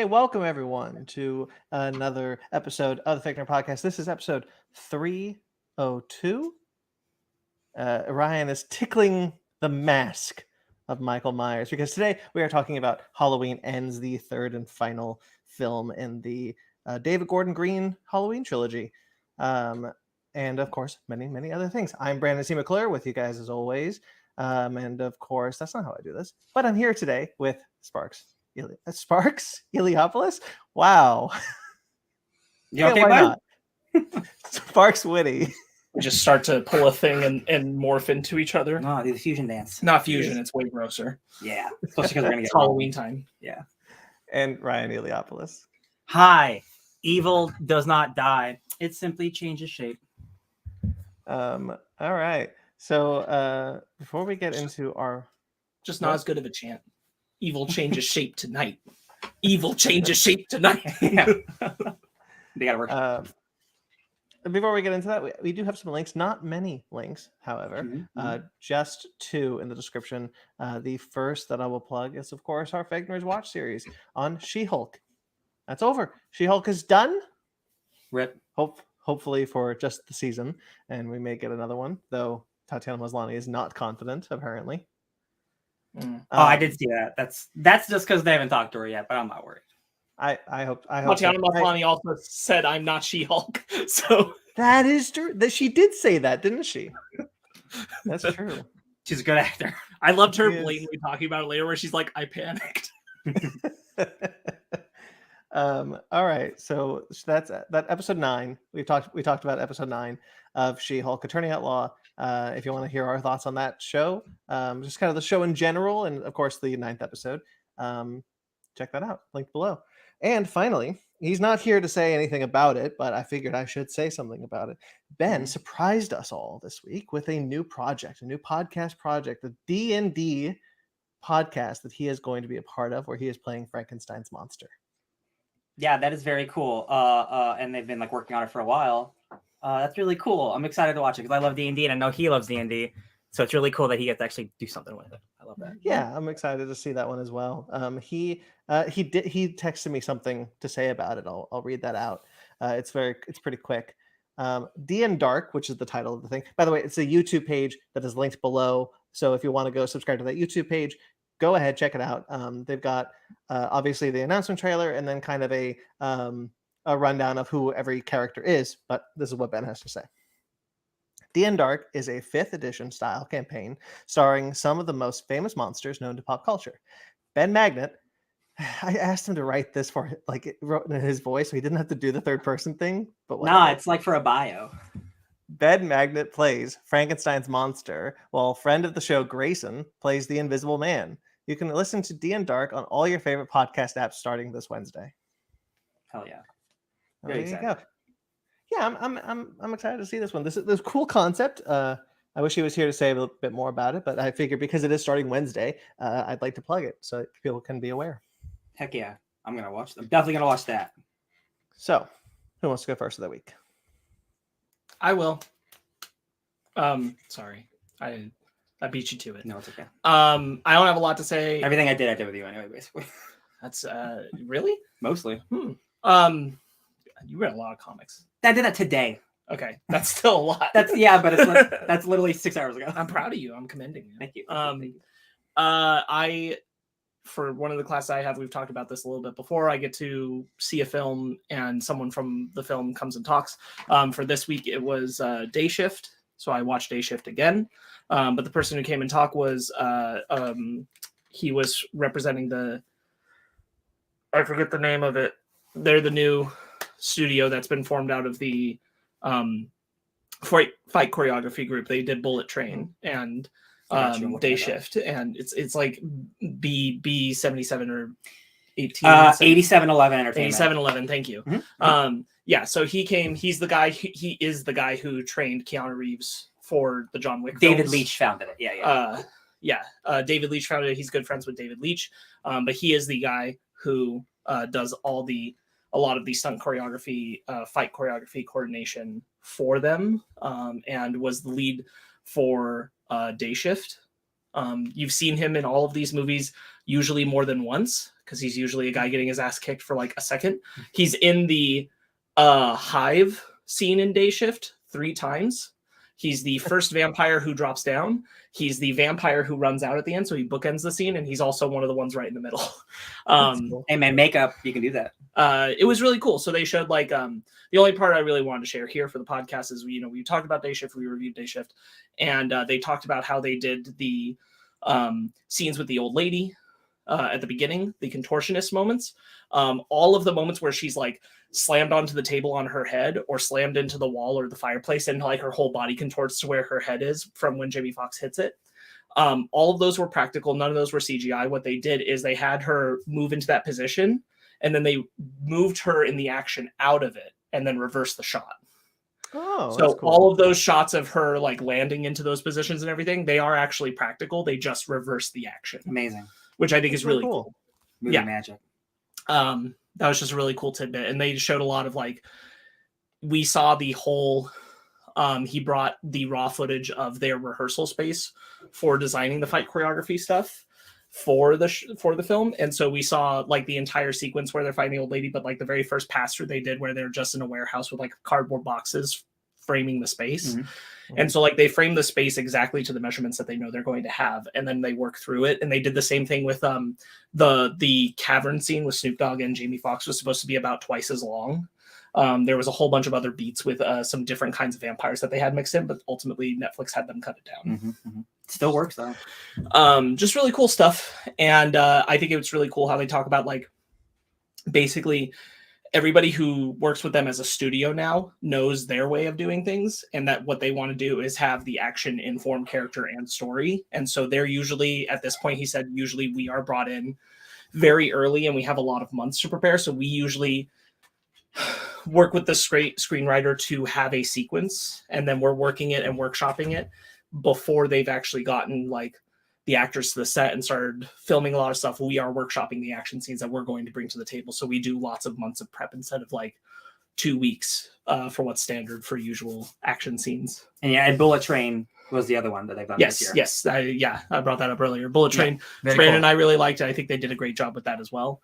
Okay, welcome everyone to another episode of the Fake Nerd Podcast. This is episode 302. Ryan is tickling the mask of Michael Myers because today we are talking about Halloween Ends, the third and final film in the David Gordon Green Halloween trilogy. And of course, many, many other things. I'm Brandon C. McClure with you guys as always. And of course, that's not how I do this, but I'm here today with Sparks Iliopoulos. Wow. You okay, why bud? not? Sparks Witty. We just start to pull a thing and morph into each other. No, do the fusion dance. Not fusion, it's way grosser. Yeah. Especially because we're gonna get Halloween time. Yeah. And Ryan Iliopoulos. Hi. Evil does not die. It simply changes shape. All right. So before we get into our Just not as good of a chant. Evil changes shape tonight. Evil changes shape tonight. Yeah. They gotta work. Before we get into that, we do have some links. Not many links, however. Just two in the description. The first that I will plug is, of course, our Fake Nerds Watch series on She-Hulk. That's over. She-Hulk is done. Rip. Hopefully for just the season, and we may get another one, though Tatiana Maslany is not confident, apparently. I did see that. That's just because they haven't talked to her yet, but I'm not worried. I hope Tatiana Maslany also said, "I'm not She-Hulk." So that is true. That she did say that, didn't she? That's true. She's a good actor. I loved her blatantly talking about it later, where she's like, "I panicked." All right, so that's that episode 9. We talked about episode 9 of She-Hulk Attorney at Law. If you want to hear our thoughts on that show, just kind of the show in general, and of course the 9th episode, check that out, linked below. And finally, he's not here to say anything about it, but I figured I should say something about it. Ben surprised us all this week with a new project, a new podcast project, the D&D podcast that he is going to be a part of, where he is playing Frankenstein's monster. Yeah, that is very cool. And they've been working on it for a while. That's really cool. I'm excited to watch it because I love D&D and I know he loves D&D. So it's really cool that he gets to actually do something with it. I love that. Yeah, I'm excited to see that one as well. He texted me something to say about it. I'll read that out. It's pretty quick. D&D Dark, which is the title of the thing. By the way, it's a YouTube page that is linked below. So if you want to go subscribe to that YouTube page, go ahead, check it out. They've got obviously the announcement trailer and then kind of a rundown of who every character is. But this is what Ben has to say. D&D Dark is a 5th edition style campaign starring some of the most famous monsters known to pop culture. Ben Magnet, I asked him to write this for it wrote in his voice, so he didn't have to do the third person thing. But nah, it's like for a bio. Ben Magnet plays Frankenstein's monster, while friend of the show Grayson plays the Invisible Man. You can listen to D&D Dark on all your favorite podcast apps starting this Wednesday. Hell yeah! There you go. Yeah, I'm excited to see this one. This is a cool concept. I wish he was here to say a little bit more about it, but I figured because it is starting Wednesday, I'd like to plug it so people can be aware. Heck yeah, I'm gonna watch them. Definitely gonna watch that. So, who wants to go first of the week? I will. Sorry, I beat you to it. No, it's okay. I don't have a lot to say. Everything I did with you anyway, basically. That's really mostly. You read a lot of comics. I did that today. Okay, that's still a lot. But that's literally 6 hours ago. I'm proud of you. I'm commending you. Thank you. For one of the classes I have, we've talked about this a little bit before. I get to see a film, and someone from the film comes and talks. For this week, it was Day Shift, so I watched Day Shift again. But the person who came and talked was he was representing I forget the name of it. They're the new studio that's been formed out of the fight choreography group. They did Bullet Train and Day Shift, and it's like B 77 or 8711 Entertainment. 8711, thank you. Yeah, so he's the guy. He is the guy who trained Keanu Reeves for the John Wick David films. Leitch founded it. David Leitch founded it. He's good friends with David Leitch, but he is the guy who does a lot of the stunt choreography, fight choreography coordination for them, and was the lead for Day Shift. You've seen him in all of these movies, usually more than once, because he's usually a guy getting his ass kicked for like a second. He's in the Hive scene in Day Shift 3 times. He's the first vampire who drops down. He's the vampire who runs out at the end, so he bookends the scene, and he's also one of the ones right in the middle. Cool. Hey man, makeup, you can do that. It was really cool. So they showed like the only part I really wanted to share here for the podcast is we talked about Day Shift, we reviewed Day Shift, and they talked about how they did the scenes with the old lady at the beginning, the contortionist moments, all of the moments where she's like slammed onto the table on her head or slammed into the wall or the fireplace, and like her whole body contorts to where her head is from when Jamie Foxx hits it. All of those were practical. None of those were CGI. What they did is they had her move into that position, and then they moved her in the action out of it and then reversed the shot. Oh, so that's cool. all of those shots of her like landing into those positions and everything, they are actually practical. They just reverse the action. Amazing. Which I think is really cool. Movie Yeah. magic. That was just a really cool tidbit. And they showed a lot of like, we saw the whole, he brought the raw footage of their rehearsal space for designing the fight choreography stuff for the film. And so we saw like the entire sequence where they're fighting the old lady, but like the very first pass through they did where they're just in a warehouse with like cardboard boxes framing the space. And so like they frame the space exactly to the measurements that they know they're going to have, and then they work through it. And they did the same thing with the cavern scene with Snoop Dogg and Jamie Foxx was supposed to be about twice as long. There was a whole bunch of other beats with some different kinds of vampires that they had mixed in, but ultimately Netflix had them cut it down. Still works though. Just really cool stuff. And I think it's really cool how they talk about like basically everybody who works with them as a studio now knows their way of doing things, and that what they want to do is have the action inform character and story. And so they're usually at this point, he said, usually we are brought in very early and we have a lot of months to prepare. So we usually work with the screenwriter to have a sequence, and then we're working it and workshopping it before they've actually gotten like the actors to the set and started filming a lot of stuff. We are workshopping the action scenes that we're going to bring to the table. So we do lots of months of prep instead of like 2 weeks for what's standard for usual action scenes. And Bullet Train was the other one that they've done this year. Yes. I brought that up earlier. Bullet Train, very Brandon cool. and I really liked it. I think they did a great job with that as well.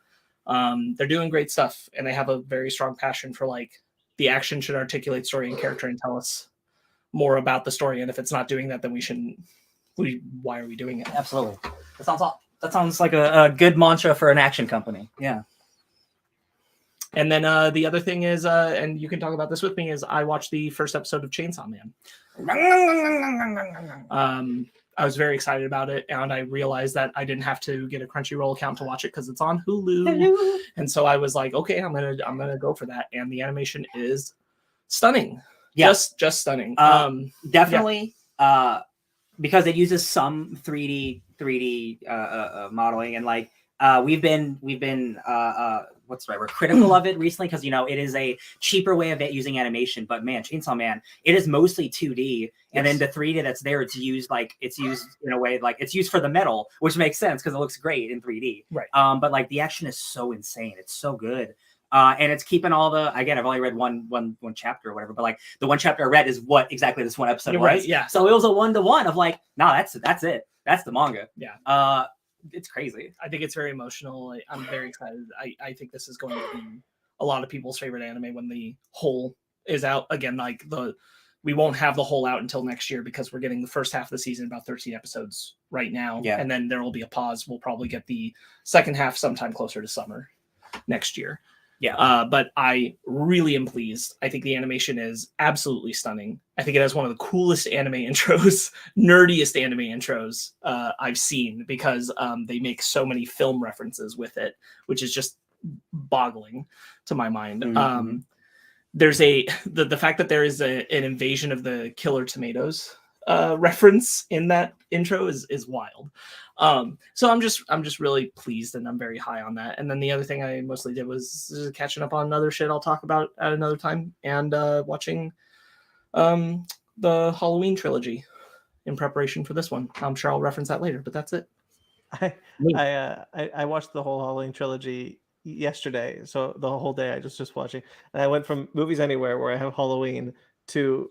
They're doing great stuff, and they have a very strong passion for like the action should articulate story and character and tell us more about the story. And if it's not doing that, then we shouldn't. Why are we doing it? Absolutely. That sounds like a good mantra for an action company. Yeah. And then the other thing is, and you can talk about this with me, is I watched the first episode of Chainsaw Man. I was very excited about it, and I realized that I didn't have to get a Crunchyroll account to watch it because it's on Hulu. Hello. And so I was like, okay, I'm gonna go for that. And the animation is stunning. Yeah. Just stunning. Definitely. Because it uses some 3D modeling, and like we've been what's the right word, critical of it recently because it is a cheaper way of using animation. But man, Chainsaw Man, it is mostly 2D, and then the 3D that's there, it's used in a way like it's used for the metal, which makes sense because it looks great in 3D. Right. But like the action is so insane, it's so good. And it's keeping all the, again, I've only read one chapter or whatever, but like the one chapter I read is what exactly this one episode You're was. right, yeah. So it was a 1-to-1 of like, no, that's it. That's the manga. Yeah. It's crazy. I think it's very emotional. I'm very excited. I think this is going to be a lot of people's favorite anime when the whole is out. Again, like we won't have the whole out until next year because we're getting the first half of the season, about 13 episodes right now. Yeah. And then there will be a pause. We'll probably get the second half sometime closer to summer next year. Yeah. But I really am pleased. I think the animation is absolutely stunning. I think it has one of the coolest anime intros, nerdiest anime intros I've seen, because they make so many film references with it, which is just boggling to my mind. Mm-hmm. There's the fact that there is an invasion of the killer tomatoes reference in that intro is wild. So I'm just really pleased, and I'm very high on that. And then the other thing I mostly did was catching up on other shit I'll talk about at another time, and watching the Halloween trilogy in preparation for this one. I'm sure I'll reference that later, but that's it. I watched the whole Halloween trilogy yesterday, so the whole day I just watching, and I went from Movies Anywhere, where I have Halloween, to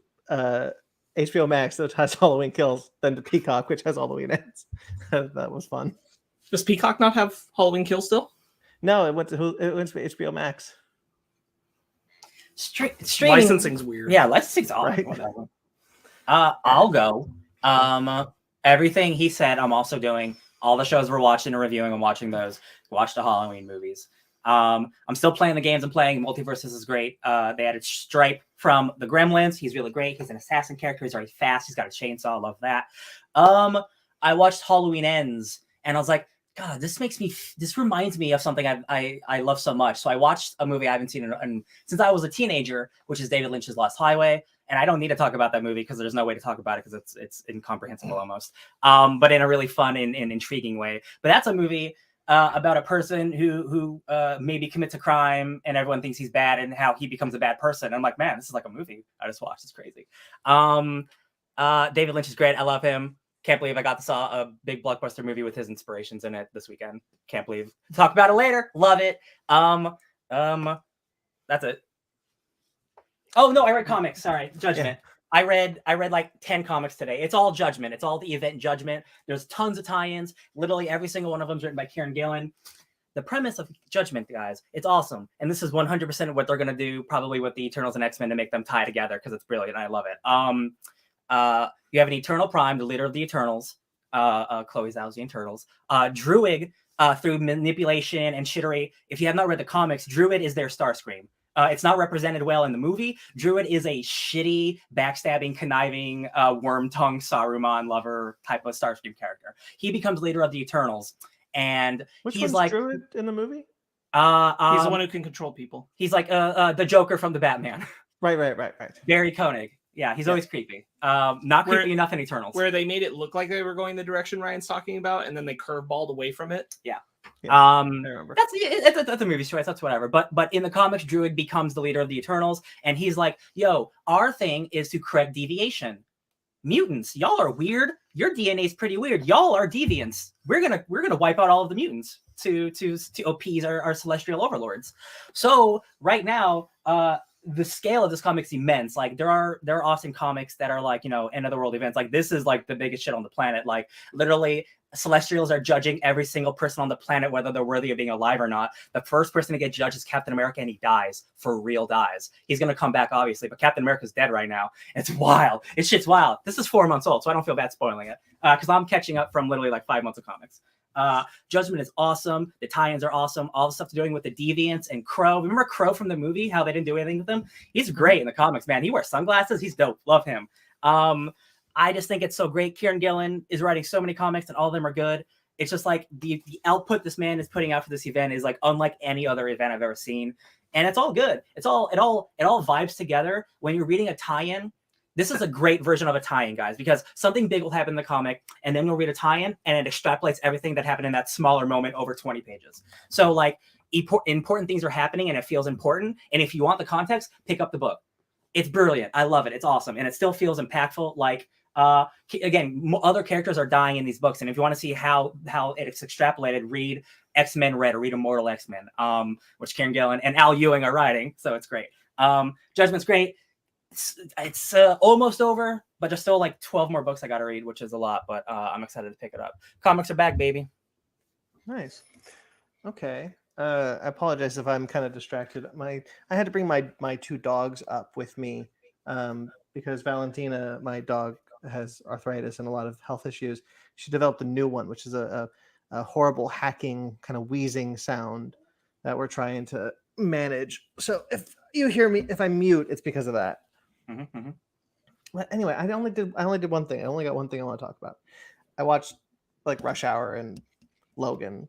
HBO Max, which has Halloween Kills, then to Peacock, which has Halloween Ends. That was fun. Does Peacock not have Halloween Kills still? No, it went to HBO Max. Streaming Licensing's weird. Yeah, licensing's awesome. Right. Whatever. I'll go. Everything he said, I'm also doing. All the shows we're watching and reviewing, I'm watching those. Watch the Halloween movies. I'm still playing the games I'm playing. Multiverses is great. They added Stripe from the Gremlins. He's really great. He's an assassin character. He's very fast. He's got a chainsaw. I love that. I watched Halloween Ends, and I was like, God, this reminds me of something I love so much. So I watched a movie I haven't seen since I was a teenager, which is David Lynch's Lost Highway. And I don't need to talk about that movie because there's no way to talk about it because it's incomprehensible almost. But in a really fun and intriguing way. But that's a movie about a person who maybe commits a crime and everyone thinks he's bad and how he becomes a bad person. And I'm like, man, this is like a movie I just watched. It's crazy. David Lynch is great. I love him. Can't believe I got to saw a big blockbuster movie with his inspirations in it this weekend. Can't believe. Talk about it later. Love it. That's it. Oh no, I read comics. Sorry, Judgment. Yeah. I read like 10 comics today. It's all Judgment. It's all the event Judgment. There's tons of tie-ins. Literally every single one of them is written by Kieran Gillen. The premise of Judgment, guys, it's awesome. And this is 100% what they're going to do probably with the Eternals and X-Men to make them tie together because it's brilliant. I love it. You have an Eternal Prime, the leader of the Eternals, Chloe Zhao's the Eternals. Druid, through manipulation and shittery. If you have not read the comics, Druid is their Starscream. It's not represented well in the movie. Druid is a shitty, backstabbing, conniving, worm-tongued Saruman lover type of Starscream character. He becomes leader of the Eternals, and Which he's one's like Druid in the movie? He's the one who can control people. He's like the Joker from the Batman. Right. Barry Koenig. Yeah, he's always creepy. Not creepy enough in Eternals. Where they made it look like they were going the direction Ryan's talking about, and then they curveballed away from it. Yeah. I remember. That's a movie choice. That's whatever. But in the comics, Druid becomes the leader of the Eternals, and he's like, "Yo, our thing is to correct deviation. Mutants, y'all are weird. Your DNA is pretty weird. Y'all are deviants. We're gonna wipe out all of the mutants to appease our celestial overlords." So right now, the scale of this comic's immense. Like there are often comics that are like, you know, end of the world events. Like this is like the biggest shit on the planet. Like literally Celestials are judging every single person on the planet, whether they're worthy of being alive or not. The first person to get judged is Captain America, and he dies. For real dies. He's going to come back, obviously, but Captain America's dead right now. It's wild. It's shit's wild. This is 4 months old, so I don't feel bad spoiling it. Because I'm catching up from literally like 5 months of comics. Judgment is awesome. The tie-ins are awesome. All the stuff they're doing with the Deviants and Crow. Remember Crow from the movie? How they didn't do anything with him? He's great in the comics, man. He wears sunglasses. He's dope. Love him. I just think it's so great. Kieran Gillen is writing so many comics, and all of them are good. It's just like the output this man is putting out for this event is like unlike any other event I've ever seen, and it's all good. It all vibes together. When you're reading a tie-in, this is a great version of a tie-in, guys, because something big will happen in the comic, and then you'll read a tie-in, and it extrapolates everything that happened in that smaller moment over 20 pages. So like important things are happening, and it feels important. And if you want the context, pick up the book. It's brilliant. I love it. It's awesome, and it still feels impactful. Like. Again, other characters are dying in these books, and if you want to see how it's extrapolated, read X-Men Red or read Immortal X-Men, which Kieran Gillen and Al Ewing are writing, so it's great. Judgment's great. It's almost over, but there's still like 12 more books I got to read, which is a lot, but I'm excited to pick it up. Comics are back, baby. Nice. Okay. I apologize if I'm kind of distracted. I had to bring my two dogs up with me because Valentina, my dog, has arthritis and a lot of health issues. She developed a new one, which is a horrible hacking kind of wheezing sound that we're trying to manage. So if you hear me, if I mute, it's because of that. Mm-hmm. But anyway, I only did one thing. I only got one thing I want to talk about. I watched like Rush Hour and Logan.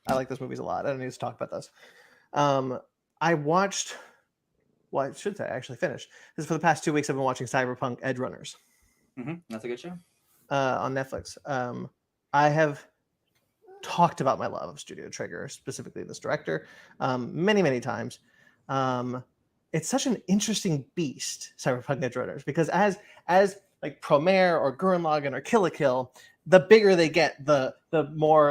I like those movies a lot. I don't need to talk about those. I watched. Well, I should say I actually finished. This is for the past 2 weeks. I've been watching Cyberpunk Edge Runners. That's a good show. On Netflix. I have talked about my love of Studio Trigger, specifically this director, many times. It's such an interesting beast, Cyberpunk Edge Runners, because as like Promare or Gurren Lagann or Kill la Kill, the bigger they get, the more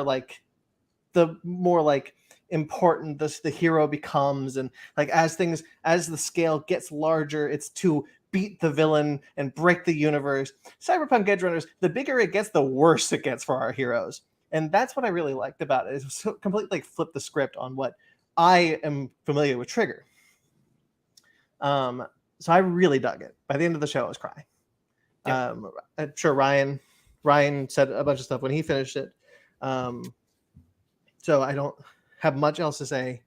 important the hero becomes, and like as the scale gets larger, it's to beat the villain and break the universe. Cyberpunk Edge Runners, the bigger it gets, the worse it gets for our heroes. And that's what I really liked about it. It was so completely like flipped the script on what I am familiar with Trigger. So I really dug it. By the end of the show, I was crying. Yeah. I'm sure Ryan said a bunch of stuff when he finished it. So I don't have much else to say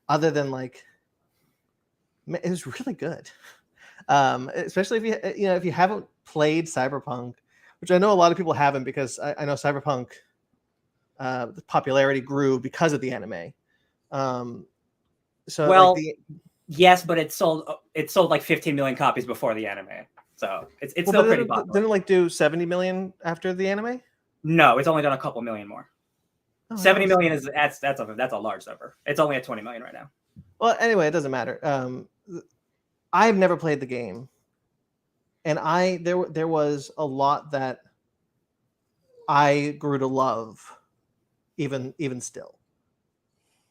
other than like, it was really good. Especially if you haven't played Cyberpunk, which I know a lot of people haven't, because I know Cyberpunk, the popularity grew because of the anime. So Well, like yes, but it sold like 15 million copies before the anime, so it's well, still but pretty didn't, popular. didn't it like do 70 million after the anime? No, it's only done a couple million more. Oh, 70 that was- million is that's a large number. It's only at 20 million right now. Well, anyway, it doesn't matter. I've never played the game, and there was a lot that I grew to love, even still.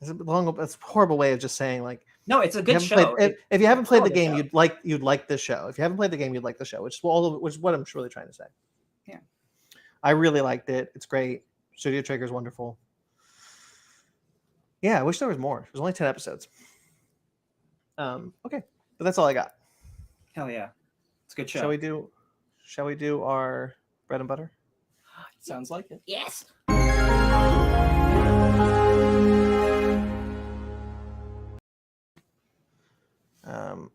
It's a horrible way of just saying like. No, it's a good If you haven't show. played, if you haven't played the solid game, show. you'd like this show. If you haven't played the game, you'd like the show, which is what I'm really trying to say. Yeah. I really liked it. It's great. Studio Trigger is wonderful. Yeah, I wish there was more. There's only 10 episodes. Okay, but that's all I got. Hell yeah, it's a good show. Shall we do our bread and butter? Sounds like it. Yes.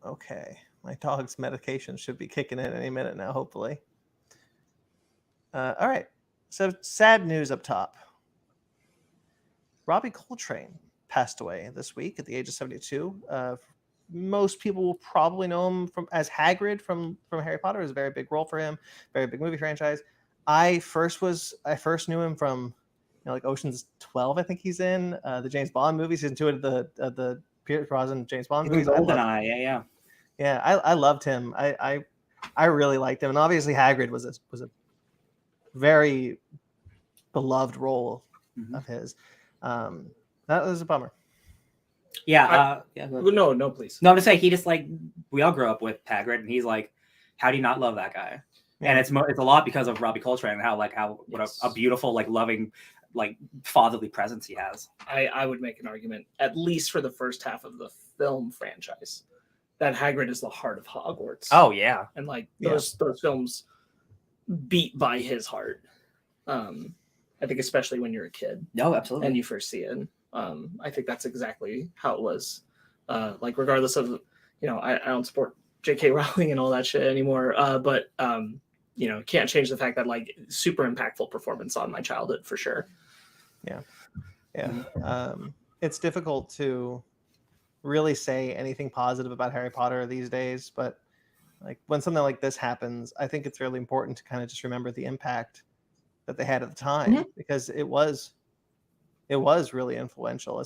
Okay, my dog's medication should be kicking in any minute now, hopefully. All right, so sad news up top. Robbie Coltrane passed away this week at the age of 72. Most people will probably know him as Hagrid from Harry Potter. It was a very big role for him, very big movie franchise. I first knew him from like Ocean's 12, I think he's in the James Bond movies. He's into it at the Pierce Brosnan James Bond movies. Yeah, I loved him. I really liked him, and obviously Hagrid was a very beloved role of his. That was a bummer. Yeah. No, please. No, I'm just saying he just like we all grew up with Hagrid, and he's like, how do you not love that guy? Yeah. And it's a lot because of Robbie Coltrane and how what a beautiful, like, loving, like, fatherly presence he has. I would make an argument, at least for the first half of the film franchise, that Hagrid is the heart of Hogwarts. Oh yeah, and like those films beat by his heart. I think especially when you're a kid. No, absolutely. And you first see it. I think that's exactly how it was. Like regardless of, I don't support J.K. Rowling and all that shit anymore. But can't change the fact that like super impactful performance on my childhood for sure. Yeah. It's difficult to really say anything positive about Harry Potter these days, but like when something like this happens, I think it's really important to kind of just remember the impact that they had at the time, because it was really influential.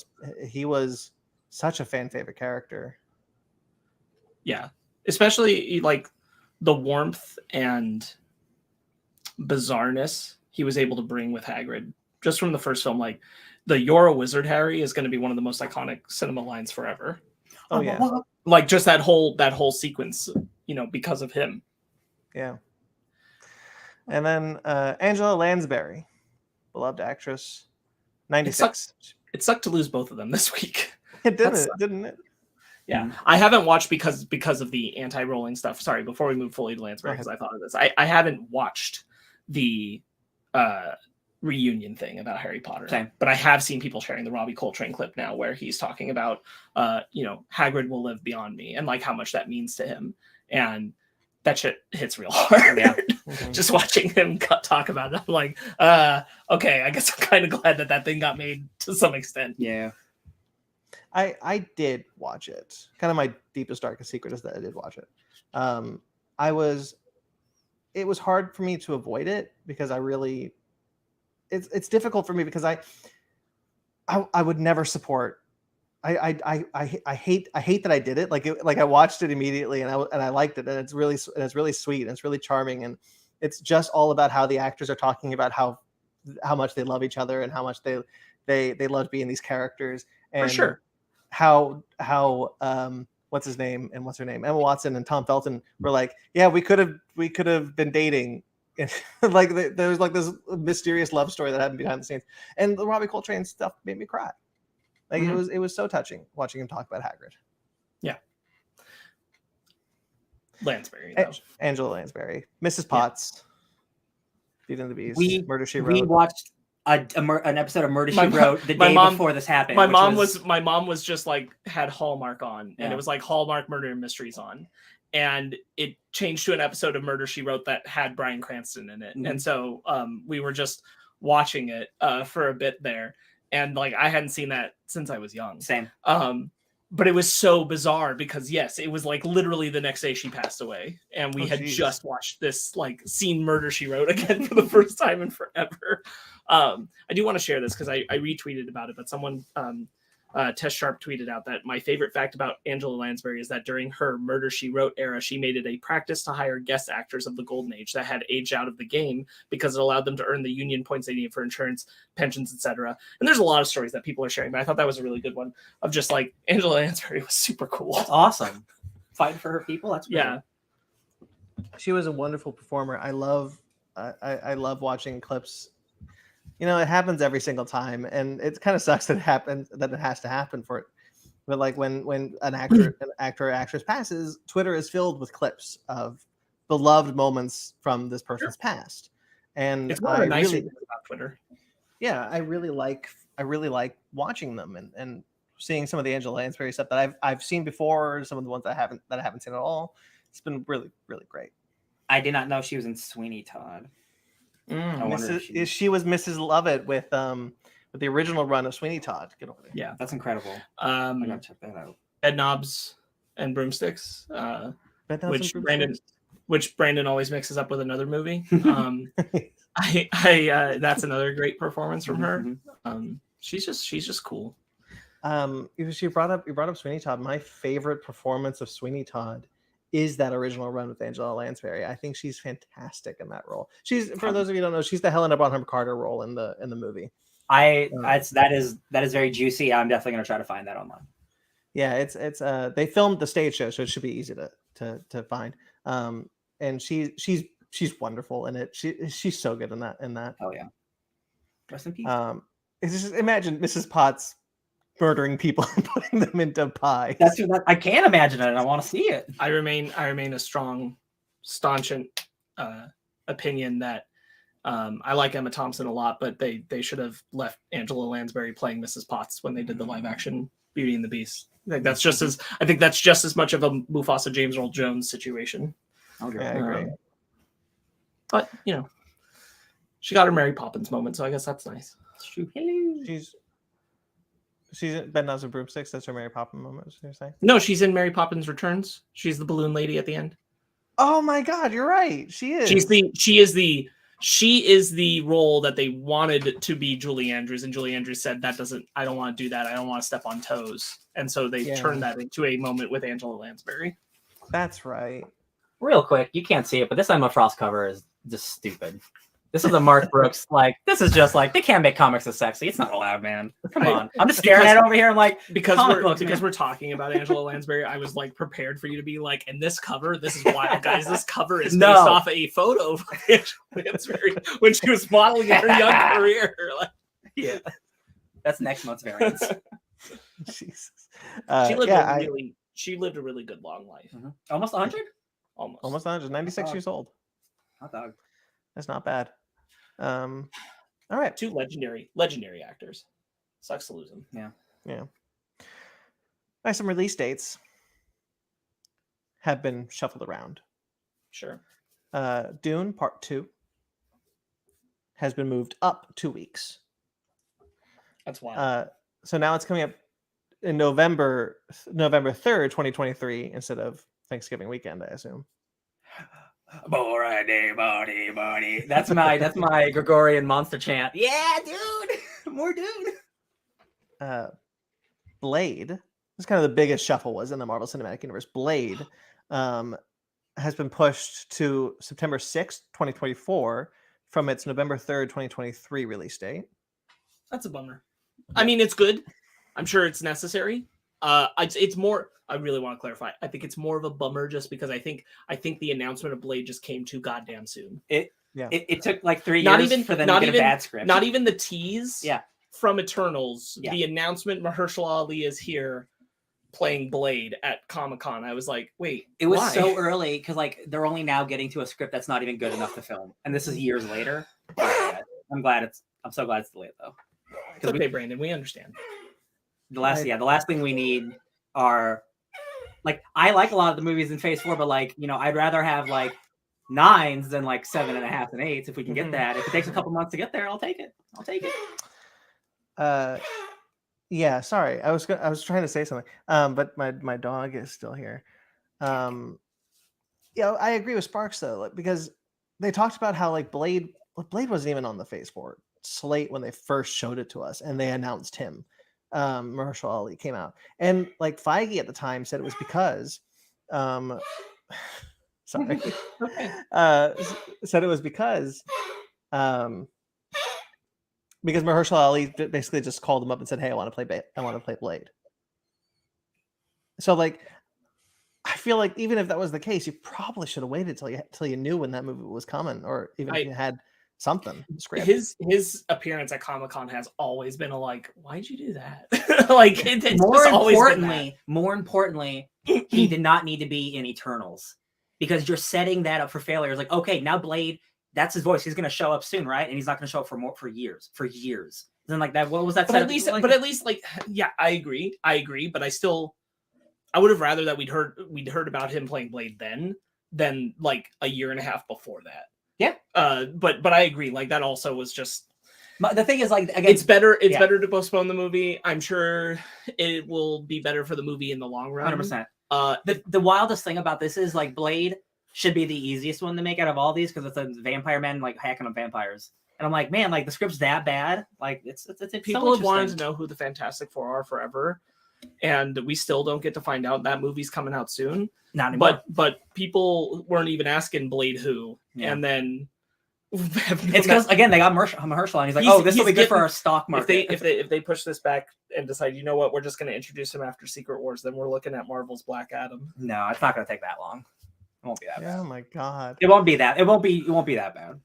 He was such a fan favorite character. Yeah, especially like the warmth and bizarreness he was able to bring with Hagrid just from the first film. Like the "You're a wizard, Harry" is going to be one of the most iconic cinema lines forever. Oh yeah, like just that whole sequence, because of him. Yeah. And then Angela Lansbury, beloved actress, 96. It sucked to lose both of them this week. It didn't it? Yeah, I haven't watched because of the anti-rolling stuff. Sorry, before we move fully to Lansbury, because I thought of this. I haven't watched the reunion thing about Harry Potter. Same. But I have seen people sharing the Robbie Coltrane clip now where he's talking about, Hagrid will live beyond me and like how much that means to him. And that shit hits real hard. Yeah. Just watching him talk about it, I'm like, okay, I guess I'm kind of glad that thing got made to some extent. Yeah. I did watch it. Kind of my deepest, darkest secret is that I did watch it. It was hard for me to avoid it because it's difficult for me because I would never support. I hate that I did it. Like I watched it immediately and I liked it, and it's really sweet and it's really charming, and it's just all about how the actors are talking about how much they love each other and how much they love being these characters, and for sure how what's his name and what's her name, Emma Watson and Tom Felton were like, yeah, we could have been dating. Like there was like this mysterious love story that happened behind the scenes, and the Robbie Coltrane stuff made me cry. Like it was so touching watching him talk about Hagrid. Yeah. Lansbury. Angela Lansbury, Mrs. Potts, Beauty and the Beast, Murder She Wrote. We watched an episode of Murder She Wrote the day before this happened. My mom was just like had Hallmark on, and it was like Hallmark Murder and Mysteries on, and it changed to an episode of Murder She Wrote that had Bryan Cranston in it, and so we were just watching it for a bit there, and like I hadn't seen that since I was young. Same. But it was so bizarre because yes, it was like literally the next day she passed away, and we had just watched this, like seen Murder She Wrote again for the first time in forever. I do want to share this because I retweeted about it, but someone Tess Sharp tweeted out that my favorite fact about Angela Lansbury is that during her Murder She Wrote era, she made it a practice to hire guest actors of the golden age that had aged out of the game because it allowed them to earn the union points they needed for insurance, pensions, etc. And there's a lot of stories that people are sharing, but I thought that was a really good one of just like Angela Lansbury was super cool. That's awesome. Fighting for her people. That's great. Yeah. She was a wonderful performer. I love watching clips. You know, it happens every single time, and it kind of sucks that it happens, that it has to happen for it. But like when an actor or actress passes, Twitter is filled with clips of beloved moments from this person's past, and it's one of the nicer things about Twitter. Yeah, I really like watching them and seeing some of the Angela Lansbury stuff that I've seen before, some of the ones that I haven't seen at all. It's been really, really great. I did not know she was in Sweeney Todd. I wonder if she was Mrs. Lovett with the original run of Sweeney Todd. Get over there. Yeah, that's incredible. I gotta check that out. Bed Knobs and Broomsticks, which Brandon always mixes up with another movie. That's another great performance from her. She's just cool. You brought up Sweeney Todd. My favorite performance of Sweeney Todd is that original run with Angela Lansbury. I think she's fantastic in that role. She's, for those of you who don't know, she's the Helena Bonham Carter role in the movie. That is very juicy. I'm definitely gonna try to find that online. Yeah, it's they filmed the stage show, so it should be easy to find. And she's wonderful in it. She's so good in that. Oh yeah. Rest in peace. It's just, imagine Mrs. Potts murdering people and putting them into pies. I can't imagine it. I want to see it. I remain a strong, staunchant opinion that I like Emma Thompson a lot, but they should have left Angela Lansbury playing Mrs. Potts when they did the live action Beauty and the Beast. I think that's just as much of a Mufasa James Earl Jones situation. Okay, I agree. But you know, she got her Mary Poppins moment, so I guess that's nice. She's in Bed Knobs and Broomsticks. That's her Mary Poppins moment. You're saying? No, she's in Mary Poppins Returns. She's the balloon lady at the end. Oh my God, you're right. She is. She is the role that they wanted to be Julie Andrews, and Julie Andrews said I don't want to do that. I don't want to step on toes. And so they turned that into a moment with Angela Lansbury. That's right. Real quick, you can't see it, but this Emma Frost cover is just stupid. This is a Mark Brooks, this is just like, they can't make comics this sexy. It's not allowed, man. Come on. I'm just staring at it over here. I'm like, because we're talking about Angela Lansbury, I was like prepared for you to be like, and this cover, this is why, guys, this cover is based off a photo of Angela Lansbury when she was modeling in her young career. Yeah. That's next month's variants. Jesus. She lived a really good long life. Mm-hmm. Almost 100? Almost 100. 96 years old. Hot dog. That's not bad. All right. Two legendary actors. Sucks to lose them. Yeah. Some release dates have been shuffled around. Sure. Dune Part 2 has been moved up 2 weeks. That's wild. So now it's coming up in November 3rd, 2023, instead of Thanksgiving weekend, I assume. Body. That's my Gregorian monster chant. Yeah, dude. More dude. Blade. This is kind of the biggest shuffle was in the Marvel Cinematic Universe. Blade has been pushed to September 6th, 2024 from its November 3rd, 2023 release date. That's a bummer. I mean, it's good. I'm sure it's necessary. It's more. I really want to clarify. I think it's more of a bummer just because I think the announcement of Blade just came too goddamn soon. It took like 3 Not years even- for them not to get even- a bad script. Not even the tease. Yeah. From Eternals, Yeah. the announcement Mahershala Ali is here playing Blade at Comic-Con. I was like, wait, It was why? so early because like they're only now getting to a script that's not even good enough to film, and this is years later. Yeah, I'm so glad it's delayed though. It's okay, Brandon. We understand. The last thing we need are like I like a lot of the movies in Phase 4, but like I'd rather have like 9s than like 7.5 and 8s if we can get that. If it takes a couple months to get there, I'll take it. Yeah, sorry. I was trying to say something. But my dog is still here. I agree with Sparks though, like, because they talked about how like Blade wasn't even on the Phase 4 slate when they first showed it to us, and they announced him. Mahershala Ali came out, and like Feige at the time said it was because, sorry, said it was because Mahershala Ali basically just called him up and said, "Hey, I want to play Blade." So like, I feel like even if that was the case, you probably should have waited till you knew when that movie was coming, or even if you had something script. His appearance at Comic-Con has always been a like, why'd you do that? Like it's more just always been that. importantly, he did not need to be in Eternals because you're setting that up for failure. It's like, okay, now Blade, that's his voice. He's going to show up soon, right? And he's not going to show up for years. And then like that, what was that? But at least, like, yeah, I agree. But I would have rather that we'd heard about him playing Blade than like a year and a half before that. Yeah. But I agree. Like that also was just. The thing is, like, again, it's better to postpone the movie. I'm sure it will be better for the movie in the long run. 100%. The wildest thing about this is like Blade should be the easiest one to make out of all these because it's a vampire man like hacking on vampires. And I'm like, man, like the script's that bad. Like it's people have wanted to know who the Fantastic Four are forever, and we still don't get to find out. That movie's coming out soon. Not anymore. But people weren't even asking Blade who, and then it's because again they got Mahershala, and he's like, this will be good for our stock market. If they push this back and decide, you know what, we're just going to introduce him after Secret Wars, then we're looking at Marvel's Black Adam. No, it's not going to take that long. It won't be that bad. Oh my god! It won't be that bad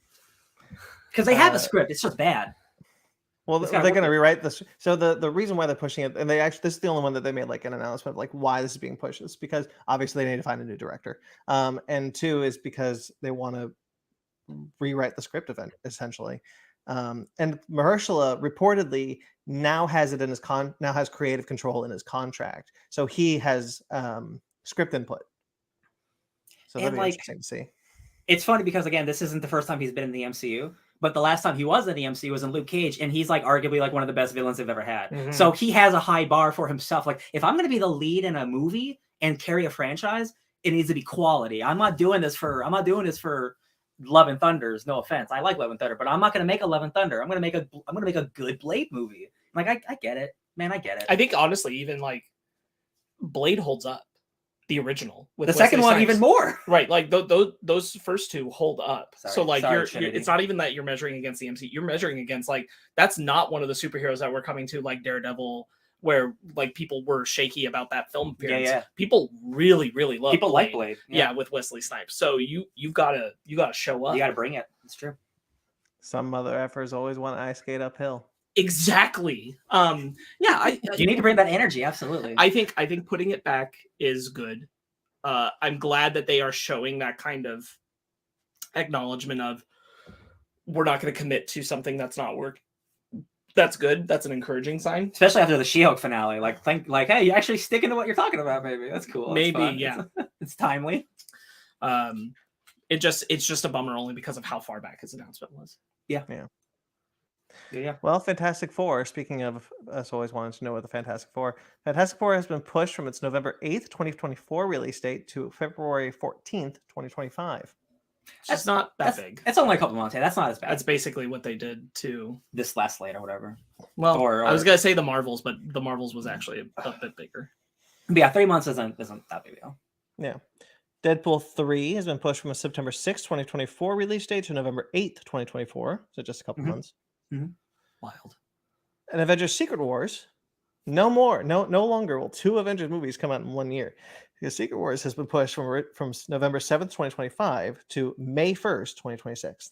because they have a script. It's just bad. Well, they're going to rewrite this. So the reason why they're pushing it, and this is the only one that they made like an announcement of like why this is being pushed, is because obviously they need to find a new director. And 2 is because they want to rewrite the script event essentially. And Mahershala reportedly now has it in his now has creative control in his contract, so he has script input. So that'd be interesting to see. It's funny because again, this isn't the first time he's been in the MCU, but the last time he was in the MCU was in Luke Cage, and he's like arguably like one of the best villains they've ever had. Mm-hmm. So he has a high bar for himself. Like if I'm going to be the lead in a movie and carry a franchise, it needs to be quality. I'm not doing this for Love and Thunders. No offense, I like Love and Thunder, but I'm not going to make a Love and Thunder. I'm going to make a good Blade movie. Like I get it, man. I get it. I think honestly, even like Blade holds up. The original with the second one even more, right? Like those first 2 hold up. So like you're it's not even that you're measuring against the MCU. You're measuring against like that's not one of the superheroes that we're coming to like Daredevil, where like people were shaky about that film appearance. Yeah. People really love. People Blade. like Blade. Yeah, with Wesley Snipes. So you've got to show up. You got to bring it. It's true. Some mother effers always want to ice skate uphill. Exactly. You need to bring that energy. Absolutely. I think putting it back is good. I'm glad that they are showing that kind of acknowledgement of we're not going to commit to something that's not working. That's good. That's an encouraging sign, especially after the She-Hulk finale. Like, hey, you actually sticking to what you're talking about. Maybe that's cool. Maybe, fun. Yeah. It's timely. It's just a bummer only because of how far back his announcement was. Yeah. Well, Fantastic Four, speaking of us always wanting to know what the Fantastic Four has been pushed from its November 8th, 2024 release date to February 14th, 2025. It's not that big. It's only a couple months. That's not as bad. That's basically what they did to this last slate or whatever. Well, I was going to say the Marvels, but the Marvels was actually a bit bigger. But yeah, 3 months isn't that big a deal. Yeah. Deadpool 3 has been pushed from a September 6th, 2024 release date to November 8th, 2024. So just a couple months. Mm-hmm. Wild. And Avengers Secret Wars No more. No longer will 2 Avengers movies come out in 1 year. Because Secret Wars has been pushed from November 7th, 2025 to May 1st, 2026.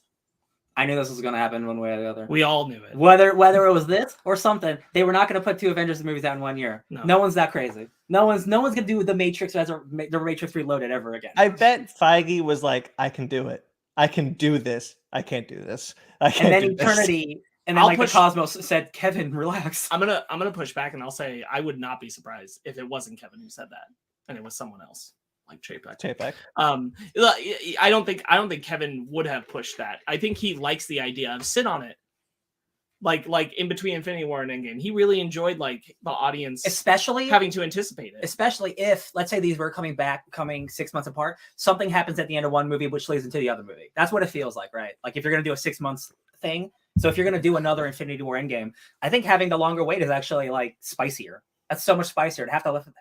I knew this was going to happen one way or the other. We all knew it. Whether it was this or something, they were not going to put 2 Avengers movies out in 1 year. No one's that crazy. No one's going to do the Matrix the Matrix Reloaded ever again. I bet Feige was like, I can do it. I can do this. I can't do this. I can't. And then do Eternity. This. And then the Cosmos said, Kevin, relax. I'm gonna push back and I'll say I would not be surprised if it wasn't Kevin who said that and it was someone else like Chapek. I don't think Kevin would have pushed that. I think he likes the idea of sit on it. Like in between Infinity War and Endgame, he really enjoyed like the audience, especially having to anticipate it. Especially if, let's say, these were coming 6 months apart, something happens at the end of one movie which leads into the other movie. That's what it feels like, right? Like if you're gonna do a 6 months thing, so if you're gonna do another Infinity War Endgame, I think having the longer wait is actually like spicier. That's so much spicier to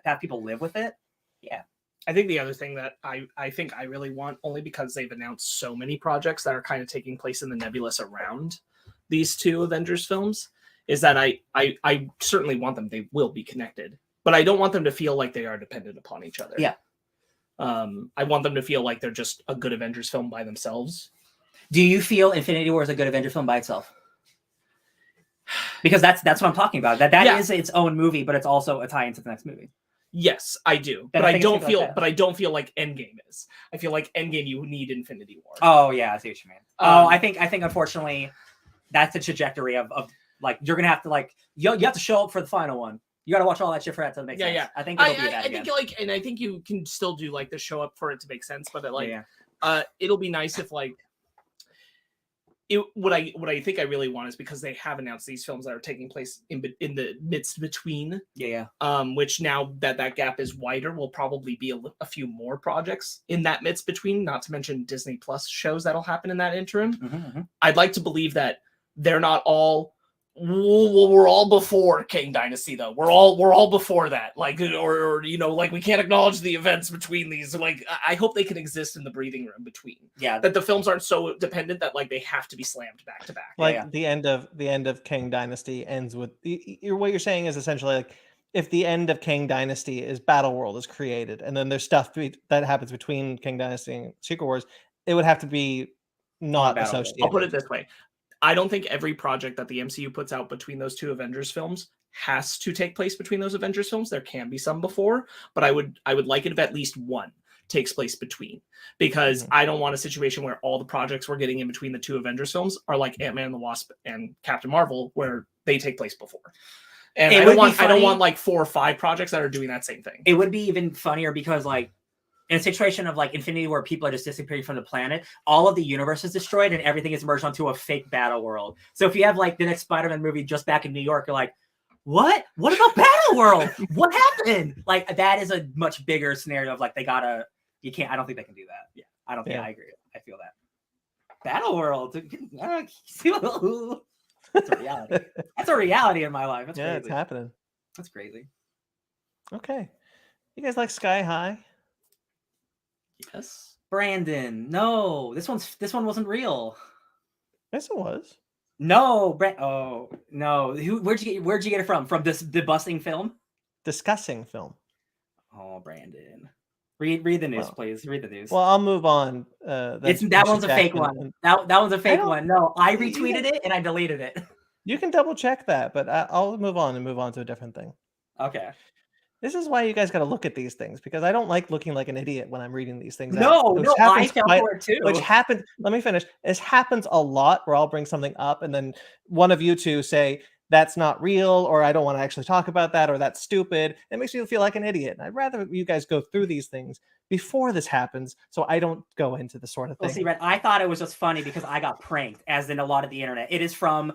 have people live with it. Yeah. I think the other thing that I think I really want, only because they've announced so many projects that are kind of taking place in the nebulous around these 2 Avengers films, is that I certainly want them, they will be connected, but I don't want them to feel like they are dependent upon each other. Yeah. I want them to feel like they're just a good Avengers film by themselves. Do you feel Infinity War is a good Avengers film by itself? Because that's what I'm talking about. That is its own movie, but it's also a tie into the next movie. Yes, I do. But I don't feel like Endgame is. I feel like Endgame you need Infinity War. Oh yeah, I see what you mean. I think unfortunately that's the trajectory of like you're gonna have to like you have to show up for the final one. You got to watch all that shit for that to make sense. Yeah. I think it'll be that again. And I think you can still do like the show up for it to make sense, but it'll be nice if like what I think I really want is, because they have announced these films that are taking place in the midst between. Which now that gap is wider, will probably be a few more projects in that midst between. Not to mention Disney Plus shows that'll happen in that interim. I'd like to believe that they're not all. We're all before King Dynasty, though. We're all before that. Like, or like we can't acknowledge the events between these. Like, I hope they can exist in the breathing room between. Yeah, that the films aren't so dependent that like they have to be slammed back to back. Like the end of King Dynasty ends with what you're saying is essentially like if the end of King Dynasty is Battleworld is created, and then there's stuff that happens between King Dynasty and Secret Wars, it would have to be not associated. I'll put it this way. I don't think every project that the MCU puts out between those 2 Avengers films has to take place between those Avengers films. There can be some before, but I would like it if at least one takes place between, because I don't want a situation where all the projects we're getting in between the 2 Avengers films are like Ant-Man and the Wasp and Captain Marvel, where they take place before. And I don't want like 4 or 5 projects that are doing that same thing. It would be even funnier because like in a situation of like Infinity where people are just disappearing from the planet, all of the universe is destroyed and everything is merged onto a fake battle world. So if you have like the next Spider-Man movie just back in New York, you're like, what? What about Battle World? What happened? Like that is a much bigger scenario of like I don't think they can do that. Yeah, I don't think I agree. I feel that. Battle World. That's a reality. That's a reality in my life. That's crazy. It's happening. That's crazy. Okay. You guys like Sky High? Yes. Brandon, no. This one wasn't real. Yes, it was. No, oh no. Where'd you get it from? From this debusting film? Discussing film. Oh, Brandon. Read the news, please. Read the news. Well, I'll move on. That one's a fake one. That one's a fake one. No, I retweeted it and I deleted it. You can double check that, but I'll move on to a different thing. Okay. This is why you guys got to look at these things, because I don't like looking like an idiot when I'm reading these things. No, I fell for it too. Which happens. Let me finish. This happens a lot where I'll bring something up and then one of you two say that's not real, or I don't want to actually talk about that, or that's stupid. It makes me feel like an idiot. And I'd rather you guys go through these things before this happens, so I don't go into the sort of thing. Well, see, Red, I thought it was just funny because I got pranked, as in a lot of the internet. It is from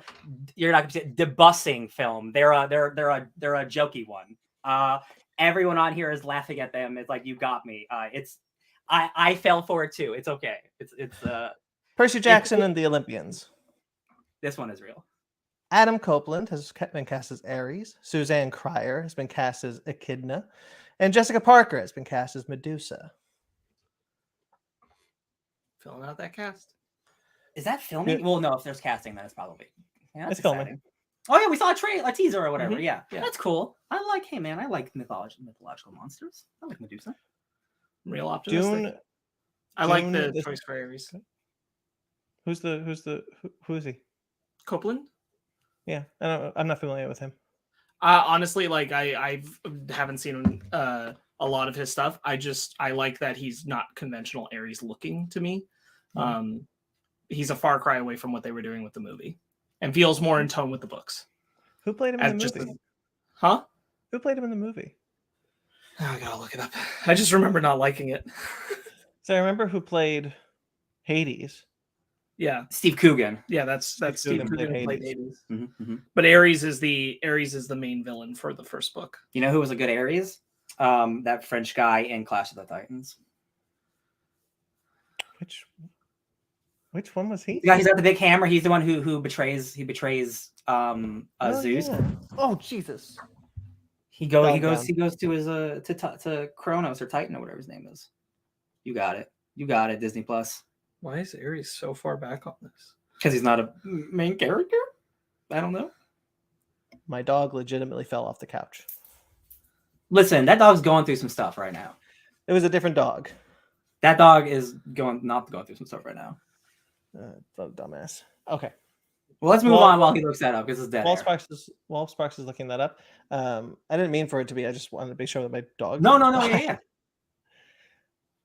you're not going to say debusing film. They're a jokey one. Everyone on here is laughing at them. It's like, you got me. I fell for it too. It's okay. It's Percy Jackson and the Olympians. This one is real. Adam Copeland has been cast as Ares. Suzanne Cryer has been cast as Echidna. And Jessica Parker has been cast as Medusa. Filling out that cast. Is that filming? Well, no, if there's casting, then it's probably. Yeah, it's filming. Oh yeah, we saw a teaser or whatever. Mhm. Yeah. Yeah. That's cool. I like mythological monsters. I like Medusa. I'm real optimistic. Dune. I like Dune, the this- choice for Ares. Who is he? Copeland. Yeah, I'm not familiar with him. Honestly, like I haven't seen a lot of his stuff. I like that he's not conventional Ares looking to me. He's a far cry away from what they were doing with the movie, and feels more in tone with the books. Who played him in the movie? Huh? Who played him in the movie? Oh, I gotta look it up. I just remember not liking it. So I remember who played Hades. Yeah, Steve Coogan. yeah, that's Steve Coogan Coogan played who played Hades. Hades. But Ares is the main villain for the first book. You know who was a good Ares? That French guy in Clash of the Titans. Which one was he? Yeah, he's got the big hammer. He's the one who betrays Zeus. Yeah. Oh Jesus! He goes to his to Kronos or Titan or whatever his name is. You got it, Disney Plus. Why is Ares so far back on this? Because he's not a main character. I don't know. My dog legitimately fell off the couch. Listen, that dog's going through some stuff right now. It was a different dog. That dog is not going through some stuff right now. Dumbass. Okay. Well, let's move on while he looks that up because it's dead. While Sparks is looking that up. I didn't mean for it to be. I just wanted to be sure that my dog. No. Yeah.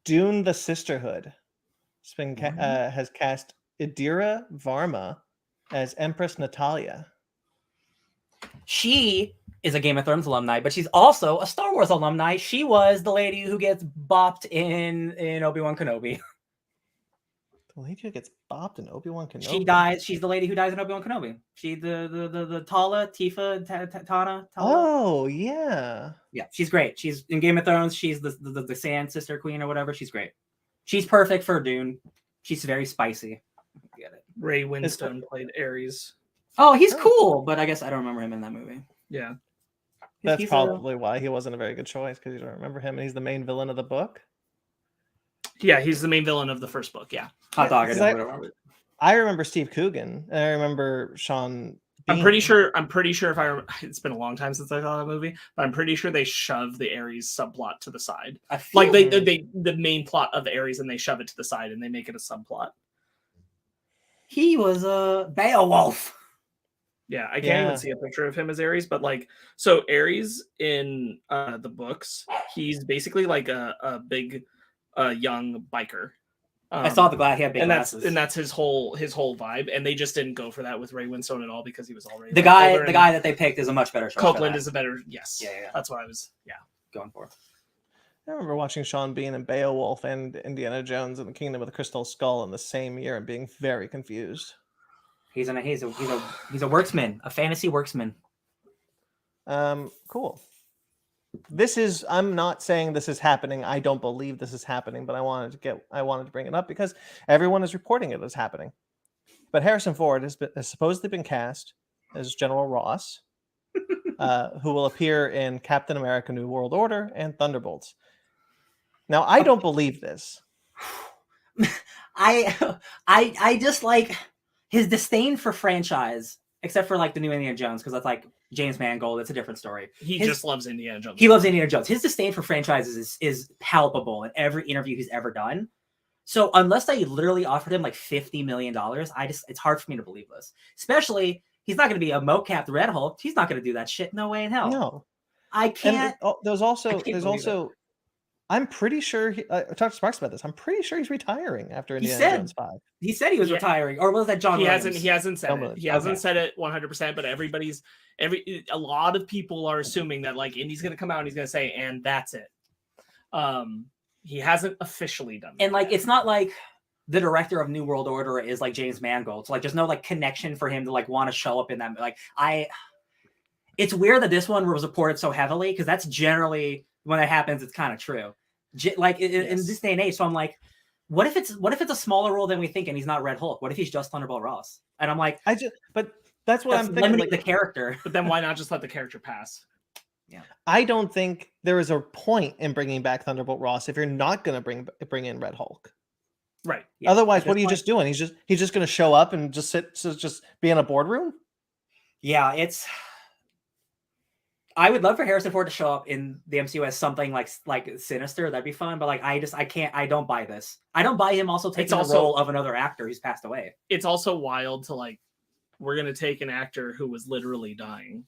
Dune: The Sisterhood. Has cast Indira Varma as Empress Natalia. She is a Game of Thrones alumni, but she's also a Star Wars alumni. She was the lady who gets bopped in Obi-Wan Kenobi. The lady who gets bopped in Obi-Wan Kenobi. She dies. She's the lady who dies in Obi-Wan Kenobi. She the Tala, Tifa, Tana. Oh yeah. Yeah, she's great. She's in Game of Thrones. She's the Sand Sister Queen or whatever. She's great. She's perfect for Dune. She's very spicy. Get it. Ray Winstone played Ares. Oh, he's cool, but I guess I don't remember him in that movie. Yeah. That's probably why he wasn't a very good choice, because you don't remember him, and he's the main villain of the book. Yeah, he's the main villain of the first book. Yeah. Hot dog. I remember Steve Coogan, and I remember Sean Bean. I'm pretty sure it's been a long time since I saw that movie, but I'm pretty sure they shove the Ares subplot to the side. Like they the main plot of Ares, and they shove it to the side and they make it a subplot. He was a Beowulf. Yeah, I can't even see a picture of him as Ares, but like, so Ares in the books, he's basically like a big young biker. I saw the glass. He had big glasses, and that's his whole vibe. And they just didn't go for that with Ray Winstone at all because he was already the guy that they picked is a much better choice. Copeland is a better yes. Yeah. That's what I was going for. I remember watching Sean Bean and Beowulf and Indiana Jones and the Kingdom of the Crystal Skull in the same year and being very confused. He's a worksman, a fantasy worksman. Cool. I'm not saying this is happening. I don't believe this is happening, but I wanted to bring it up because everyone is reporting it as happening. But Harrison Ford has supposedly been cast as General Ross, who will appear in Captain America: New World Order and Thunderbolts. Now, I don't believe this. I just like his disdain for franchise, except for like the new Indiana Jones, because that's like James Mangold. It's a different story. He just loves Indiana Jones. He loves Indiana Jones. His disdain for franchises is palpable in every interview he's ever done. So unless they literally offered him like $50 million, it's hard for me to believe this. Especially, he's not going to be a mo-capped Red Hulk. He's not going to do that shit. No way in hell. No. I can't. And there's also I'm pretty sure I talked to Sparks about this. I'm pretty sure he's retiring after Indiana Jones 5. He said he was retiring, or was that John Williams? He hasn't said it. He hasn't said it 100%, but a lot of people are assuming that like Indy's going to come out and he's going to say, and that's it. He hasn't officially done that. And like, it's not like the director of New World Order is like James Mangold. So like, there's no like connection for him to like want to show up in that. Like it's weird that this one was reported so heavily, because that's generally when it happens, it's kind of true. Like in this day and age. So I'm like, what if it's a smaller role than we think, and he's not Red Hulk? What if he's just Thunderbolt Ross? And I'm like, but that's what I'm thinking. Limiting like, the character. But then why not just let the character pass? Yeah, I don't think there is a point in bringing back Thunderbolt Ross if you're not going to bring in Red Hulk. Right. Yeah, otherwise, what are you just doing? He's just going to show up and just be in a boardroom. Yeah, it's. I would love for Harrison Ford to show up in the MCU as something like sinister. That'd be fun. But like, I can't. I don't buy this. I don't buy him also taking the role of another actor who's passed away. It's also wild to like, we're gonna take an actor who was literally dying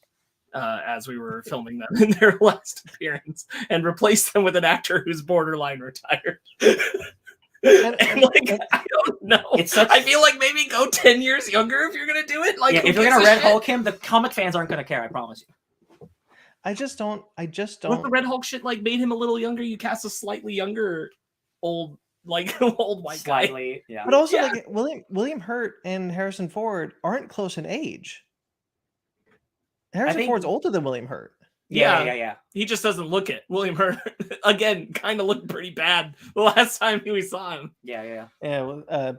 as we were filming them in their last appearance and replace them with an actor who's borderline retired. And like, I don't know. I feel like maybe go 10 years younger if you're gonna do it. Like, if you're gonna Red Hulk him, the comic fans aren't gonna care. I promise you. I just don't. What the Red Hulk shit like made him a little younger? You cast a slightly younger, old white guy. Yeah. But also, like William Hurt and Harrison Ford aren't close in age. Harrison Ford's older than William Hurt. Yeah. He just doesn't look it. William Hurt, again, kind of looked pretty bad the last time we saw him. Yeah.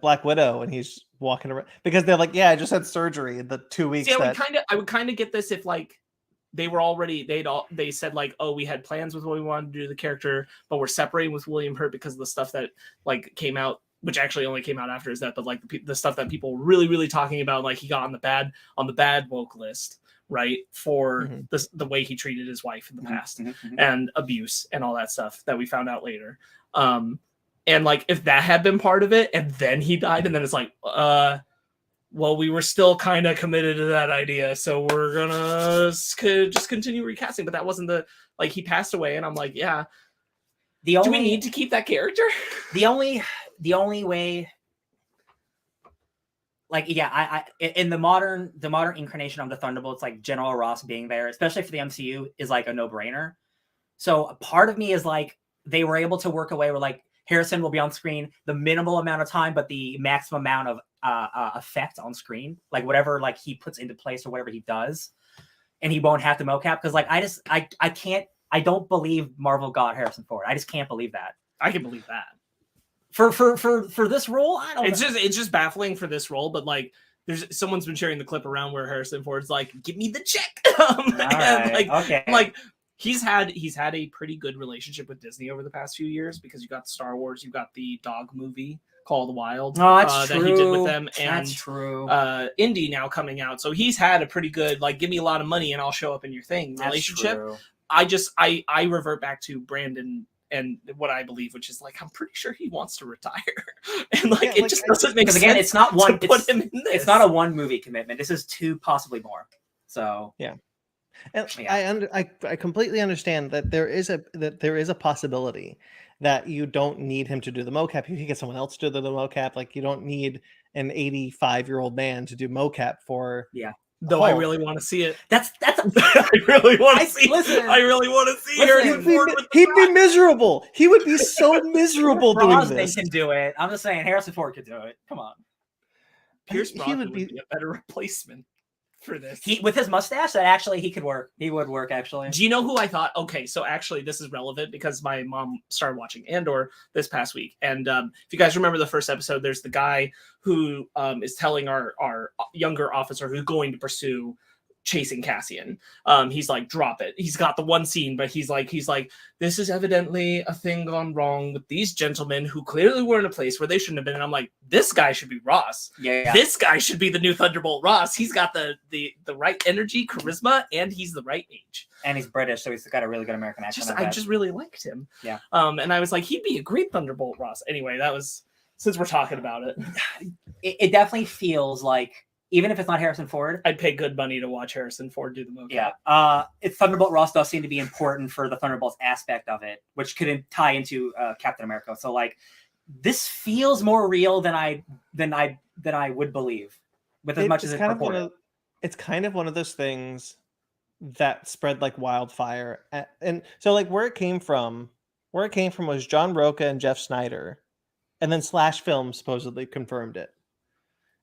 Black Widow, and he's walking around because they're like, I just had surgery in the 2 weeks. See, I would kind of get this if like they were already they said like, oh, we had plans with what we wanted to do to the character, but we're separating with William Hurt because of the stuff that like came out, which actually only came out after his death, but like the stuff that people were really, really talking about, like he got on the bad woke list. Right, for the way he treated his wife in the past and abuse and all that stuff that we found out later. And like if that had been part of it and then he died and then it's like, well, we were still kind of committed to that idea, so we're gonna just continue recasting. But that wasn't he passed away, and I'm like, yeah. Do we need to keep that character? The only way. Like, I in the modern incarnation of the Thunderbolts, like General Ross being there, especially for the MCU, is like a no-brainer. So a part of me is like, they were able to work away where like Harrison will be on screen the minimal amount of time, but the maximum amount of effect on screen, like whatever like he puts into place or whatever he does, and he won't have to mocap because like I don't believe Marvel got Harrison Ford. I just can't believe that. I can believe that. For this role, I don't know. It's just baffling for this role, but like someone's been sharing the clip around where Harrison Ford's like, give me the check. Like he's had a pretty good relationship with Disney over the past few years because you got Star Wars, you got the dog movie called Wild that he did with them, and that's true. Indy now coming out, so he's had a pretty good like give me a lot of money and I'll show up in your thing relationship. True. I revert back to Brandon and what I believe, which is like, I'm pretty sure he wants to retire, and like it just doesn't make sense. Again, it's not one. Put him in this. It's not a one movie commitment. This is 2, possibly more. So yeah, and I completely understand that there is a possibility that you don't need him to do the mocap. You can get someone else to do the mocap. Like you don't need an 85-year-old man to do mocap for. Yeah. Though I really want to see it. That's I really want to see. Listen, I really want to see Harrison. He'd be miserable. He would be so miserable doing this. Can do it. I'm just saying, Harrison Ford could do it. Come on. Pierce Brosnan would be a better replacement for this. With his mustache, that actually he could work. He would work actually. Do you know who I thought? Okay, so actually this is relevant because my mom started watching Andor this past week, and if you guys remember the first episode, there's the guy who is telling our younger officer who's going to pursue chasing Cassian. He's like, drop it. He's got the one scene, but he's like, this is evidently a thing gone wrong with these gentlemen who clearly were in a place where they shouldn't have been. And I'm like, this guy should be Ross. Yeah. This guy should be the new Thunderbolt Ross. He's got the right energy, charisma, and he's the right age. And he's British, so he's got a really good American accent. I just really liked him. Yeah. And I was like, he'd be a great Thunderbolt Ross. Anyway, that was, since we're talking about it. It definitely feels like, even if it's not Harrison Ford, I'd pay good money to watch Harrison Ford do the mocap. Yeah. Thunderbolt Ross does seem to be important for the Thunderbolts aspect of it, which could tie into Captain America. So like, this feels more real than I would believe, with as much as it's reported. It's kind of one of those things that spread like wildfire, and so like where it came from was John Roca and Jeff Snyder, and then Slash Film supposedly confirmed it.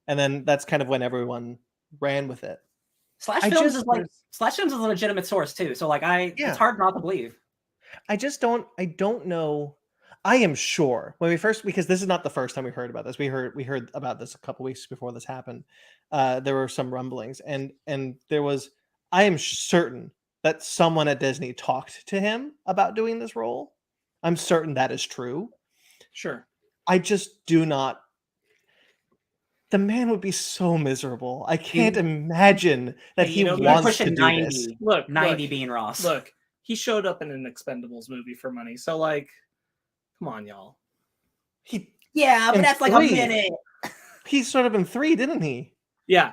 And then that's kind of when everyone ran with it. Slash Films is a legitimate source too. So like it's hard not to believe. I don't know. I am sure when we first, because this is not the first time we heard about this. We heard about this a couple weeks before this happened. There were some rumblings, and there was. I am certain that someone at Disney talked to him about doing this role. I'm certain that is true. Sure. I just do not. The man would be so miserable. I can't imagine that Hey, he you know, You're wants to pushing do 90. this. Look, 90 look, being Ross. Look, he showed up in an Expendables movie for money. So like, come on, y'all. He Yeah, but in that's like 3. a minute. He showed up in 3, didn't he? Yeah.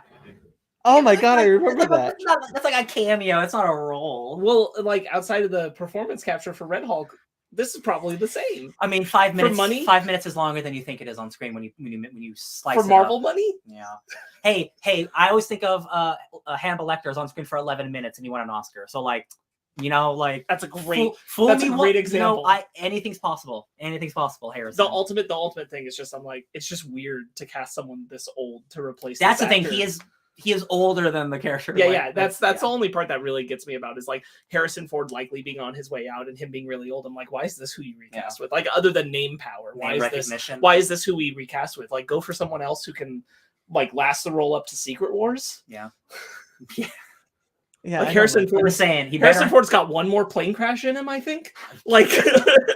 Oh Yeah, my but god, I that's remember like, that. That's like a cameo. It's not a role. Well, like outside of the performance capture for Red Hulk, this is probably the same. I mean, 5 minutes. money? 5 minutes is longer than you think it is on screen when you slice For it Marvel up. money? Yeah. Hey, I always think of Hannibal Lecter is on screen for 11 minutes and he won an Oscar. So like, you know, like That's a great fool that's me a great You example. know, anything's possible. Anything's possible, Harrison. The ultimate thing is just I'm like, it's just weird to cast someone this old to replace That's this the thing. actor. He is older than the character. Yeah, like, yeah. That's the only part that really gets me about is like Harrison Ford likely being on his way out and him being really old. I'm like, why is this who you recast with? Like, other than name power, Name recognition. Why is this who we recast with? Like, go for someone else who can like last the role up to Secret Wars. Yeah. Yeah, Like Harrison Ford. Saying Harrison Ford's got one more plane crash in him, I think. Like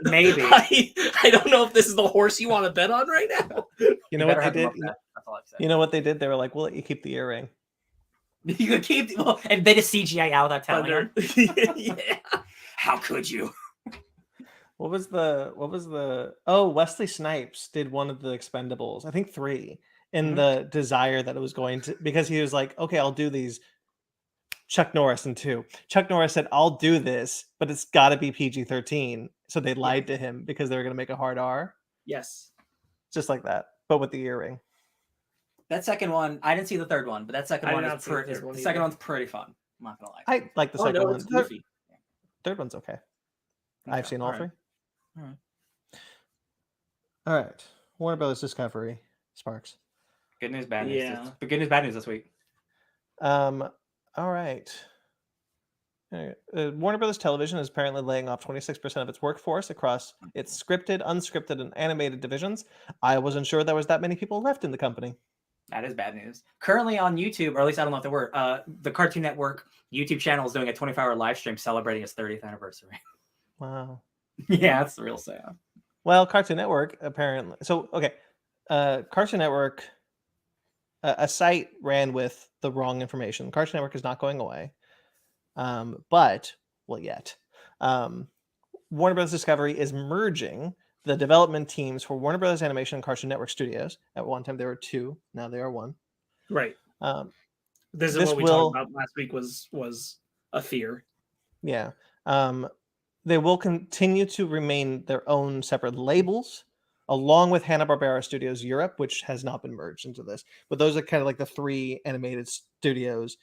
maybe. I don't know if this is the horse you want to bet on right now. You know what they did? That's all I'm saying. You know what they did? They were like, "We'll let you keep the earring." You could keep and they just CGI out without telling her. Yeah. How could you? What was the oh, Wesley Snipes did one of the Expendables, I think 3, in the desire that it was going to, because he was like, okay, I'll do these. Chuck Norris in 2. Chuck Norris said, I'll do this, but it's got to be PG-13. So they lied to him because they were going to make a hard R. Yes. Just like that, but with the earring. That second one, I didn't see the third one, but that second one is the second one's pretty fun. I'm not gonna lie. I like the second one. It's goofy. Third one's okay. Okay, I've seen all 3. All right. All right. Warner Brothers Discovery. Sparks. Good news, bad news. Yeah. But good news, bad news this week. All right. Warner Brothers Television is apparently laying off 26% of its workforce across its scripted, unscripted, and animated divisions. I wasn't sure there was that many people left in the company. That is bad news. Currently on YouTube, or at least I don't know if there were, the Cartoon Network YouTube channel is doing a 24-hour live stream celebrating its 30th anniversary. Wow. Yeah, that's real sad. Well, Cartoon Network apparently. So, okay. Cartoon Network, a site ran with the wrong information. Cartoon Network is not going away. But, well, yet. Warner Brothers Discovery is merging the development teams for Warner Brothers Animation and Cartoon Network Studios. At one time there were 2, now they are 1. Right. This is this what we talked about last week was a fear. Yeah. They will continue to remain their own separate labels, along with Hanna-Barbera Studios Europe, which has not been merged into this. But those are kind of like the 3 animated studios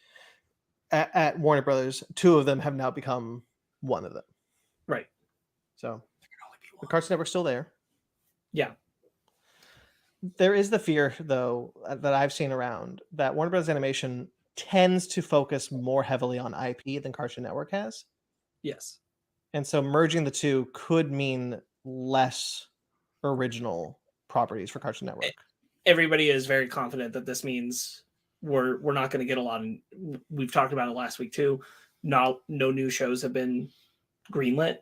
at Warner Brothers. 2 of them have now become one of them. Right. So the Cartoon Network's still there. Yeah. There is the fear, though, that I've seen around that Warner Brothers Animation tends to focus more heavily on IP than Cartoon Network has. Yes. And so merging the 2 could mean less original properties for Cartoon Network. Everybody is very confident that this means we're not going to get a lot of. We've talked about it last week too. No new shows have been greenlit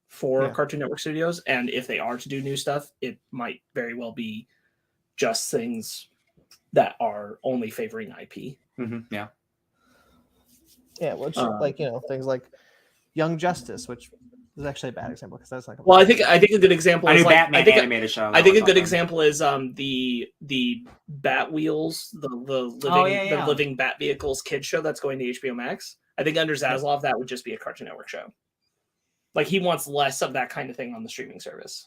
for Cartoon Network Studios, and if they are to do new stuff, it might very well be just things that are only favoring IP. Mm-hmm. Yeah. Yeah, which like, you know, things like Young Justice, which is actually a bad example because that's like. Well, I think a good example is like Batman animated show. I think a good example is the Bat Wheels, the living Bat Vehicles kids show that's going to HBO Max. I think under Zaslav that would just be a Cartoon Network show. Like he wants less of that kind of thing on the streaming service.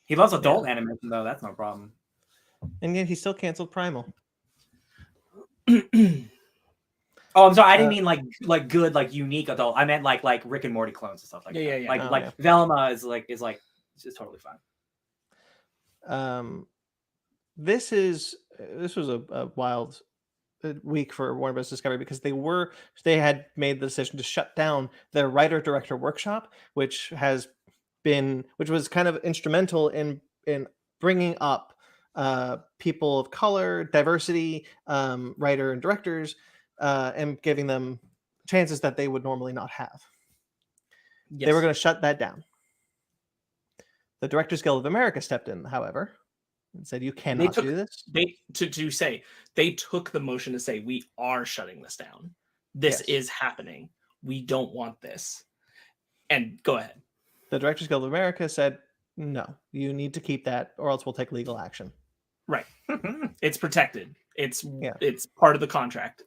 He loves adult animation though. That's no problem. And yet he still canceled Primal. Oh, I'm sorry. I didn't mean like good, like unique adult. I meant like Rick and Morty clones and stuff like that. Yeah. Velma is totally fine. This was a wild week for Warner Bros. Discovery because they had made the decision to shut down their writer-director workshop, which was kind of instrumental in bringing up people of color, diversity, writer and directors, and giving them chances that they would normally not have. Yes. They were going to shut that down. The Directors Guild of America stepped in, however, and said, "You cannot do this." They took the motion to say, we are shutting this down. This Yes. is happening. We don't want this. And go ahead. The Directors Guild of America said, "No, you need to keep that, or else we'll take legal action." Right. It's protected. It's Yeah. part of the contract.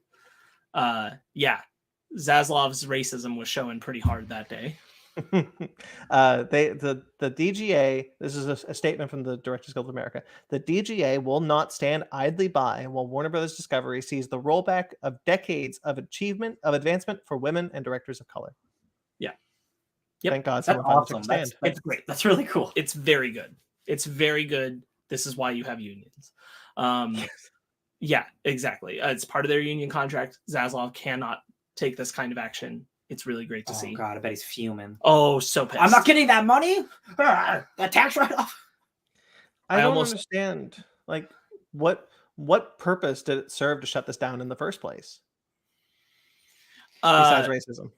Yeah. Zaslav's racism was showing pretty hard that day. The DGA, this is a statement from the Directors Guild of America. The DGA will not stand idly by while Warner Brothers Discovery sees the rollback of decades of advancement for women and directors of color. Yeah. Yep. Thank God That's someone finally took a awesome. stand. That's great. That's really cool. It's very good. It's very good. This is why you have unions. Yeah, exactly. It's part of their union contract. Zaslav cannot take this kind of action. It's really great to see. Oh God, I bet he's fuming. Oh, so pissed. I'm not getting that money. That tax write-off. I don't understand. Like, what purpose did it serve to shut this down in the first place? Besides racism.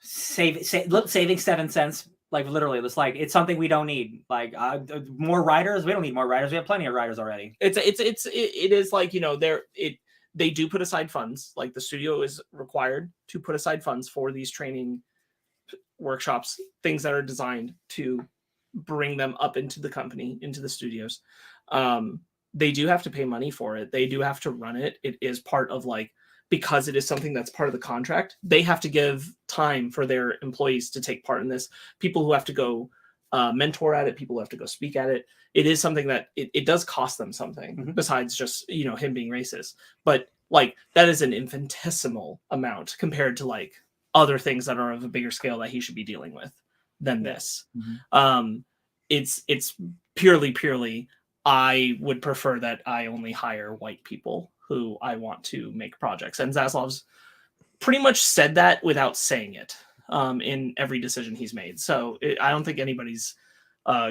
Saving 7 cents. Like literally, it's something we don't need. Like more writers. We don't need more writers. We have plenty of writers already. It is like, they do put aside funds. Like the studio is required to put aside funds for these training workshops, things that are designed to bring them up into the company, into the studios. They do have to pay money for it. They do have to run it. It is part of because it is something that's part of the contract, they have to give time for their employees to take part in this. People who have to go mentor at it, people who have to go speak at it. It is something that it does cost them something besides just, him being racist. But that is an infinitesimal amount compared to other things that are of a bigger scale that he should be dealing with than this. It's purely, I would prefer that I only hire white people who I want to make projects. And Zaslav's pretty much said that without saying it in every decision he's made. So I don't think anybody's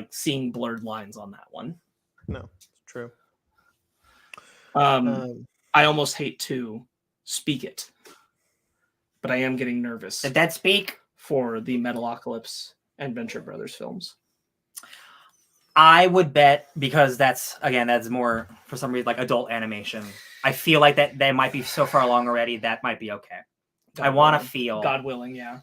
seeing blurred lines on that one. No, it's true. I almost hate to speak it, but I am getting nervous. Did that speak? For the Metalocalypse and Venture Brothers films. I would bet, because that's more, for some reason, adult animation. I feel like that might be so far along already, that might be okay. I want to feel... God willing, yeah.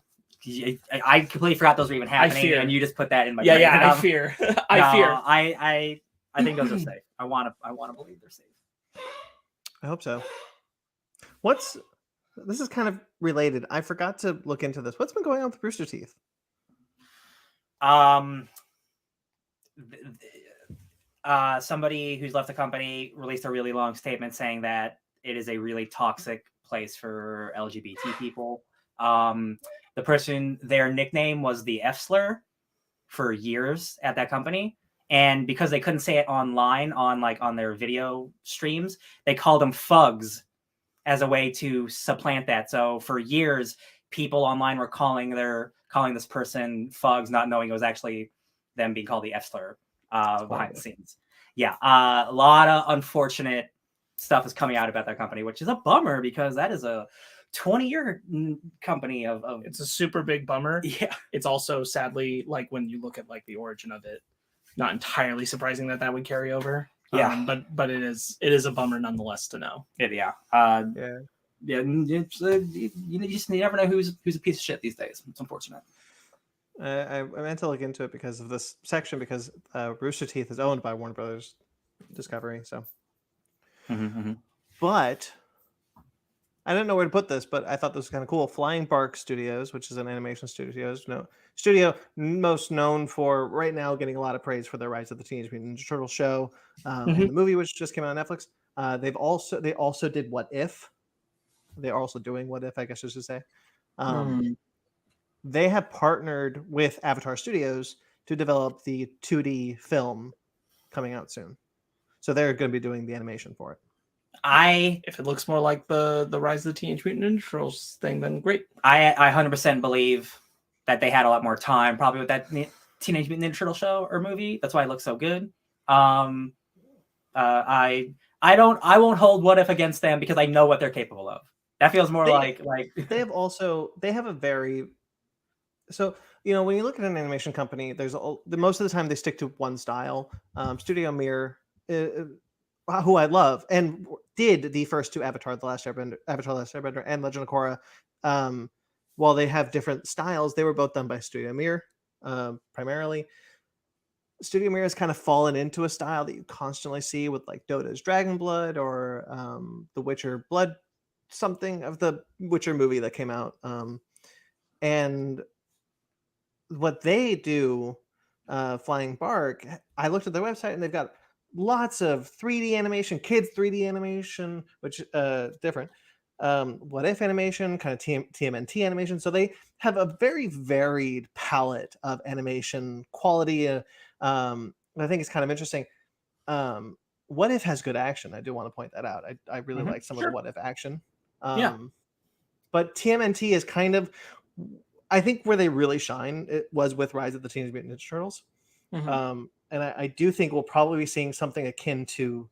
I completely forgot those were even happening, and you just put that in my brain. Yeah, I fear. I think those are safe. I want to believe they're safe. I hope so. This is kind of related. I forgot to look into this. What's been going on with Rooster Teeth? Somebody who's left the company released a really long statement saying that it is a really toxic place for LGBT people. The person, their nickname was the F slur for years at that company. And because they couldn't say it online on their video streams, they called them fugs as a way to supplant that. So for years, people online were calling this person fugs, not knowing it was actually them being called the F slur behind the scenes. Yeah, a lot of unfortunate stuff is coming out about that company, which is a bummer because that is a 20-year company of It's a super big bummer. Yeah. It's also sadly, when you look at the origin of it, not entirely surprising that would carry over. Yeah. But it is a bummer nonetheless to know. Yeah. Yeah. It's, you just never know who's a piece of shit these days. It's unfortunate. I meant to look into it because of this section, because Rooster Teeth is owned by Warner Brothers Discovery. So, But I didn't know where to put this, but I thought this was kind of cool. Flying Bark Studios, which is an animation studio most known for right now getting a lot of praise for their Rise of the Teenage Mutant Ninja Turtle show, and the movie which just came out on Netflix. They also did What If. They're also doing What If, I guess I should say. They have partnered with Avatar Studios to develop the 2D film coming out soon. So they're going to be doing the animation for it. If it looks more like the Rise of the Teenage Mutant Ninja Turtles thing, then great. I 100% believe that they had a lot more time, probably with that Teenage Mutant Ninja Turtle show or movie. That's why it looks so good. I won't hold What If against them because I know what they're capable of. That feels more like they have a very. So, when you look at an animation company, there's most of the time they stick to one style. Studio Mir who I love and did the first two Avatar: The Last Airbender, and Legend of Korra. While they have different styles, they were both done by Studio Mir, primarily. Studio Mir has kind of fallen into a style that you constantly see with like Dota's Dragon Blood or the Witcher Blood, something of the Witcher movie that came out. And what they do, Flying Bark, I looked at their website and they've got lots of 3D animation, kids 3D animation, which different. What if animation, kind of TMNT animation. So they have a very varied palette of animation quality. I think it's kind of interesting. What if has good action. I do want to point that out. I really like some of the what if action. But TMNT is kind of, I think where they really shine, it was with Rise of the Teenage Mutant Ninja Turtles. And I do think we'll probably be seeing something akin to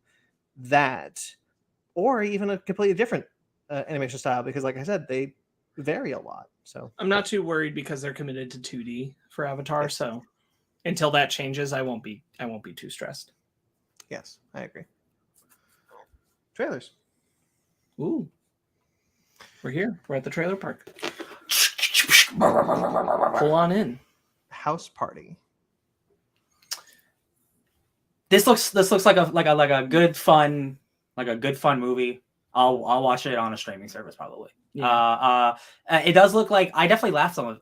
that, or even a completely different animation style, because like I said, they vary a lot. So I'm not too worried because they're committed to 2D for Avatar. So until that changes, I won't be too stressed. Yes, I agree. Trailers. Ooh. We're here. We're at the trailer park. Pull on in. House Party. This looks like a good fun movie. I'll watch it on a streaming service probably. Yeah. It does look like, I definitely laughed some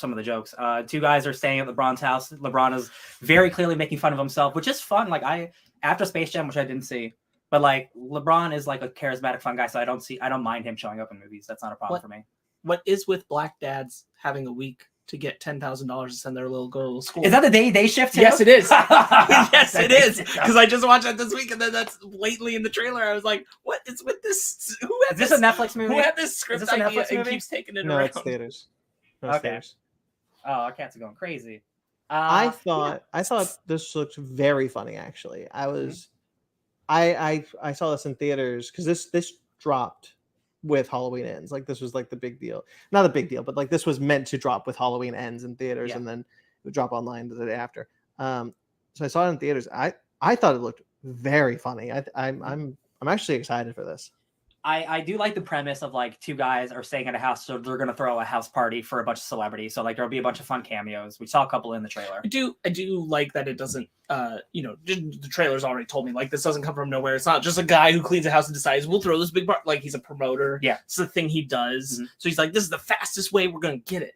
of the jokes. Two guys are staying at LeBron's house. LeBron is very clearly making fun of himself, which is fun. Like after Space Jam, which I didn't see, but like LeBron is like a charismatic, fun guy, so I don't mind him showing up in movies. That's not a problem for me. What is with black dads having a week to get $10,000 to send their little girl to school? Is that the day they shift? Yes, it is. Yes, it is. Because I just watched that this week, and then that's blatantly in the trailer. I was like, "What is with this? Who had this? Is this a Netflix movie? Who had this script idea and keeps taking it around?" No, it's theaters. Theaters. Oh, our cats are going crazy. I thought this looked very funny. Actually, I saw this in theaters because this dropped with Halloween Ends. Like this was like the big deal, not a big deal, but like this was meant to drop with Halloween Ends in theaters, and then it would drop online the day after. So I saw it in theaters. I thought it looked very funny. I'm actually excited for this. I do like the premise of like two guys are staying at a house, so they're gonna throw a house party for a bunch of celebrities. So like there'll be a bunch of fun cameos. We saw a couple in the trailer. I do like that it doesn't the trailer's already told me like this doesn't come from nowhere. It's not just a guy who cleans a house and decides we'll throw this big party. Like he's a promoter. Yeah, it's the thing he does. So he's like, this is the fastest way we're gonna get it.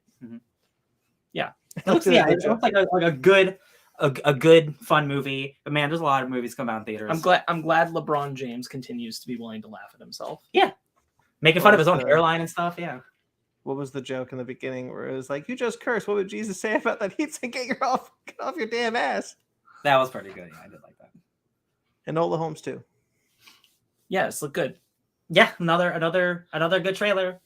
Yeah, it looks like a good fun movie. But man, there's a lot of movies come out in theaters. I'm glad LeBron James continues to be willing to laugh at himself. Yeah, making fun of his own hairline and stuff. Yeah. What was the joke in the beginning where it was like, you just cursed? What would Jesus say about that? He'd say, get off your damn ass. That was pretty good. Yeah, I did like that. Enola Holmes too. Yes, look good. Yeah, another good trailer.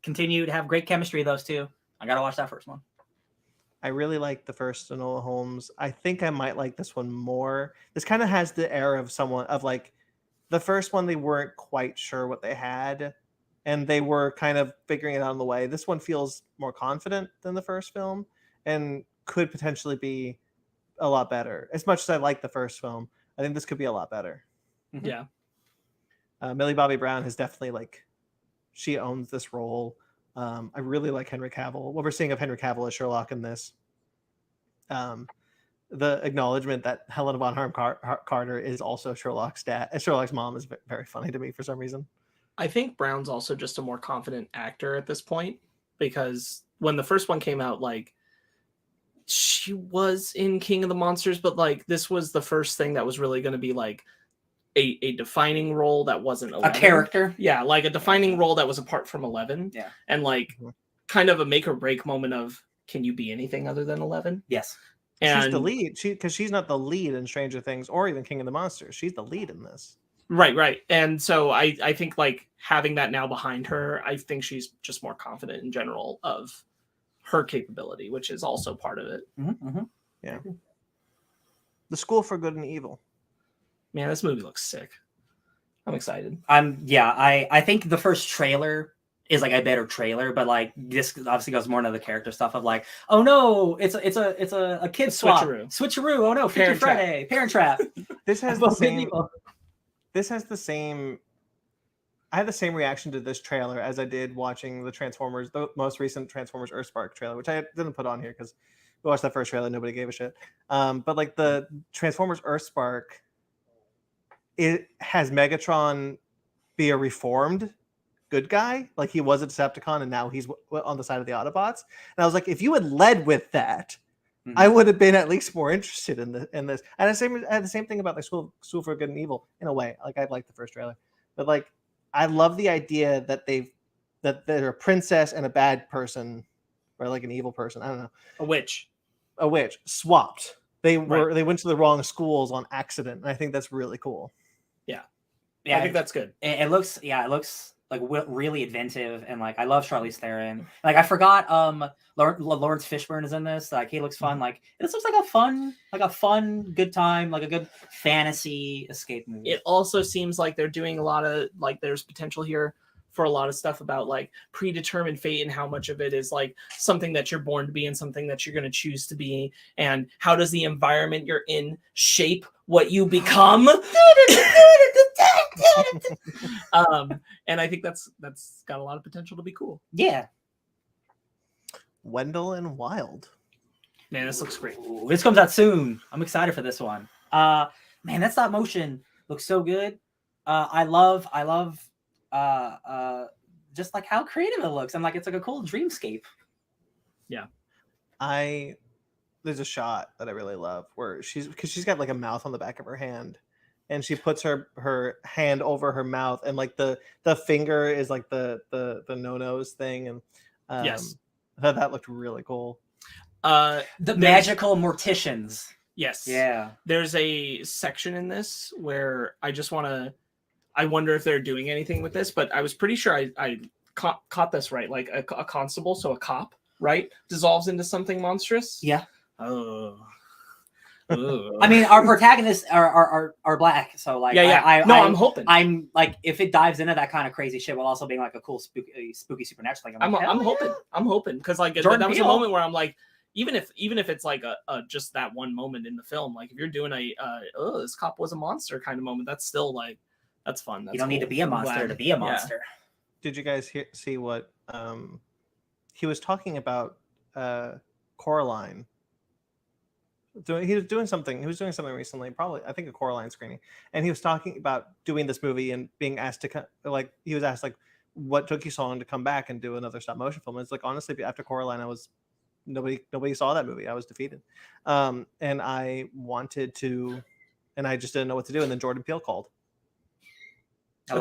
Continue to have great chemistry, those two. I gotta watch that first one. I really like the first Enola Holmes. I think I might like this one more. This kind of has the air of like the first one, they weren't quite sure what they had, and they were kind of figuring it out on the way. This one feels more confident than the first film and could potentially be a lot better. As much as I like the first film, I think this could be a lot better. Yeah. Millie Bobby Brown has definitely she owns this role. I really like Henry Cavill. What we're seeing of Henry Cavill as Sherlock in this. The acknowledgement that Helena Bonham Carter is also Sherlock's dad. Sherlock's mom is very funny to me for some reason. I think Brown's also just a more confident actor at this point, because when the first one came out, she was in King of the Monsters, but this was the first thing that was really going to be a defining role that wasn't 11. A character. Yeah, a defining role that was apart from 11. Yeah. And kind of a make or break moment of, can you be anything other than 11? Yes. And she's the lead. Because she's not the lead in Stranger Things or even King of the Monsters. She's the lead in this. Right. And so I think having that now behind her, I think she's just more confident in general of her capability, which is also part of it. Yeah. The School for Good and Evil. Man, this movie looks sick. I'm excited. I think the first trailer is like a better trailer, but like this obviously goes more into the character stuff of like, oh no, it's a kid swap. Switcheroo. Oh no, Future Friday, Parent Trap. This has the same. This has the same. I had the same reaction to this trailer as I did watching the Transformers, the most recent Transformers Earthspark trailer, which I didn't put on here because we watched that first trailer, nobody gave a shit. But like the Transformers Earthspark, it has Megatron be a reformed good guy, like he was a Decepticon, and now he's on the side of the Autobots. And I was like, if you had led with that, I would have been at least more interested in this. And I had the same thing about like School for Good and Evil in a way. Like I liked the first trailer, but like I love the idea that they're a princess and a bad person, or like an evil person. I don't know. A witch swapped. They went to the wrong schools on accident. And I think that's really cool. Yeah, I think that's good. It looks like really inventive, and like I love Charlize Theron. Like I forgot Lawrence Fishburne is in this. Like he looks fun. Like this looks like a fun good time, like a good fantasy escape movie. It also seems like they're doing a lot of like there's potential here for a lot of stuff about like predetermined fate and how much of it is like something that you're born to be and something that you're going to choose to be, and how does the environment you're in shape what you become. And I think that's got a lot of potential to be cool. Yeah. Wendell and Wild. Man, this looks great. Ooh, this comes out soon. I'm excited for this one. Man, that stop motion looks so good. I love just like how creative it looks, and like it's like a cool dreamscape. Yeah. There's a shot that I really love where she's got like a mouth on the back of her hand, and she puts her hand over her mouth, and like the finger is like the no-nos thing, and yes, I thought that looked really cool. The magical morticians. Yes. Yeah. There's a section in this where I wonder if they're doing anything with this, but I was pretty sure I caught this right. Like a constable, so a cop, right, dissolves into something monstrous. Yeah. Oh. I mean, our protagonists are black, so like I'm hoping. I'm like if it dives into that kind of crazy shit while also being like a cool spooky supernatural thing. I'm hoping because like that was a moment where I'm like, even if it's like a just that one moment in the film, like if you're doing this cop was a monster kind of moment, that's still like that's fun. That's you don't need to be a monster to be a monster. Did you guys see what he was talking about? Coraline. He was doing something recently, probably I think a Coraline screening, and he was talking about doing this movie and being asked to he was asked like, what took you so long to come back and do another stop motion film? And it's like, honestly, after Coraline, I was nobody saw that movie. I was defeated, and I wanted to, and I just didn't know what to do. And then Jordan Peele called.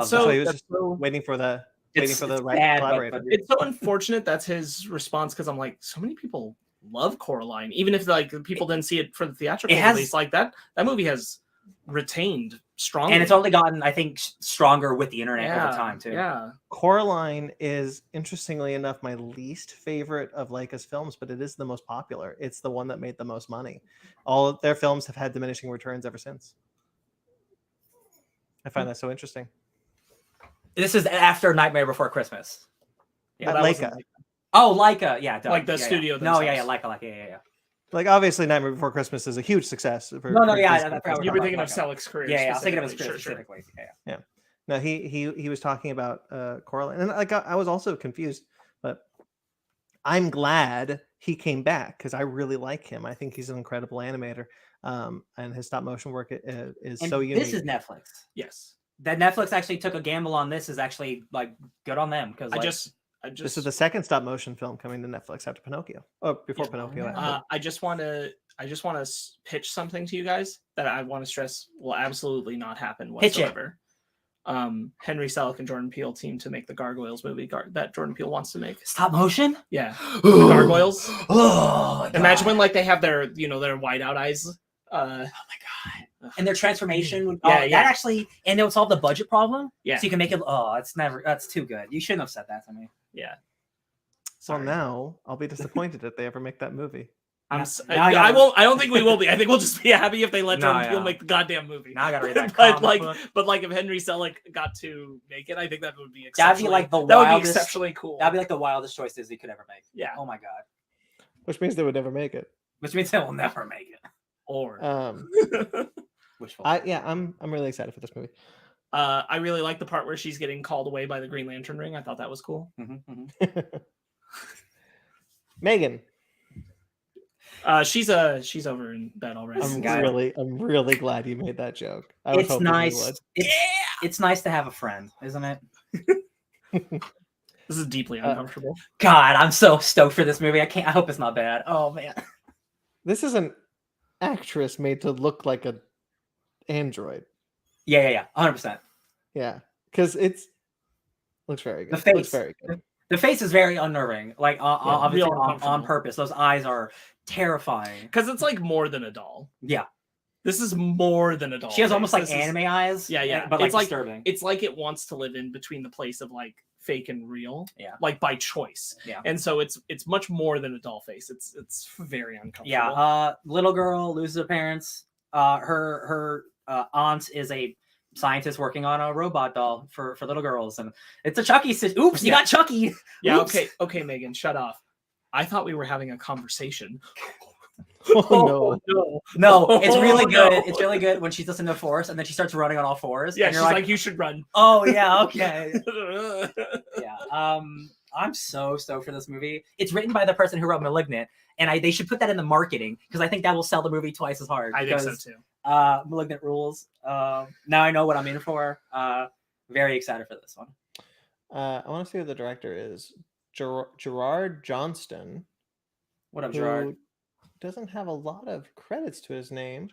So he was just waiting for the right collaborator. It's so unfortunate that's his response, because I'm like, so many people love Coraline, even if like people didn't see it for the theatrical release. Like that movie has retained strongly, and it's only gotten, I think, stronger with the internet over time too. Yeah, Coraline is, interestingly enough, my least favorite of Leica's films, but it is the most popular. It's the one that made the most money. All of their films have had diminishing returns ever since. I find that so interesting. This is after Nightmare Before Christmas. Yeah, Leica. Oh, Leica, yeah, like the studio. No, Leica, yeah. Like obviously, Nightmare Before Christmas is a huge success. You were thinking of Selleck's career. Yeah, I was thinking of his career specifically. Yeah. No, he was talking about Coraline, and like I was also confused, but I'm glad he came back because I really like him. I think he's an incredible animator, and his stop motion work is so unique. This is Netflix. Yes. That Netflix actually took a gamble on this is actually like good on them, because this is the second stop motion film coming to Netflix after Pinocchio. Oh, before Pinocchio. Yeah. I just want to pitch something to you guys that I want to stress will absolutely not happen whatsoever. Henry Selick and Jordan Peele team to make the Gargoyles movie that Jordan Peele wants to make. Stop motion? Yeah. Gargoyles. Oh, imagine when like they have their their white-out eyes. Oh my god! And their transformation, that actually, and it'll solve the budget problem. Yeah, so you can make it. Oh, that's too good. You shouldn't have said that to me. Yeah. So now I'll be disappointed if they ever make that movie. I gotta- won't. I don't think we will be. I think we'll just be happy if they let No, Jordan Peele yeah. make the goddamn movie. Now I gotta read that but comic book. if Henry Selick got to make it, I think that would be That'd be exceptionally. like the that would be wildest. exceptionally cool. That'd be like the wildest choice Disney could ever make. Yeah. Oh my god. Which means they would never make it. Which means they will never make it. Or Wishful. I'm really excited for this movie. I really like the part where she's getting called away by the Green Lantern ring. I thought that was cool. Megan. She's over in bed already. I'm really glad you made that joke. I was It's hoping you nice. would. It's nice to have a friend, isn't it? This is deeply uncomfortable. God, I'm so stoked for this movie. I hope it's not bad. Oh man. This is an actress made to look like an android. Yeah. 100%. Yeah, because looks very good. The face. Looks very good. The face is very unnerving. Like obviously real on uncomfortable. purpose. Those eyes are terrifying. Because it's like more than a doll. Yeah. This is more than a doll. She has almost like This is- anime eyes. Yeah. But like It's like- disturbing. It's like it wants to live in between the place of like fake and real. Yeah. Like by choice. Yeah. And so it's much more than a doll face. It's very uncomfortable. Yeah. Little girl loses her parents. Her aunt is a scientist working on a robot doll for little girls, and it's a Chucky. Oops, you got Chucky. Yeah. Oops. Okay, Megan, shut off. I thought we were having a conversation. Oh no. No, it's really Oh, good. no. It's really good when she's just in the forest and then she starts running on all fours. Yeah, and she's you're like, you should run. oh yeah, okay. Yeah. I'm so stoked for this movie. It's written by the person who wrote *Malignant*, and they should put that in the marketing because I think that will sell the movie twice as hard. I think so too. *Malignant* rules. Now I know what I'm in for. Very excited for this one. I want to see who the director is. Gerard Johnston. What up, who Gerard? doesn't have a lot of credits to his name.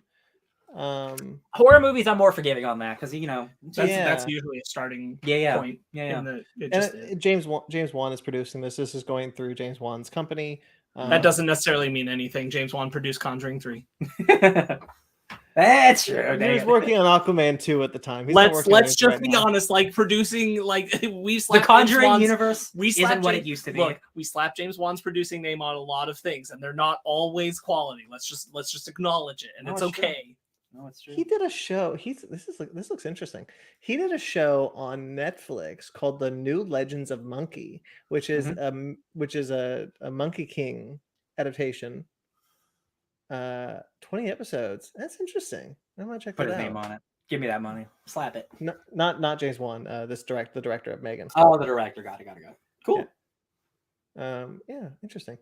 Horror movies, I'm more forgiving on that because That's usually a starting point. Yeah. James Wan is producing this. This is going through James Wan's company. That doesn't necessarily mean anything. James Wan produced Conjuring 3. That's true. He was working on Aquaman 2 at the time. Let's just be honest. Like producing, like we The slapped Conjuring James universe Wan's, isn't what it used to be. Look, we slapped James Wan's producing name on a lot of things, and they're not always quality. Let's just acknowledge it, and it's okay. No, it's true. He did a show. This looks interesting. He did a show on Netflix called The New Legends of Monkey, which is a Monkey King adaptation. 20 episodes. That's interesting. I'm gonna check Put that his out. name on it. Give me that money. Slap it. No, not James Wan. The director of Megan. Oh, the director. Got it. Cool. Yeah, interesting.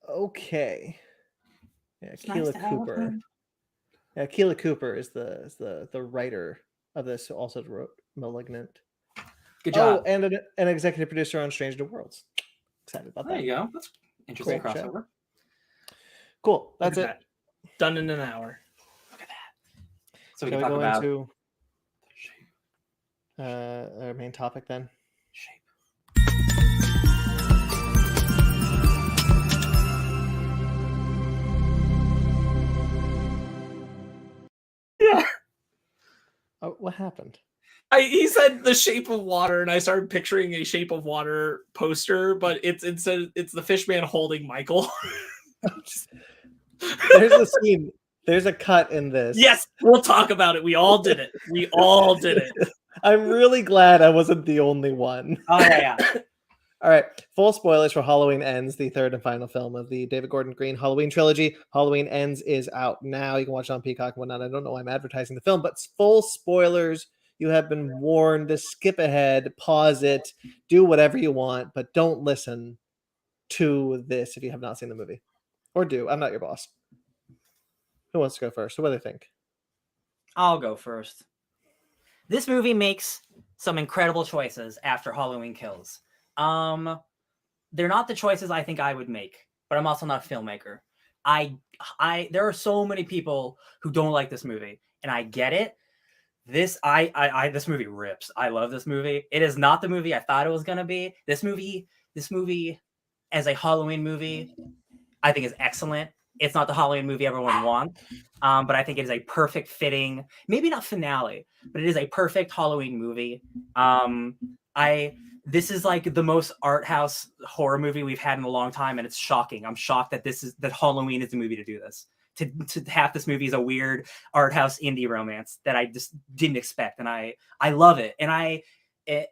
Okay. Yeah, It's nice Keela to have a Cooper. friend. Yeah, Keela Cooper is the writer of this. Who also wrote *Malignant*. Good job. Oh, and an executive producer on *Strange New Worlds*. Excited about There that. you go. That's interesting Cool. crossover. Cool. That's Look it. at that. Done in an hour. Look at that. So we Shall can we talk go about into our main topic then? shape. Yeah. Oh, what happened? He said The Shape of Water, and I started picturing a Shape of Water poster, but it's the fish man holding Michael. There's a scene. There's a cut in this. Yes, we'll talk about it. We all did it. I'm really glad I wasn't the only one. Oh yeah. All right. Full spoilers for Halloween Ends, the third and final film of the David Gordon Green Halloween trilogy. Halloween Ends is out now. You can watch it on Peacock and whatnot. I don't know why I'm advertising the film, but full spoilers. You have been warned to skip ahead, pause it, do whatever you want, but don't listen to this if you have not seen the movie. Or do. I'm not your boss. Who wants to go first? What do they think? I'll go first. This movie makes some incredible choices after Halloween Kills. They're not the choices I think I would make, but I'm also not a filmmaker. There are so many people who don't like this movie, and I get it. This movie rips. I love this movie. It is not the movie I thought it was gonna be. This movie as a Halloween movie, I think is excellent. It's not the Halloween movie everyone wants, but I think it is a perfect fitting, maybe not finale, but it is a perfect Halloween movie. this is like the most art house horror movie we've had in a long time, and it's shocking. I'm shocked that that Halloween is the movie to do this. To have this movie is a weird art house indie romance that I just didn't expect, and I love it. And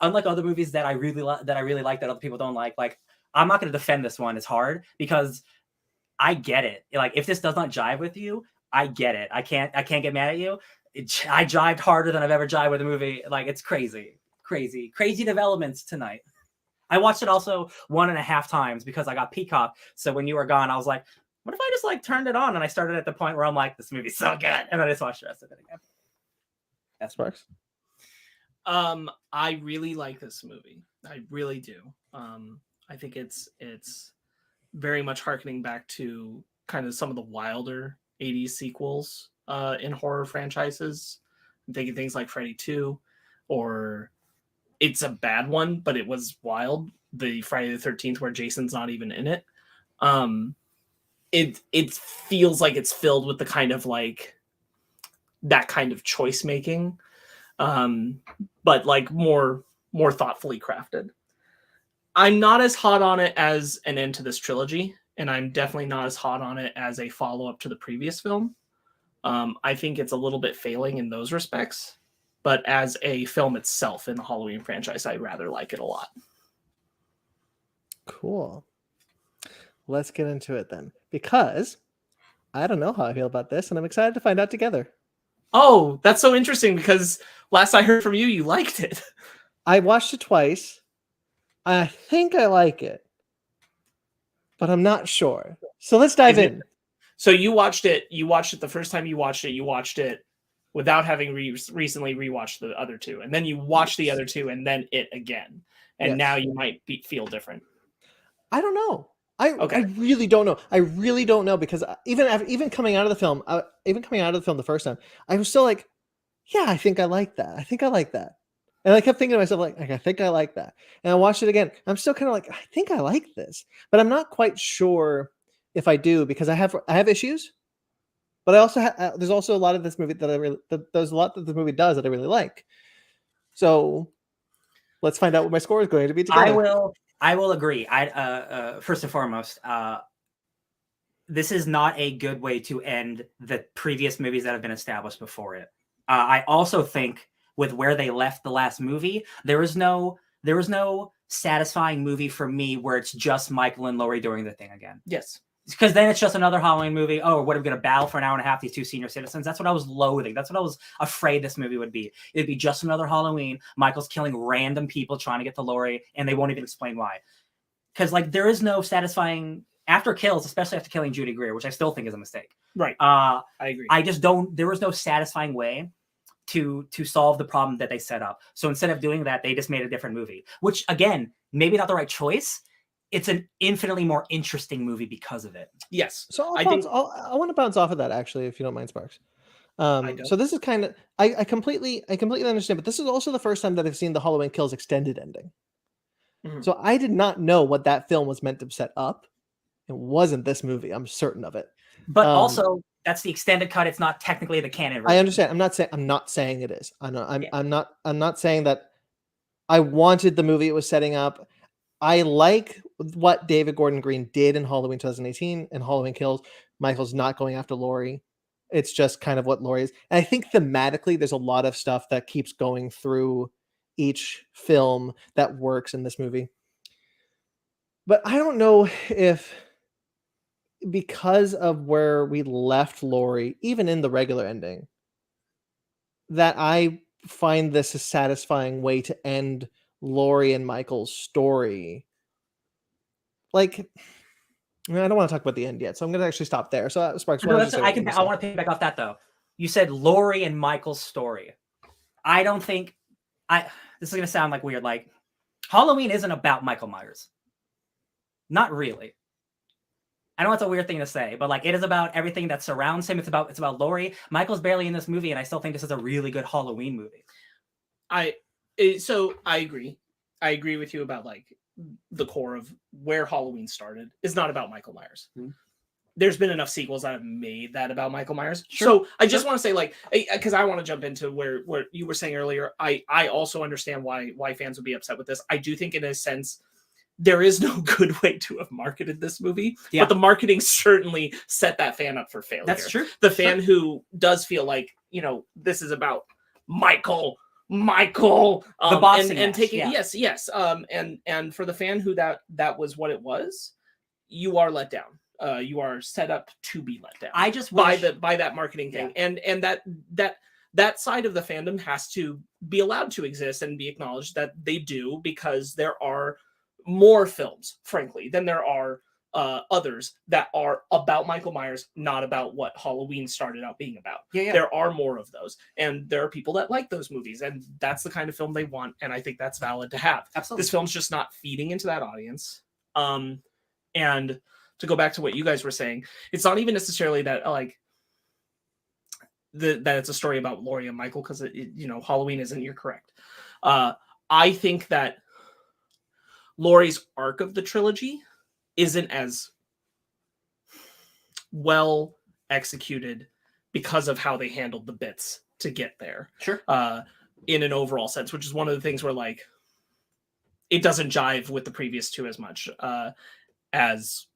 unlike other movies that I really like that other people don't like I'm not going to defend this one as hard because I get it. Like if this does not jive with you, I get it. I can't get mad at you. I jived harder than I've ever jived with a movie. Like it's crazy developments tonight. I watched it also 1.5 times because I got Peacock. So when you were gone, I was like, what if I just like turned it on and I started at the point where I'm like, this movie's so good, and then I just watched the rest of it again. That's Sparks. I really like this movie. I really do. I think it's very much harkening back to kind of some of the wilder 80s sequels in horror franchises. I'm thinking things like Freddy 2 or It's a Bad One, but it was wild. The Friday the 13th where Jason's not even in it. It feels like it's filled with the kind of like that kind of choice making, but like more thoughtfully crafted. I'm not as hot on it as an end to this trilogy, and I'm definitely not as hot on it as a follow-up to the previous film. I think it's a little bit failing in those respects, but as a film itself in the Halloween franchise, I rather like it a lot. Cool. Let's get into it then, because I don't know how I feel about this, and I'm excited to find out together. Oh, that's so interesting, because last I heard from you, you liked it. I watched it twice. I think I like it, but I'm not sure. So let's dive in. So you watched it the first time you watched it without having recently rewatched the other two, and then you watched the other two and then it again, and now you might feel different. I don't know. I really don't know. I really don't know, because even coming out of the film, the first time, I was still like, yeah, I think I like that. I think I like that. And I kept thinking to myself, like, I think I like that. And I watched it again. I'm still kind of like, I think I like this, but I'm not quite sure if I do, because I have issues, but I also there's also a lot of this movie that there's a lot that the movie does that I really like. So let's find out what my score is going to be together. I will agree. First and foremost, this is not a good way to end the previous movies that have been established before it. I also think with where they left the last movie, there was no satisfying movie for me where it's just Michael and Laurie doing the thing again. Yes. Because then it's just another Halloween movie. Oh, what are we going to battle for an hour and a half, these two senior citizens? That's what I was loathing. That's what I was afraid this movie would be. It'd be just another Halloween. Michael's killing random people trying to get to Laurie, and they won't even explain why. Because like there is no satisfying after kills, especially after killing Judy Greer, which I still think is a mistake. Right. I agree. There was no satisfying way to solve the problem that they set up. So instead of doing that, they just made a different movie, which again, maybe not the right choice. It's an infinitely more interesting movie because of it. Yes. So I want to bounce off of that, actually, if you don't mind, Sparks. So this is kind of, I completely understand, but this is also the first time that I've seen the Halloween Kills extended ending. Mm-hmm. So I did not know what that film was meant to set up. It wasn't this movie. I'm certain of it. But also, that's the extended cut. It's not technically the canon version. I understand. I'm not saying it is. I'm not saying that I wanted the movie it was setting up. I like what David Gordon Green did in Halloween 2018 and Halloween Kills. Michael's not going after Laurie. It's just kind of what Laurie is. And I think thematically, there's a lot of stuff that keeps going through each film that works in this movie. But I don't know if, because of where we left Laurie, even in the regular ending, that I find this a satisfying way to end Laurie and Michael's story. Like, I don't want to talk about the end yet, so I'm going to actually stop there. So, Sparks, I want to piggyback off that, though. You said Laurie and Michael's story. I don't think this is going to sound like weird. Like, Halloween isn't about Michael Myers. Not really. I know it's a weird thing to say, but like it is about everything that surrounds him. It's about Laurie. Michael's barely in this movie, and I still think this is a really good Halloween movie. So I agree. I agree with you about like the core of where Halloween started is not about Michael Myers. Mm-hmm. there's been enough sequels that have made that about Michael Myers. Sure. So I just want to say, like, because I want to jump into where you were saying earlier. I also understand why fans would be upset with this. I do think, in a sense, there is no good way to have marketed this movie, but the marketing certainly set that fan up for failure. That's true. The fan who does feel like, you know, this is about Michael, the boxing and match, taking yeah. yes, and for the fan who that was what it was, you are let down. You are set up to be let down. I just wish... by that marketing thing, and that side of the fandom has to be allowed to exist and be acknowledged that they do, because there are more films, frankly, than there are others that are about Michael Myers, not about what Halloween started out being about. There are more of those, and there are people that like those movies, and that's the kind of film they want, and I think that's valid to have. Absolutely. This film's just not feeding into that audience. And to go back to what you guys were saying, it's not even necessarily that like that it's a story about Laurie and Michael, because you know, Halloween isn't. You're correct. I think that Laurie's arc of the trilogy isn't as well executed because of how they handled the bits to get there. Sure. In an overall sense, which is one of the things where, like, it doesn't jive with the previous two as much as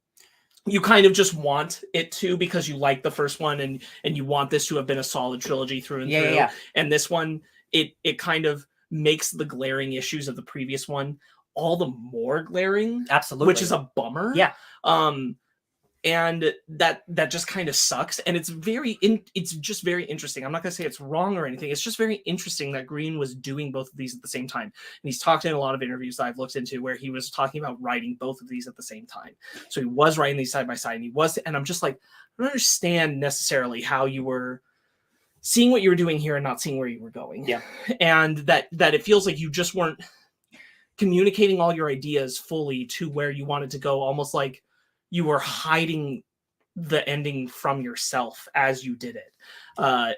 you kind of just want it to, because you like the first one and you want this to have been a solid trilogy through and through. And this one, it kind of makes the glaring issues of the previous one all the more glaring. Absolutely. Which is a bummer. Yeah. And that just kind of sucks. And it's just very interesting. I'm not going to say it's wrong or anything. It's just very interesting that Green was doing both of these at the same time. And he's talked in a lot of interviews that I've looked into where he was talking about writing both of these at the same time. So he was writing these side by side, and I'm just like, I don't understand necessarily how you were seeing what you were doing here and not seeing where you were going. Yeah. And that it feels like you just weren't communicating all your ideas fully to where you wanted to go, almost like you were hiding the ending from yourself as you did it.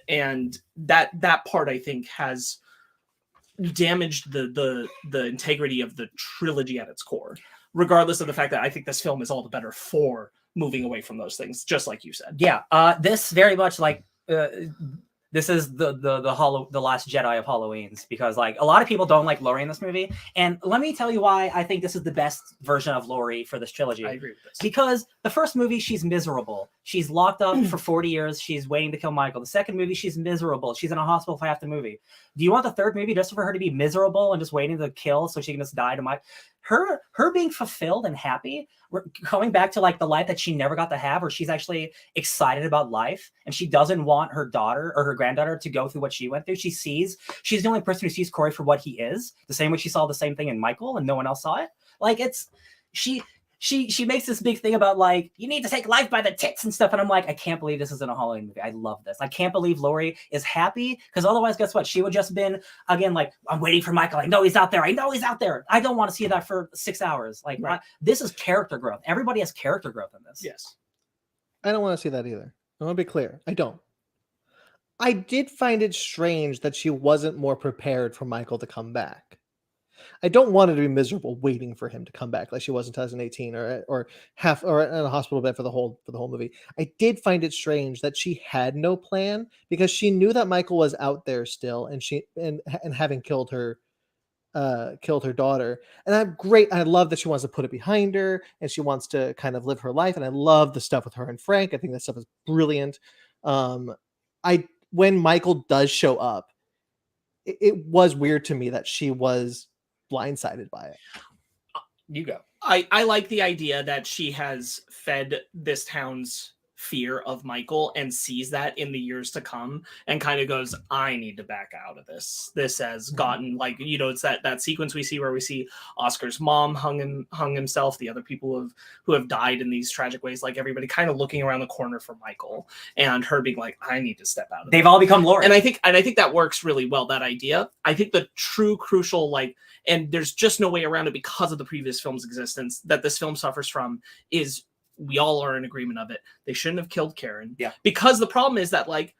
And that part, I think, has damaged the integrity of the trilogy at its core, regardless of the fact that I think this film is all the better for moving away from those things, just like you said. Yeah. This very much like this is the Last Jedi of Halloween's, because like a lot of people don't like Laurie in this movie, and let me tell you why I think this is the best version of Laurie for this trilogy. I agree with this. Because the first movie, she's miserable. She's locked up for 40 years. She's waiting to kill Michael. The second movie, she's miserable. She's in a hospital for half the movie. Do you want the third movie just for her to be miserable and just waiting to kill so she can just die to Mike? Her being fulfilled and happy, going back to like the life that she never got to have, where she's actually excited about life and she doesn't want her daughter or her granddaughter to go through what she went through. She's the only person who sees Corey for what he is, the same way she saw the same thing in Michael and no one else saw it. Like she makes this big thing about like, you need to take life by the tits and stuff. And I'm like, I can't believe this isn't a Halloween movie. I love this. I can't believe Laurie is happy, because otherwise, guess what? She would just been, again, like, I'm waiting for Michael. I know he's out there. I know he's out there. I don't want to see that for 6 hours. Like, right. This is character growth. Everybody has character growth in this. Yes. I don't want to see that either. I want to be clear. I don't. I did find it strange that she wasn't more prepared for Michael to come back. I don't want her to be miserable waiting for him to come back like she was in 2018 or in a hospital bed for the whole movie. I did find it strange that she had no plan, because she knew that Michael was out there still, and having killed her daughter. And I'm great. I love that she wants to put it behind her and she wants to kind of live her life. And I love the stuff with her and Frank. I think that stuff is brilliant. When Michael does show up, it was weird to me that she was blindsided by it. You go. I like the idea that she has fed this town's fear of Michael and sees that in the years to come and kind of goes, I need to back out of this. This has gotten, like, you know, it's that sequence we see where we see Oscar's mom hung himself, the other people who have died in these tragic ways, like everybody kind of looking around the corner for Michael, and her being like, I need to step out of They've all become Laurie. And I think that works really well, that idea. I think the true crucial, like, and there's just no way around it because of the previous film's existence that this film suffers from, is we all are in agreement of it. They shouldn't have killed Karen. Yeah. Because the problem is that, like,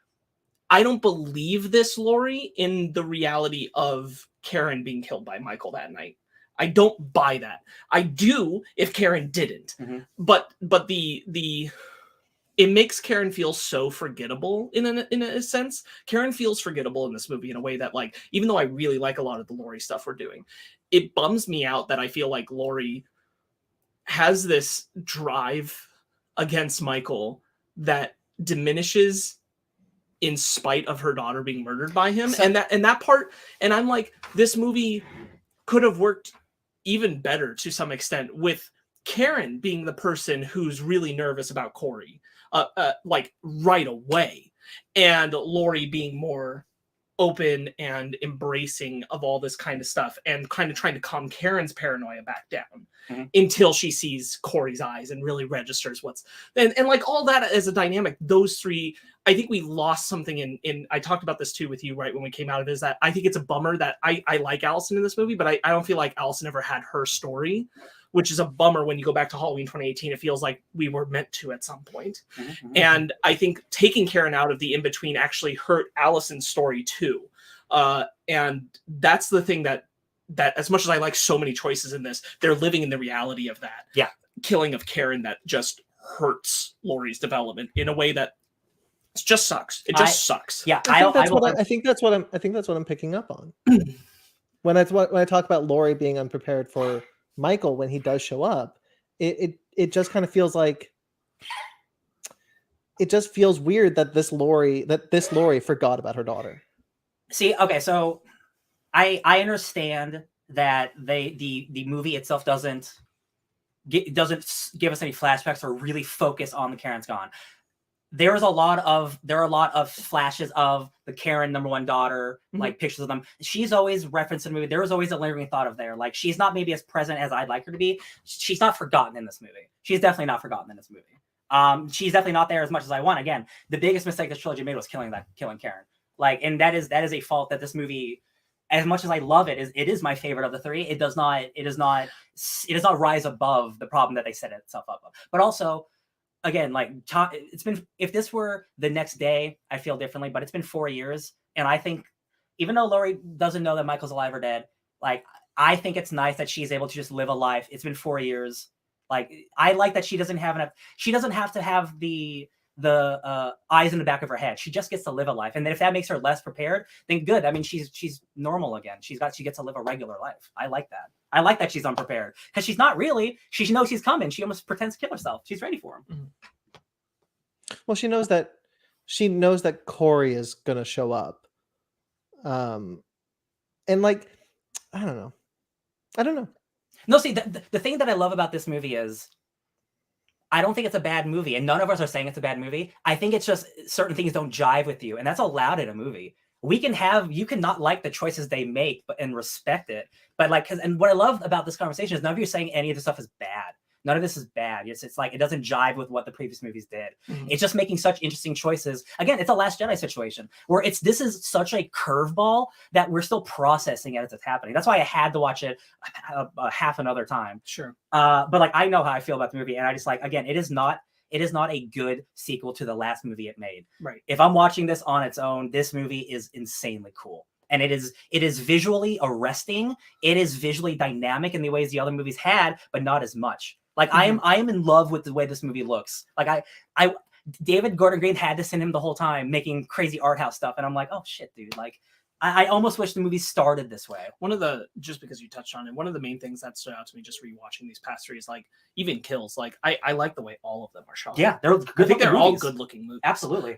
I don't believe this Laurie in the reality of Karen being killed by Michael that night. I don't buy that. I do if Karen didn't. Mm-hmm. But the it makes Karen feel so forgettable in a sense. Karen feels forgettable in this movie in a way that, like, even though I really like a lot of the Laurie stuff we're doing, it bums me out that I feel like Laurie has this drive against Michael that diminishes in spite of her daughter being murdered by him. And that part, and I'm like, this movie could have worked even better to some extent with Karen being the person who's really nervous about Corey, like right away, and Laurie being more open and embracing of all this kind of stuff and kind of trying to calm Karen's paranoia back down until she sees Corey's eyes and really registers what's and like all that as a dynamic. Those three, I think we lost something in I talked about this too with you right when we came out of it, is that I think it's a bummer that I like Allison in this movie, but I don't feel like Allison ever had her story, which is a bummer. When you go back to Halloween 2018, it feels like we were meant to at some point. And I think taking Karen out of the in-between actually hurt Allison's story too. And that's the thing that as much as I like so many choices in this, they're living in the reality of that. Yeah. Killing of Karen that just hurts Laurie's development in a way that it just sucks. It just sucks. Yeah. I think that's what I'm picking up on. when I talk about Laurie being unprepared for Michael when he does show up, it just kind of feels like it just feels weird that this Laurie forgot about her daughter. See, okay, so I understand that the movie itself doesn't give us any flashbacks or really focus on the Karen's gone. There are a lot of flashes of the Karen #1 daughter, like pictures of them. She's always referenced in the movie. There was always a lingering thought of there. Like, she's not maybe as present as I'd like her to be. She's not forgotten in this movie. She's definitely not forgotten in this movie. She's definitely not there as much as I want. Again, the biggest mistake this trilogy made was killing Karen. Like, and that is a fault that this movie, as much as I love it is my favorite of the three. It does not rise above the problem that they set itself up of. But also, again, like, it's been, if this were the next day, I feel differently, but it's been 4 years. And I think, even though Laurie doesn't know that Michael's alive or dead, like, I think it's nice that she's able to just live a life. It's been 4 years. Like, I like that she doesn't have to have the eyes in the back of her head. She just gets to live a life. And then if that makes her less prepared, then good. I mean, she's normal again. She gets to live a regular life. I like that. I like that she's unprepared, because she's not really. She knows he's coming. She almost pretends to kill herself. She's ready for him. Well, she knows that Corey is gonna show up. And like, I don't know. No, see, the thing that I love about this movie is, I don't think it's a bad movie, and none of us are saying it's a bad movie. I think it's just certain things don't jive with you, and that's allowed in a movie. You can not like the choices they make, and respect it. But like, and what I love about this conversation is none of you are saying any of this stuff is bad. None of this is bad. It's like, it doesn't jive with what the previous movies did. It's just making such interesting choices. Again, it's a Last Jedi situation where this is such a curveball that we're still processing as it's happening. That's why I had to watch it half another time. Sure. But like, I know how I feel about the movie, and I just, like, again, it is not a good sequel to the last movie it made. Right. If I'm watching this on its own, this movie is insanely cool. And it is visually arresting. It is visually dynamic in the ways the other movies had, but not as much. Like, I am in love with the way this movie looks. Like, David Gordon Green had to send him the whole time making crazy art house stuff, and I'm like, oh shit, dude. Like, I almost wish the movie started this way. Just because you touched on it, one of the main things that stood out to me just rewatching these past three is, like, even kills. Like, I like the way all of them are shot. Yeah, they're good. I think they're all good looking movies. Absolutely.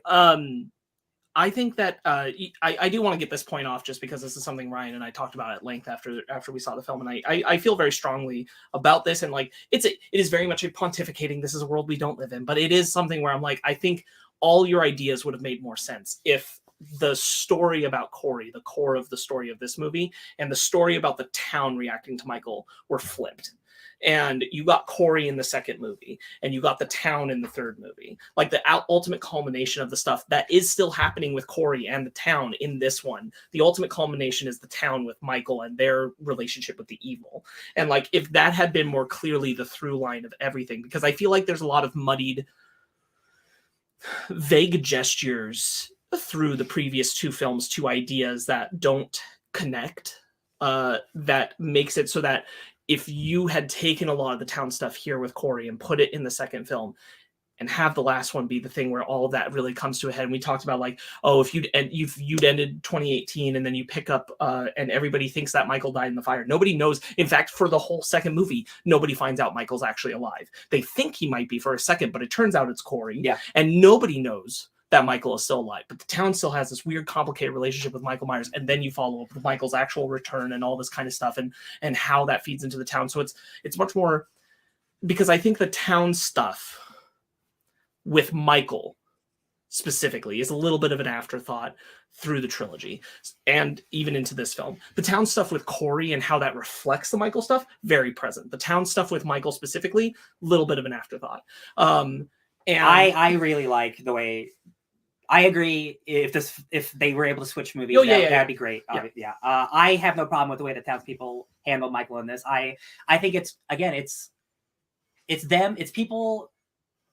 I think that I do want to get this point off, just because this is something Ryan and I talked about at length after we saw the film, and I feel very strongly about this. And like, it is very much a pontificating, this is a world we don't live in, but it is something where I'm like, I think all your ideas would have made more sense if the story about Corey, the core of the story of this movie, and the story about the town reacting to Michael were flipped. And you got Corey in the second movie, and you got the town in the third movie. Like, the ultimate culmination of the stuff that is still happening with Corey and the town in this one, the ultimate culmination is the town with Michael and their relationship with the evil. And like, if that had been more clearly the through line of everything, because I feel like there's a lot of muddied, vague gestures through the previous two films to ideas that don't connect, that makes it so that if you had taken a lot of the town stuff here with Corey and put it in the second film, and have the last one be the thing where all of that really comes to a head. And we talked about like, oh, if you'd ended 2018 and then you pick up and everybody thinks that Michael died in the fire. Nobody knows. In fact, for the whole second movie, nobody finds out Michael's actually alive. They think he might be for a second, but it turns out it's Corey. Yeah. And nobody knows that Michael is still alive. But the town still has this weird, complicated relationship with Michael Myers. And then you follow up with Michael's actual return and all this kind of stuff and how that feeds into the town. So it's much more, because I think the town stuff with Michael specifically is a little bit of an afterthought through the trilogy and even into this film. The town stuff with Corey and how that reflects the Michael stuff, very present. The town stuff with Michael specifically, a little bit of an afterthought. And I really like the way. I agree. If they were able to switch movies, that'd be great. Yeah. I have no problem with the way the townspeople handle Michael in this. I think it's them. It's people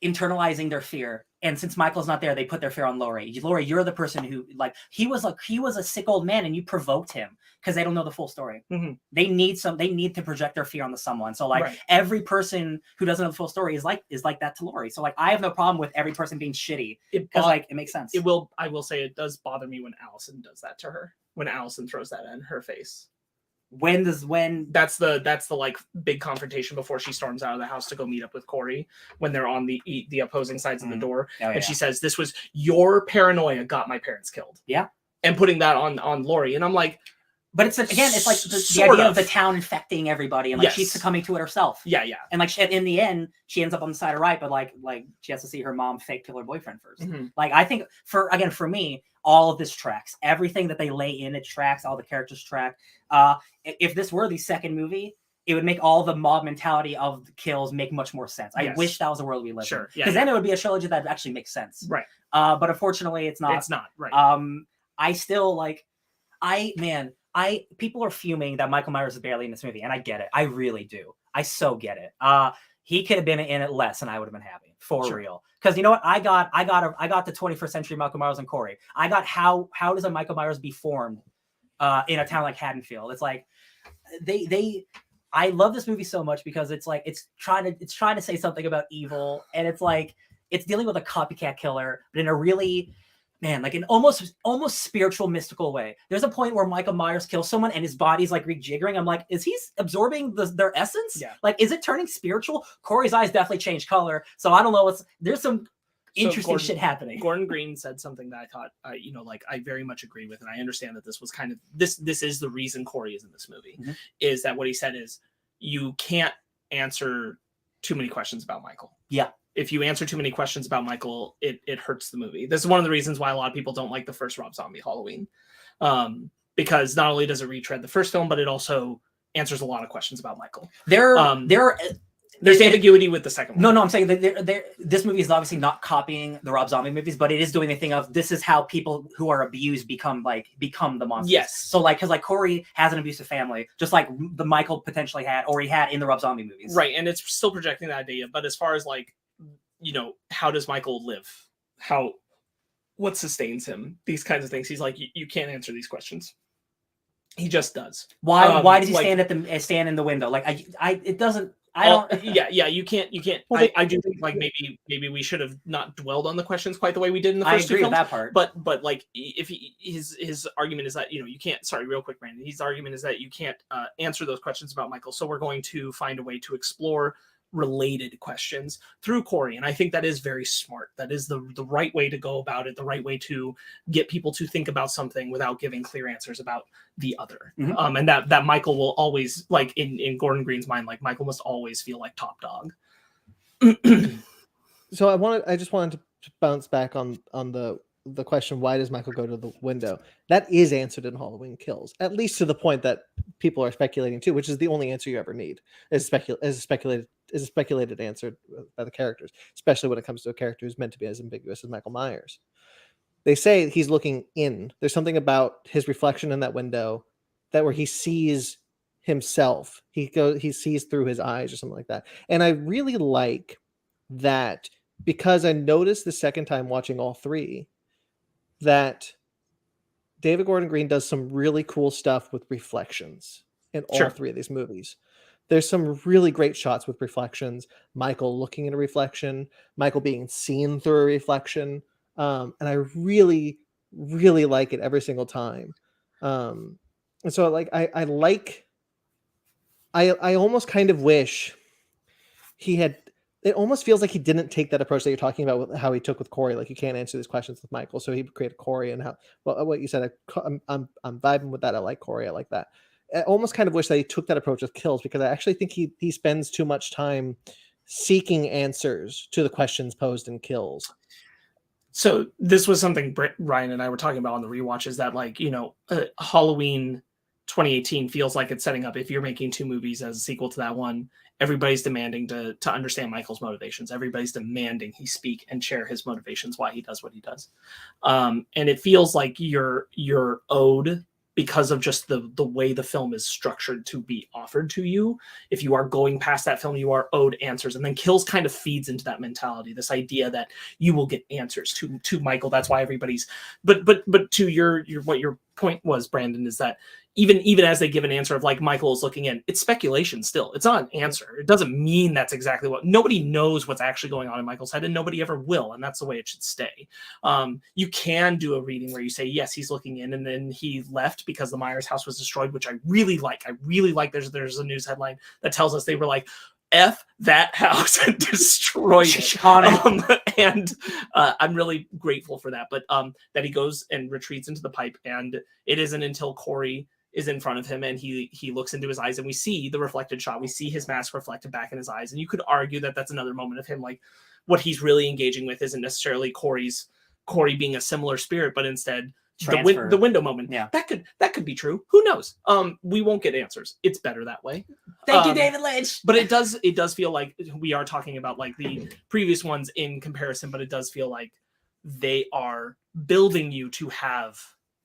internalizing their fear, and since Michael's not there, they put their fear on Laurie. Laurie, you're the person who, like, he was a sick old man, and you provoked him because they don't know the full story. Mm-hmm. They need to project their fear onto someone. So like every person who doesn't know the full story is like that to Laurie. So like I have no problem with every person being shitty because like it makes sense. I will say it does bother me when Allison does that to her. When Allison throws that in her face. That's the like big confrontation before she storms out of the house to go meet up with Corey, when they're on the opposing sides of the door. And she says, "This was your paranoia got my parents killed." Yeah. And putting that on Laurie. And I'm like, but it's like the idea of the town infecting everybody, and like she's succumbing to it herself. Yeah. And like in the end, she ends up on the side of right, but like she has to see her mom fake kill her boyfriend first. Mm-hmm. Like I think for me, all of this tracks. Everything that they lay in it tracks. All the characters track. If this were the second movie, it would make all the mob mentality of the kills make much more sense. I wish that was the world we live in. Because then it would be a trilogy that actually makes sense. Right. But unfortunately, it's not. It's not. Right. I still like. People are fuming that Michael Myers is barely in this movie, and I get it. I really do. I so get it. He could have been in it less, and I would have been happy for real. Because you know what? I got the 21st century Michael Myers and Corey. I got how does a Michael Myers be formed in a town like Haddonfield? It's like I love this movie so much because it's like it's trying to say something about evil, and it's like it's dealing with a copycat killer, but in a really like an almost spiritual, mystical way. There's a point where Michael Myers kills someone and his body's like rejiggering. I'm like, is he absorbing their essence? Yeah. Like, is it turning spiritual? Corey's eyes definitely changed color. So I don't know. There's some interesting shit happening. Gordon Green said something that I thought, I very much agree with. And I understand that this was kind of, this is the reason Corey is in this movie, is that what he said is you can't answer too many questions about Michael. Yeah. If you answer too many questions about Michael, it hurts the movie. This is one of the reasons why a lot of people don't like the first Rob Zombie Halloween. Because not only does it retread the first film, but it also answers a lot of questions about Michael. There's ambiguity with the second one. No, I'm saying that this movie is obviously not copying the Rob Zombie movies, but it is doing the thing of this is how people who are abused become the monsters. Yes. So because Corey has an abusive family, just like the Michael potentially had, or he had in the Rob Zombie movies. Right, and it's still projecting that idea. But as far as how does Michael live? What sustains him? These kinds of things. He's like, you can't answer these questions. He just does. Why did he stand in the window? It doesn't. I don't. Yeah. You can't. Well, I do think maybe we should have not dwelled on the questions quite the way we did in the first two films. I agree with that part. But like if his argument is that you can't. Sorry, real quick, Brandon. His argument is that you can't answer those questions about Michael. So we're going to find a way to explore related questions through Corey, and I think that is very smart. That is the right way to go about it, the right way to get people to think about something without giving clear answers about the other. And that Michael will always, like in Gordon Green's mind, like Michael must always feel like top dog. So I just wanted to bounce back on the question, why does Michael go to the window? That is answered in Halloween Kills, at least to the point that people are speculating too, which is the only answer you ever need, is a speculated answer by the characters, especially when it comes to a character who's meant to be as ambiguous as Michael Myers. They say he's looking in. There's something about his reflection in that window that where he sees himself. He sees through his eyes or something like that. And I really like that, because I noticed the second time watching all three that David Gordon Green does some really cool stuff with reflections in all three of these movies. There's some really great shots with reflections. Michael looking at a reflection, Michael being seen through a reflection, and I really, really like it every single time. And so like I almost kind of wish he had. It almost feels like he didn't take that approach that you're talking about with how he took with Corey. Like, you can't answer these questions with Michael, so he created Corey. And how, well, what you said, I'm vibing with that. I like Corey. I like that. I almost kind of wish that he took that approach with Kills, because I actually think he spends too much time seeking answers to the questions posed in Kills. So this was something Ryan and I were talking about on the rewatch, is that, like, you know, Halloween 2018 feels like it's setting up, if you're making 2 movies as a sequel to that one, everybody's demanding to understand Michael's motivations. Everybody's demanding he speak and share his motivations, why he does what he does. And it feels like you're owed, because of just the way the film is structured to be offered to you. If you are going past that film, you are owed answers. And then Kills kind of feeds into that mentality, this idea that you will get answers to Michael. That's why everybody's, but to your what your point was, Brandon, is that even as they give an answer of, like, Michael is looking in, it's speculation still. It's not an answer. It doesn't mean that's exactly what, nobody knows what's actually going on in Michael's head, and nobody ever will. And that's the way it should stay. You can do a reading where you say, yes, he's looking in, and then he left because the Myers house was destroyed, which I really like. There's a news headline that tells us they were like, F that house and destroy it. And I'm really grateful for that. But that he goes and retreats into the pipe, and it isn't until Corey is in front of him and he looks into his eyes, and we see the reflected shot. We see his mask reflected back in his eyes. And you could argue that that's another moment of him, like, what he's really engaging with isn't necessarily Corey being a similar spirit, but instead the window moment. Yeah, that could be true. Who knows? We won't get answers. It's better that way. Thank you, David Lynch. But it does feel like we are talking about, like, the previous ones in comparison, but it does feel like they are building you to have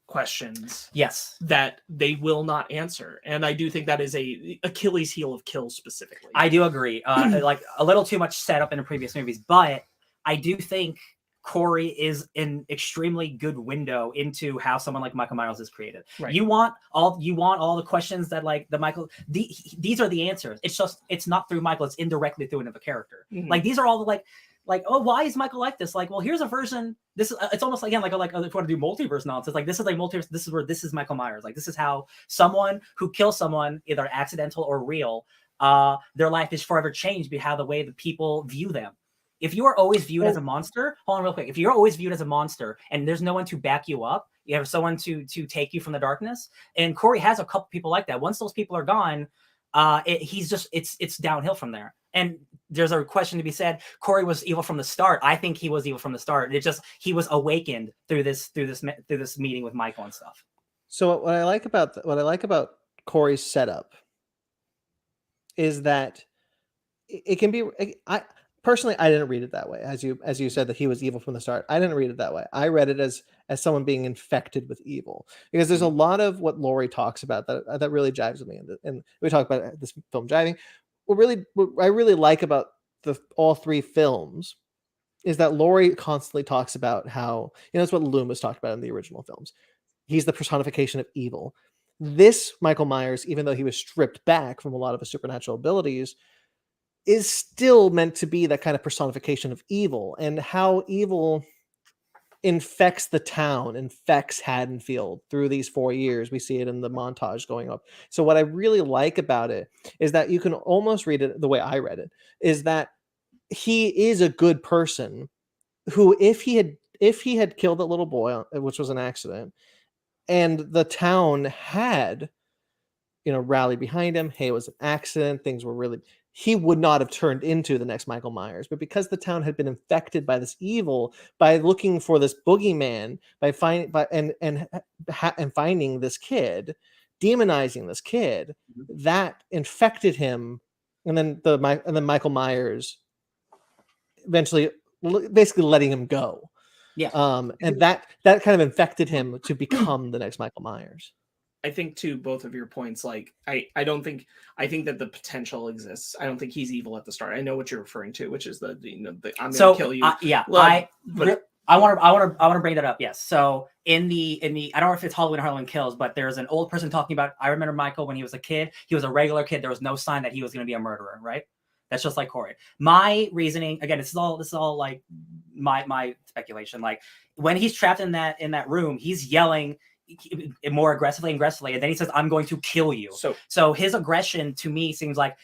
questions, yes, that they will not answer. And I do think that is a Achilles heel of Kills specifically. I do agree. Like, a little too much setup in the previous movies, but I do think Corey is an extremely good window into how someone like Michael Myers is created. Right. You want all the questions that, like, the Michael, these are the answers. It's not through Michael, it's indirectly through another character. Mm-hmm. Like, these are all the, like, oh, why is Michael like this? Like, well, here's a version. This is, it's almost like, again, like if you want to do multiverse nonsense, like, this is like multiverse. This is where this is Michael Myers. Like, this is how someone who kills someone, either accidental or real, their life is forever changed by how the way the people view them. If you are always viewed as a monster, hold on real quick. If you're always viewed as a monster and there's no one to back you up, you have someone to take you from the darkness. And Corey has a couple people like that. Once those people are gone, it's downhill from there. And there's a question to be said. Corey was evil from the start. I think he was evil from the start. He was awakened through this meeting with Michael and stuff. So what I like about Corey's setup is that it can be. Personally, I didn't read it that way. As you said, that he was evil from the start. I didn't read it that way. I read it as someone being infected with evil, because there's a lot of what Laurie talks about that really jives with me. And we talk about this film jiving. What I really like about all 3 films is that Laurie constantly talks about how, that's what Loomis talked about in the original films. He's the personification of evil. This Michael Myers, even though he was stripped back from a lot of his supernatural abilities, is still meant to be that kind of personification of evil, and how evil infects the town, infects Haddonfield through these 4 years. We see it in the montage going up. So what I really like about it is that you can almost read it the way I read it, is that he is a good person who, if he had killed that little boy, which was an accident, and the town had, rallied behind him, hey, it was an accident, things were really, he would not have turned into the next Michael Myers. But because the town had been infected by this evil, by looking for this boogeyman, and finding this kid, demonizing this kid, that infected him, and then Michael Myers eventually, basically letting him go. Yeah. And that kind of infected him to become the next Michael Myers. I think, to both of your points, like, I think that the potential exists. I don't think he's evil at the start. I know what you're referring to, which is the I'm gonna kill you. I want to bring that up. Yes. So in the I don't know if it's Halloween or Halloween Kills, but there's an old person talking about. I remember Michael when he was a kid. He was a regular kid. There was no sign that he was going to be a murderer. Right. That's just like Corey. My reasoning again. This is all like my speculation. Like when he's trapped in that room, he's yelling more aggressively, and then he says, "I'm going to kill you." So his aggression to me seems like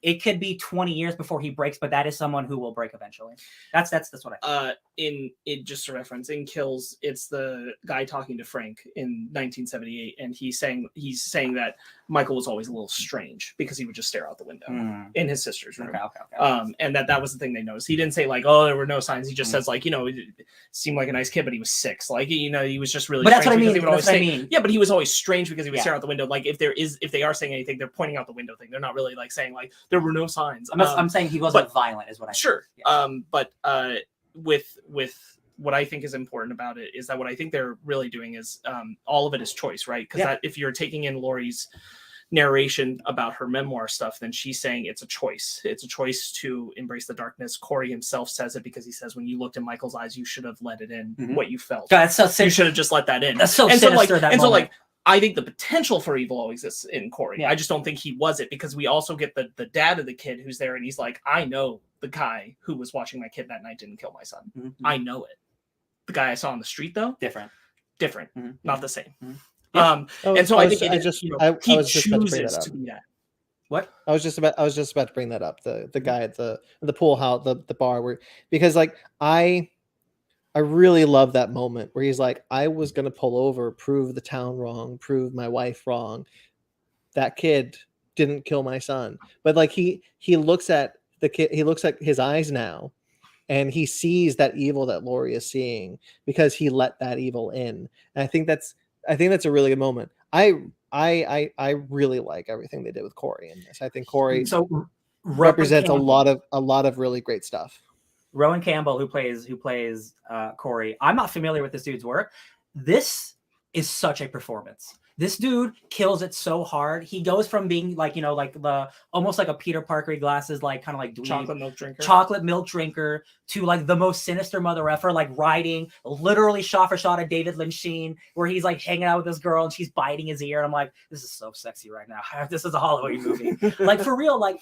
it could be 20 years before he breaks, but that is someone who will break eventually. That's what I think. In just a reference in Kills, it's the guy talking to Frank in 1978, and he's saying that Michael was always a little strange because he would just stare out the window in his sister's room. Okay. And that was the thing they noticed. He didn't say like, oh, there were no signs. He just says like, it seemed like a nice kid, but he was 6. Like, he was just really. But that's what I mean. That's what I mean. Yeah, but he was always strange because he would stare out the window. Like if they are saying anything, they're pointing out the window thing. They're not really like saying like there were no signs. I'm saying he wasn't violent, is what I mean. Sure. Yeah. But with what I think is important about it is that what I think they're really doing is all of it is choice, right? Because if you're taking in Laurie's narration about her memoir stuff, then she's saying it's a choice. It's a choice to embrace the darkness. Corey himself says it because he says when you looked in Michael's eyes, you should have let it in what you felt. God, that's so you should have just let that in. That's so sinister. So I think the potential for evil exists in Corey. Yeah. I just don't think he was it because we also get the dad of the kid who's there and he's like, I know the guy who was watching my kid that night didn't kill my son. Mm-hmm. I know it. The guy I saw on the street though, different, not the same. Mm-hmm. Yeah. And so I think he chooses to be that. What? I was just about to bring that up. The guy at the pool house, the bar, because like I really love that moment where he's like, I was going to pull over, prove the town wrong, prove my wife wrong. That kid didn't kill my son. But like he looks at the kid, he looks at his eyes now and he sees that evil that Laurie is seeing because he let that evil in. And I think that's a really good moment. I really like everything they did with Corey in this. I think Corey represents a lot of really great stuff. Rowan Campbell, who plays Corey. I'm not familiar with this dude's work. This is such a performance. This dude kills it so hard. He goes from being like, like the almost like a Peter Parker glasses, like kind of like dweeb, chocolate milk drinker to like the most sinister mother effer, like riding literally shot for shot a David Lynch scene where he's like hanging out with this girl and she's biting his ear. And I'm like, this is so sexy right now. This is a Halloween movie. Like for real, like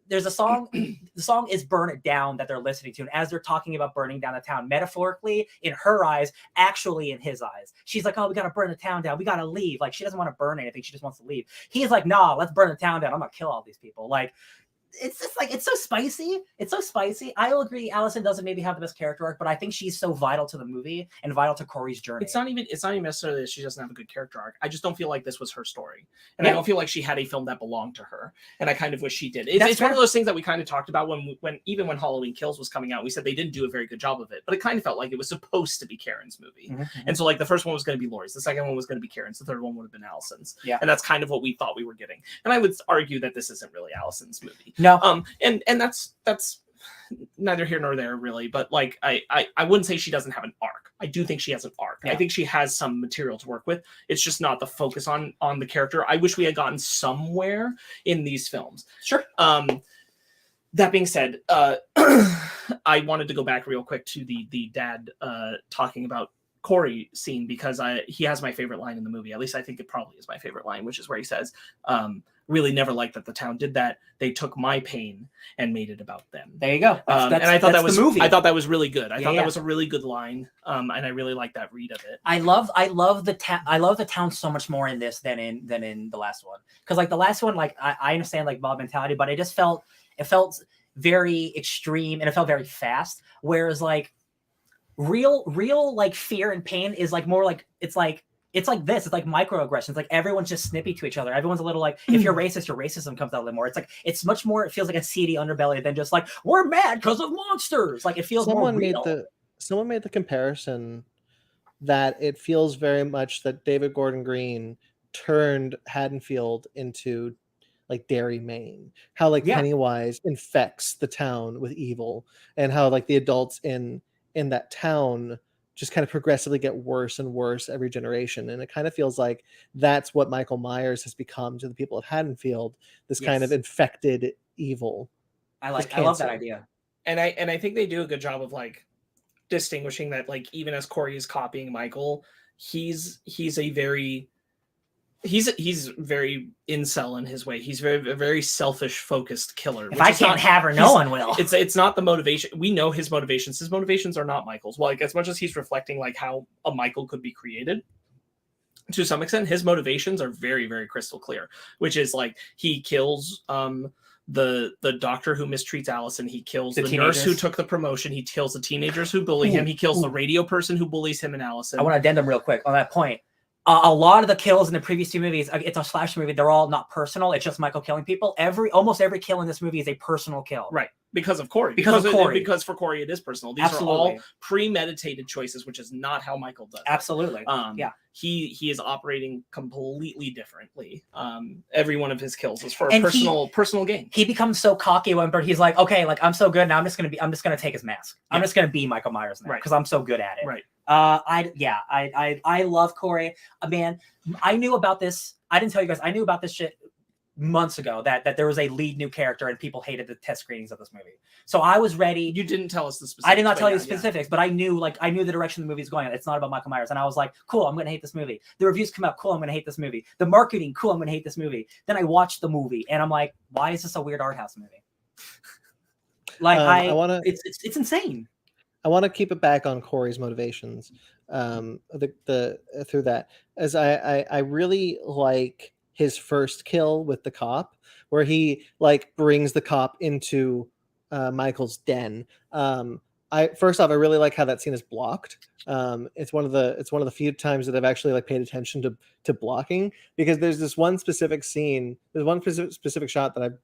there's a song, the song is Burn It Down that they're listening to. And as they're talking about burning down the town, metaphorically in her eyes, actually in his eyes, she's like, oh, we got to burn the town down. We got to leave. Like she doesn't want to burn anything. She just wants to leave. He's like, nah, let's burn the town down. I'm going to kill all these people. Like, it's just like, it's so spicy. It's so spicy. I will agree. Allison doesn't maybe have the best character arc, but I think she's so vital to the movie and vital to Corey's journey. It's not even necessarily that she doesn't have a good character arc. I just don't feel like this was her story. And I don't feel like she had a film that belonged to her. And I kind of wish she did. It's one of those things that we kind of talked about when Halloween Kills was coming out, we said they didn't do a very good job of it, but it kind of felt like it was supposed to be Karen's movie. Mm-hmm. And so like the first one was going to be Laurie's. The second one was going to be Karen's. The third one would have been Allison's. Yeah. And that's kind of what we thought we were getting. And I would argue that this isn't really Allison's movie. No. And that's neither here nor there really, but like I wouldn't say she doesn't have an arc. I do think she has an arc. Yeah. I think she has some material to work with. It's just not the focus on the character. I wish we had gotten somewhere in these films. Sure. That being said, I wanted to go back real quick to the dad talking about Corey scene because he has my favorite line in the movie. At least I think it probably is my favorite line, which is where he says, really never liked that the town did that. They took my pain and made it about them. There you go. And I thought that was the movie. I thought that was really good. I thought that was a really good line. And I really like that read of it. I love the town so much more in this than in the last one. Because like the last one, like I understand like mob mentality, but it felt very extreme and it felt very fast. Whereas like real like fear and pain is like more like it's like this. It's like microaggressions. Like everyone's just snippy to each other. Everyone's a little like, if you're racist, your racism comes out a little more. It's like, it's much more, it feels like a seedy underbelly than just like, we're mad because of monsters. Like it feels more real. Someone made the comparison that it feels very much that David Gordon Green turned Haddonfield into like Derry, Maine. How like Pennywise infects the town with evil and how like the adults in that town just kind of progressively get worse and worse every generation. And it kind of feels like that's what Michael Myers has become to the people of Haddonfield, this kind of infected evil. I love that idea. And I think they do a good job of like distinguishing that, like, even as Corey is copying Michael, he's very incel in his way. He's a very selfish focused killer. If I can't have her, no one will. It's not the motivation. We know his motivations. His motivations are not Michael's. Well, like, as much as he's reflecting like how a Michael could be created, to some extent, his motivations are very, very crystal clear, which is like he kills the doctor who mistreats Allison. He kills the nurse who took the promotion. He kills the teenagers who bully him. He kills the radio person who bullies him and Allison. I want to addendum real quick on that point. A lot of the kills in the previous two movies, it's a slasher movie. They're all not personal. It's just Michael killing people. Almost every kill in this movie is a personal kill. Right. Because of Corey. Because for Corey it is personal. These are all premeditated choices, which is not how Michael does it. Absolutely. Yeah. He is operating completely differently. Every one of his kills is for personal gain. He becomes so cocky when he's like, okay, like I'm so good now. I'm just gonna take his mask. Yeah. I'm just gonna be Michael Myers now because I'm so good at it. Right. I love Corey. Man, I knew about this. I didn't tell you guys. I knew about this shit months ago that there was a lead new character and people hated the test screenings of this movie. So I was ready. You didn't tell us the specifics. I did not tell you the specifics, but I knew the direction the movie is going. It's not about Michael Myers. And I was like, cool, I'm going to hate this movie. The reviews come out, cool, I'm going to hate this movie. The marketing, cool, I'm going to hate this movie. Then I watched the movie and I'm like, why is this a weird art house movie? Like it's insane. I want to keep it back on Corey's motivations. Through that, as I really like his first kill with the cop, where he like brings the cop into Michael's den. First off, I really like how that scene is blocked. It's one of the few times that I've actually like paid attention to blocking, because there's this one specific scene, there's one specific shot that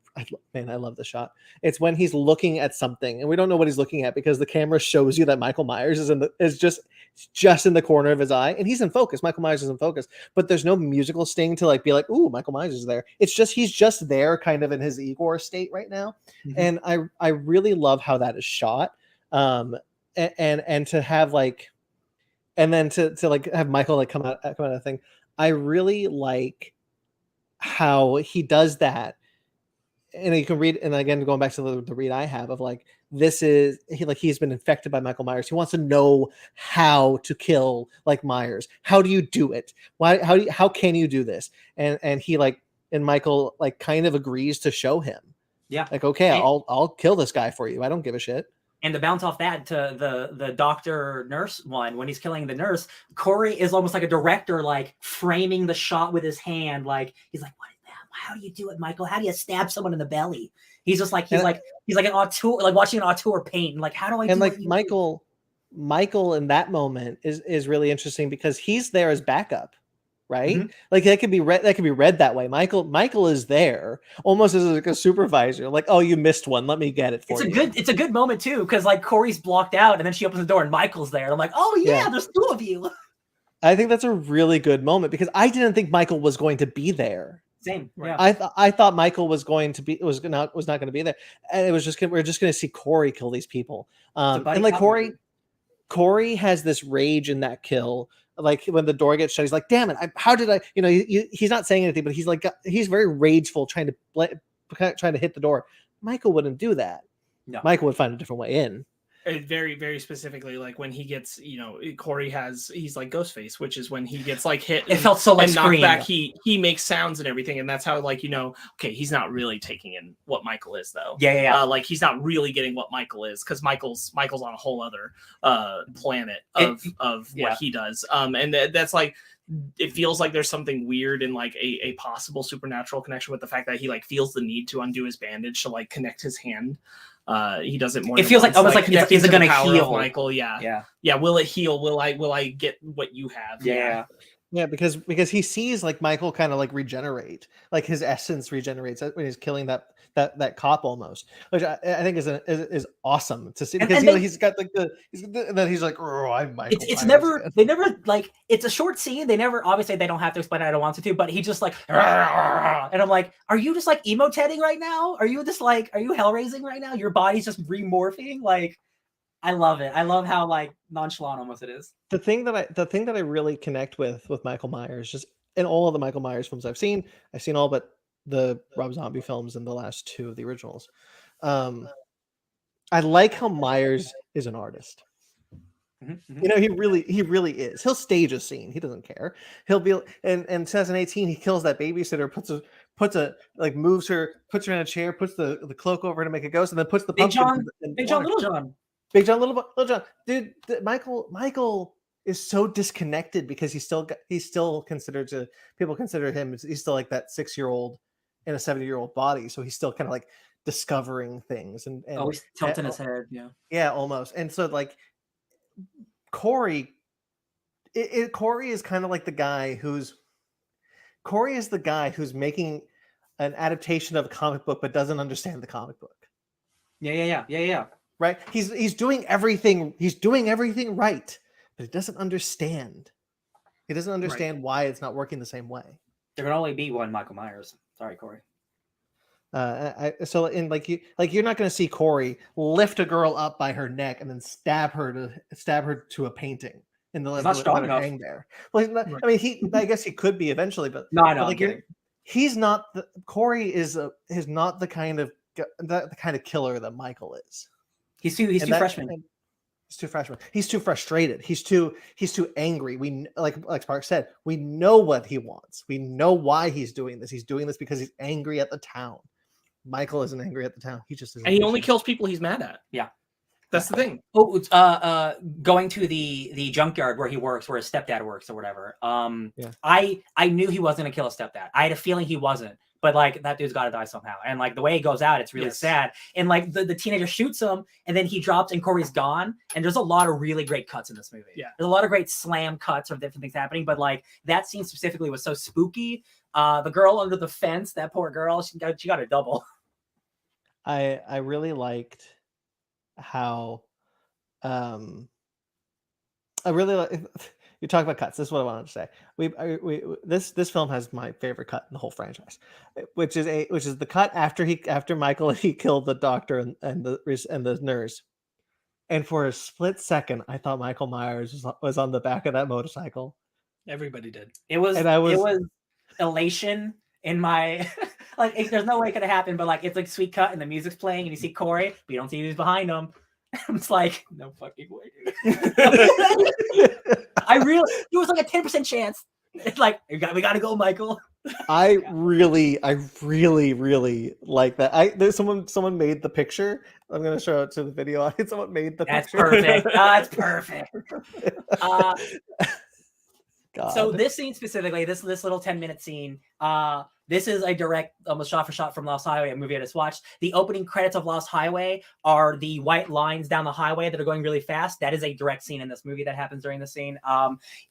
I love the shot. It's when he's looking at something and we don't know what he's looking at because the camera shows you that Michael Myers is just in the corner of his eye and he's in focus. Michael Myers is in focus, but there's no musical sting to like be like, ooh, Michael Myers is there. It's just he's just there kind of in his Igor state right now. Mm-hmm. And I really love how that is shot. And to have like, and then to like have Michael like come out of the thing. I really like how he does that. And you can read, and again, going back to the read I have of like, he's been infected by Michael Myers. He wants to know how to kill like Myers. How do you do it? How can you do this? And he like, and Michael like kind of agrees to show him. Yeah. Like, okay, I'll kill this guy for you. I don't give a shit. And to bounce off that to the doctor nurse one, when he's killing the nurse, Corey is almost like a director, like framing the shot with his hand. Like he's like, what is that? How do you do it, Michael? How do you stab someone in the belly? He's just like, he's like an auteur, like watching an auteur paint. Like, how do I do like Michael in that moment is really interesting because he's there as backup. Right? Mm-hmm. Like that could be read that way. Michael is there almost as like a supervisor. Like, oh, you missed one. Let me get it for you. It's a good moment too, because like Corey's blocked out and then she opens the door and Michael's there. And I'm like, oh yeah, there's two of you. I think that's a really good moment because I didn't think Michael was going to be there. Same. Yeah. I thought Michael was not going to be there. And it was just we're just going to see Corey kill these people. And like Corey has this rage in that kill. Like when the door gets shut, he's like, damn it. How did I, he's not saying anything, but he's like, he's very rageful trying to hit the door. Michael wouldn't do that. No. Michael would find a different way in. Very, very specifically, like when he gets, Corey he's like Ghostface, which is when he gets like hit. It felt so like knocked back. He makes sounds and everything, and that's how like okay, he's not really taking in what Michael is though. Yeah. Like he's not really getting what Michael is because Michael's on a whole other planet of what he does. And that's like. It feels like there's something weird in like a possible supernatural connection with the fact that he like feels the need to undo his bandage to like connect his hand. He does it more. It feels like almost like is it going to heal, Michael? Yeah. Will it heal? Will I get what you have? Yeah, because he sees like Michael kind of like regenerate, like his essence regenerates when he's killing that cop almost, which I think is awesome to see because he's got like then he's like, oh, I'm Michael. They never like it's a short scene. They never obviously they don't have to explain it. I don't want to, but he just like, and I'm like, are you just like emotetting right now? Are you hell raising right now? Your body's just remorphing like. I love it. I love how like nonchalant almost it is. The thing that I really connect with Michael Myers, just in all of the Michael Myers films I've seen all but the Rob Zombie films and the last two of the originals. I like how Myers is an artist. You know, he really is. He'll stage a scene. He doesn't care. He'll be in 2018. He kills that babysitter, moves her, puts her in a chair, puts the cloak over her to make a ghost, and then puts the Big pumpkin. John, Big John, Little John. Big John, Little John. Dude, Michael is so disconnected because he's still considered to people consider him. He's still like that 6-year-old in a 70-year-old body. So he's still kind of like discovering things and always tilting his head. Yeah, almost. And so like Corey is kind of like the guy who's making an adaptation of a comic book but doesn't understand the comic book. Yeah. Right? He's doing everything right, but he doesn't understand. He doesn't understand why it's not working the same way. There can only be one Michael Myers. Sorry, Corey. So you're not going to see Corey lift a girl up by her neck and then stab her to a painting in the not strong enough. Hang there. Well, I mean, I guess he could be eventually, but no, but like he's not. Corey is not the kind of killer that Michael is. He's too freshman. He's too freshman. He's too frustrated. He's too angry. We like Spark said, we know what he wants. We know why he's doing this. He's doing this because he's angry at the town. Michael isn't angry at the town. He just isn't. And he only kills people he's mad at. Yeah. That's the thing. Oh, going to the junkyard where he works, where his stepdad works or whatever. I knew he wasn't gonna kill his stepdad. I had a feeling he wasn't, but like that dude's gotta die somehow. And like the way he goes out, it's really sad. And like the teenager shoots him, and then he drops, and Corey's gone. And there's a lot of really great cuts in this movie. Yeah, there's a lot of great slam cuts of different things happening. But like that scene specifically was so spooky. The girl under the fence, that poor girl, she got a double. I really liked how I really like you talk about cuts. This is what I wanted to say. This film has my favorite cut in the whole franchise, which is the cut after Michael he killed the doctor and the nurse, and for a split second I thought Michael Myers was on the back of that motorcycle. Everybody did. It was elation in my like. There's no way it could have happened, but like it's like sweet cut and the music's playing and you see Corey, but you don't see who's behind him. It's like no fucking way, dude. It was like a 10% chance. It's like we gotta go, Michael. I really like that. There's someone made the picture. I'm gonna show it to the video. Someone made the picture. Perfect. That's perfect. God. So this scene specifically, this little 10-minute scene, this is a direct, almost shot for shot from Lost Highway, a movie I just watched. The opening credits of Lost Highway are the white lines down the highway that are going really fast. That is a direct scene in this movie that happens during the scene.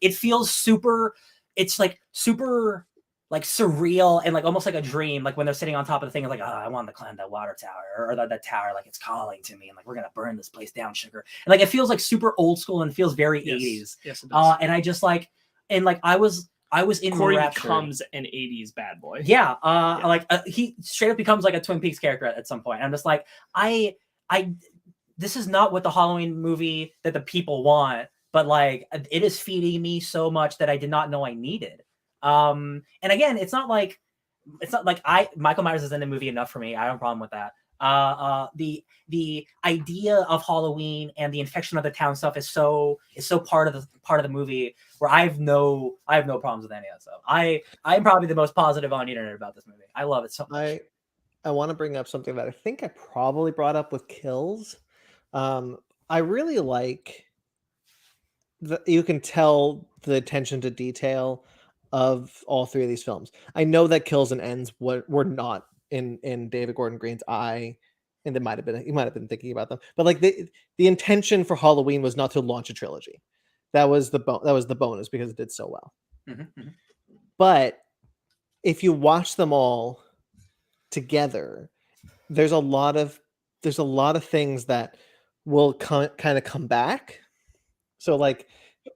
It feels super like surreal and like almost like a dream. Like when they're sitting on top of the thing, it's like, oh, I want to climb that water tower or that tower. Like it's calling to me and like, we're going to burn this place down, sugar. And like, it feels like super old school and feels very 80s. Yes, it does. And I just like, and like, I was in Corey raptured. becomes an 80s bad boy. Yeah. Like he straight up becomes like a Twin Peaks character at some point. I'm just like, this is not what the Halloween movie that the people want, but like, it is feeding me so much that I did not know I needed. And again, it's not like Michael Myers is in the movie enough for me. I don't have a problem with that. The idea of Halloween and the infection of the town stuff is so part of the movie where I have no problems with any of that stuff. I'm probably the most positive on the internet about this movie. I love it so much. I want to bring up something that I think I probably brought up with Kills. I really like you can tell the attention to detail of all three of these films. I know that Kills and Ends were not in David Gordon Green's eye, and he might have been thinking about them, but like the intention for Halloween was not to launch a trilogy. That was the bonus because it did so well. Mm-hmm. But if you watch them all together, there's a lot of things that will kind of come back. So like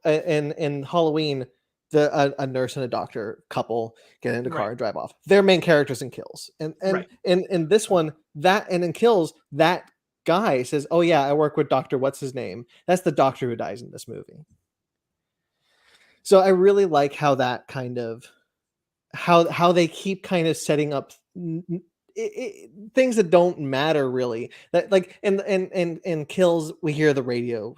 in Halloween, a nurse and a doctor couple get in the car and drive off. They're main characters in Kills. And in this one, in Kills, that guy says, "Oh yeah, I work with Dr. What's his name?" That's the doctor who dies in this movie. So I really like how that kind of how they keep kind of setting up things that don't matter really. That like in Kills, we hear the radio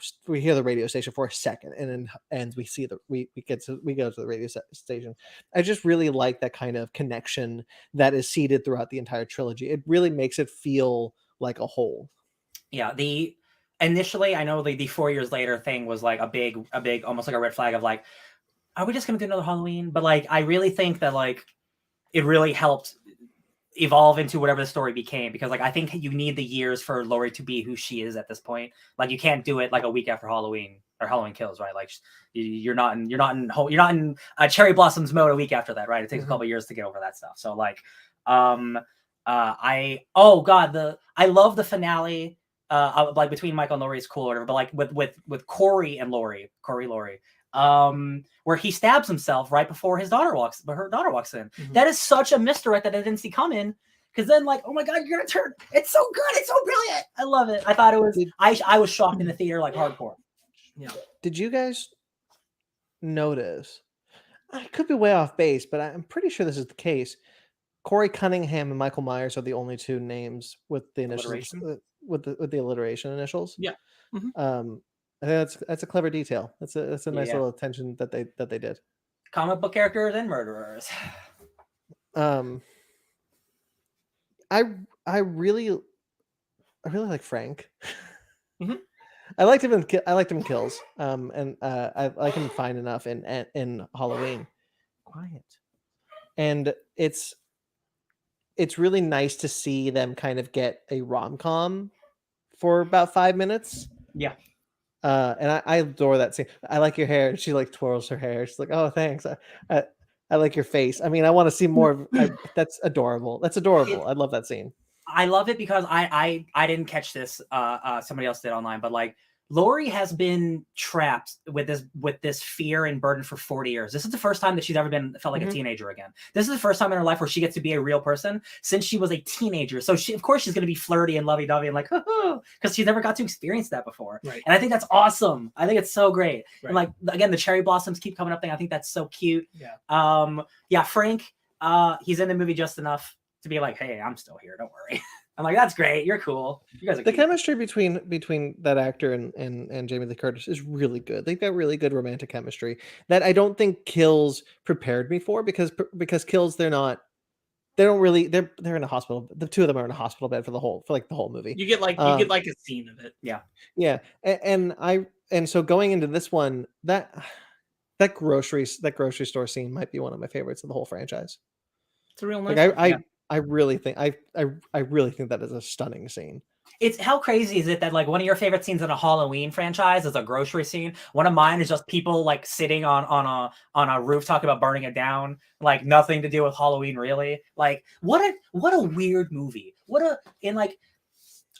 station for a second, and then ends we go to the radio station. I just really like that kind of connection that is seeded throughout the entire trilogy. It really makes it feel like a whole. Yeah, initially I know the 4 years later thing was like a big almost like a red flag of like, are we just gonna do another Halloween? But like I really think that like it really helped evolve into whatever the story became, because like I think you need the years for Laurie to be who she is at this point. Like you can't do it like a week after Halloween or Halloween Kills, right? Like you're not in Cherry Blossoms mode a week after that, right? It takes a couple years to get over that stuff. So like I love the finale like between Michael and Laurie is cool or whatever, but like with Corey and Laurie, where he stabs himself right before her daughter walks in. That is such a misdirect that I didn't see coming. Because then, like, oh my god, you're gonna turn! It's so good, it's so brilliant. I love it. I thought it was. I was shocked in the theater, like hardcore. Yeah. Did you guys notice? I could be way off base, but I'm pretty sure this is the case. Corey Cunningham and Michael Myers are the only two names with the initials with the alliteration initials. Yeah. I think that's a clever detail. That's a nice little attention that they did. Comic book characters and murderers. I really like Frank. I liked him in Kills. And I like him fine enough in Halloween. Quiet. And it's really nice to see them kind of get a rom-com for about 5 minutes. Yeah. And I adore that scene. I like your hair. She like twirls her hair. She's like, "Oh, thanks. I like your face." I mean, I want to see more. That's adorable. That's adorable. I love that scene. I love it because I didn't catch this. Somebody else did online, but like Laurie has been trapped with this fear and burden for 40 years. This is the first time that she's ever felt like a teenager again. This is the first time in her life where she gets to be a real person since she was a teenager. So of course she's going to be flirty and lovey-dovey and like, because she's never got to experience that before. Right. And I think that's awesome. I think it's so great. Right. And like, again, the cherry blossoms keep coming up thing. I think that's so cute. Yeah. Frank, he's in the movie just enough to be like, hey, I'm still here. Don't worry. I'm like, that's great. You're cool. You guys are the cute. chemistry between that actor and Jamie Lee Curtis is really good. They've got really good romantic chemistry that I don't think Kills prepared me for, because Kills they're in a hospital. The two of them are in a hospital bed for the whole movie. You get like a scene of it. Yeah. And so going into this one, that grocery store scene might be one of my favorites of the whole franchise. It's a real nice. I really think that is a stunning scene. It's how crazy is it that like one of your favorite scenes in a Halloween franchise is a grocery scene. One of mine is just people like sitting on a roof talking about burning it down, like nothing to do with Halloween really. Like what a weird movie.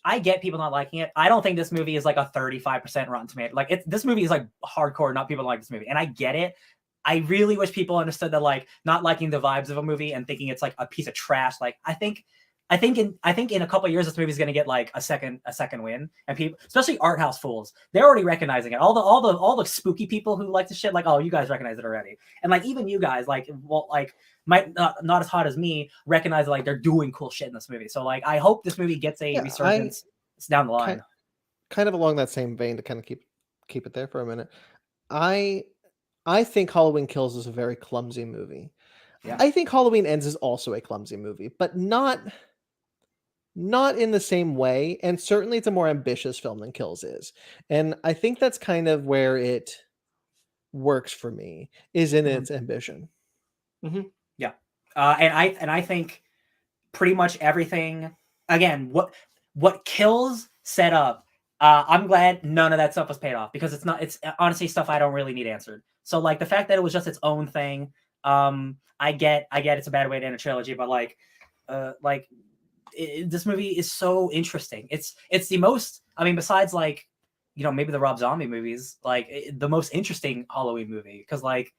I get people not liking it. I don't think this movie is like a 35% Rotten Tomato. Like this movie is like hardcore. Not people like this movie, and I get it. I really wish people understood that, like, not liking the vibes of a movie and thinking it's like a piece of trash. Like, I think in a couple of years, this movie is going to get like a second win, and people, especially art house fools, they're already recognizing it. All the spooky people who like the shit, like, oh, you guys recognize it already, and like even you guys, like, well, like might not as hot as me, recognize like they're doing cool shit in this movie. So like, I hope this movie gets a resurgence down the line. Kind of along that same vein, to kind of keep it there for a minute. I think Halloween Kills is a very clumsy movie. Yeah. I think Halloween Ends is also a clumsy movie, but not in the same way. And certainly it's a more ambitious film than Kills is. And I think that's kind of where it works for me, is in its ambition. Yeah. And I think pretty much everything, again, what Kills set up, I'm glad none of that stuff was paid off, because it's honestly stuff I don't really need answered. So like the fact that it was just its own thing, I get it's a bad way to end a trilogy, but this movie is so interesting. It's the most, I mean, besides like, you know, maybe the Rob Zombie movies, like the most interesting Halloween movie, because like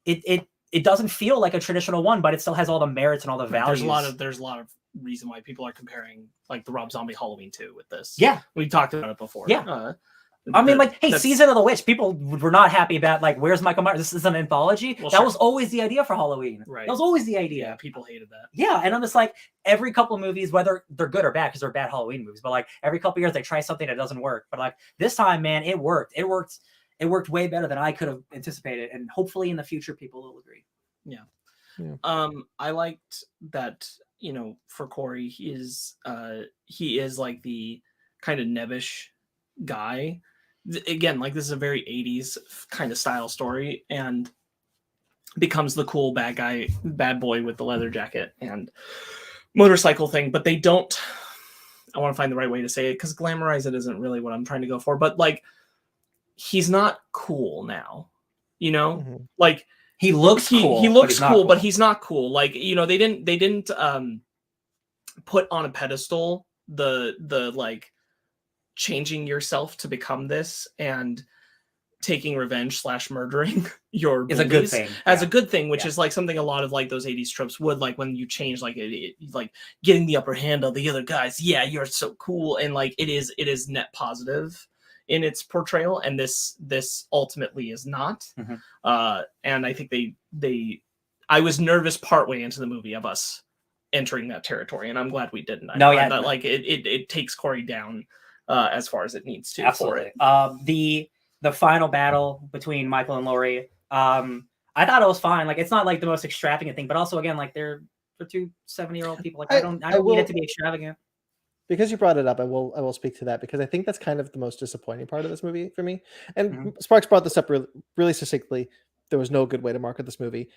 it doesn't feel like a traditional one, but it still has all the merits and all the values. There's a lot of reason why people are comparing like the Rob Zombie Halloween 2 with this. Yeah, we talked about it before. Yeah. I mean, like, hey, That's- Season of the Witch. People were not happy about like, where's Michael Myers? This is an anthology. Well, that sure. was always the idea for Halloween. Right. That was always the idea. Yeah, people hated that. Yeah, and I'm just like, every couple of movies, whether they're good or bad, because they're bad Halloween movies, but like every couple of years they try something that doesn't work. But like this time, man, it worked. It worked way better than I could have anticipated, and hopefully in the future people will agree. Yeah. I liked that, you know, for Corey, he is like the kind of nebbish guy. Again, like this is a very 80s kind of style story, and becomes the cool bad boy with the leather jacket and motorcycle thing. But they don't, I want to find the right way to say it, because glamorize it isn't really what I'm trying to go for, but like he's not cool now, you know? Like he looks cool. He looks cool, but he's not cool. Like, you know, they didn't put on a pedestal the like changing yourself to become this and taking revenge / murdering your is a good thing. As a good thing, which is like something a lot of like those 80s tropes would, like when you change like it like getting the upper hand of the other guys. Yeah, you're so cool, and like it is net positive in its portrayal, and this ultimately is not. And I think I was nervous partway into the movie of us entering that territory, and I'm glad we didn't. Like it takes Corey down as far as it needs to. Absolutely. For it. The final battle between Michael and Laurie, I thought it was fine. Like, it's not like the most extravagant thing, but also again, like they're two 70-year-old people. Like I don't need it to be extravagant. Because you brought it up, I will speak to that, because I think that's kind of the most disappointing part of this movie for me. And Sparks brought this up really succinctly. There was no good way to market this movie.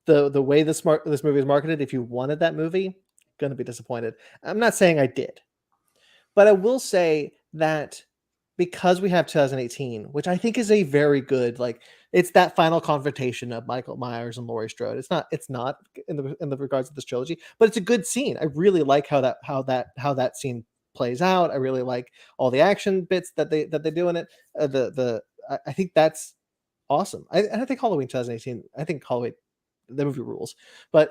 The way this movie is marketed, if you wanted that movie, going to be disappointed. I'm not saying I did, but I will say that because we have 2018, which I think is a very good, like, it's that final confrontation of Michael Myers and Laurie Strode. It's not in the regards of this trilogy, but it's a good scene. I really like how that scene plays out. I really like all the action bits that they do in it. I think that's awesome. I think Halloween 2018. I think Halloween, the movie rules. But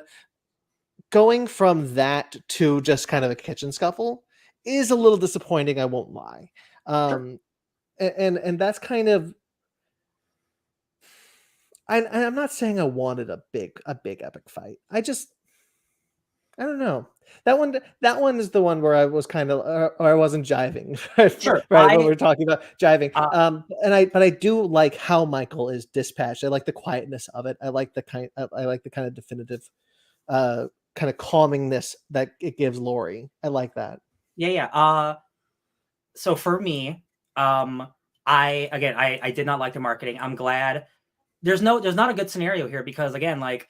going from that to just kind of a kitchen scuffle is a little disappointing. I won't lie. Sure. And that's kind of, I'm not saying I wanted a big epic fight. I don't know. That one is the one where I was kind of, or I wasn't jiving. Sure. Right. When we're talking about jiving. But I do like how Michael is dispatched. I like the quietness of it. I like the kind of definitive, kind of calmingness that it gives Laurie. I like that. Yeah. So for me, I did not like the marketing. I'm glad there's not a good scenario here, because again, like,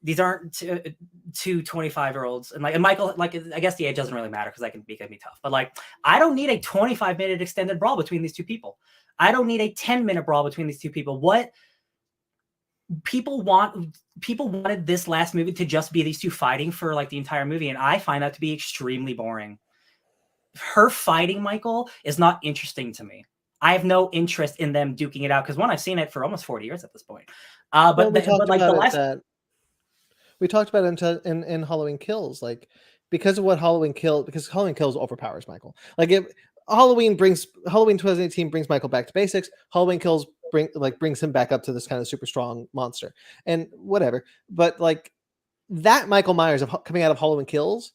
these aren't two 25-year-olds, and Michael, like, I guess the age doesn't really matter because that can be tough. But like, I don't need a 25-minute extended brawl between these two people. I don't need a 10-minute brawl between these two people. What people wanted this last movie to just be these two fighting for like the entire movie, and I find that to be extremely boring. Her fighting Michael is not interesting to me. I have no interest in them duking it out, because I've seen it for almost 40 years at this point. We talked about it in Halloween Kills, like, because Halloween Kills overpowers Michael. Like, Halloween 2018 brings Michael back to basics. Halloween Kills brings him back up to this kind of super strong monster and whatever. But like, that Michael Myers coming out of Halloween Kills,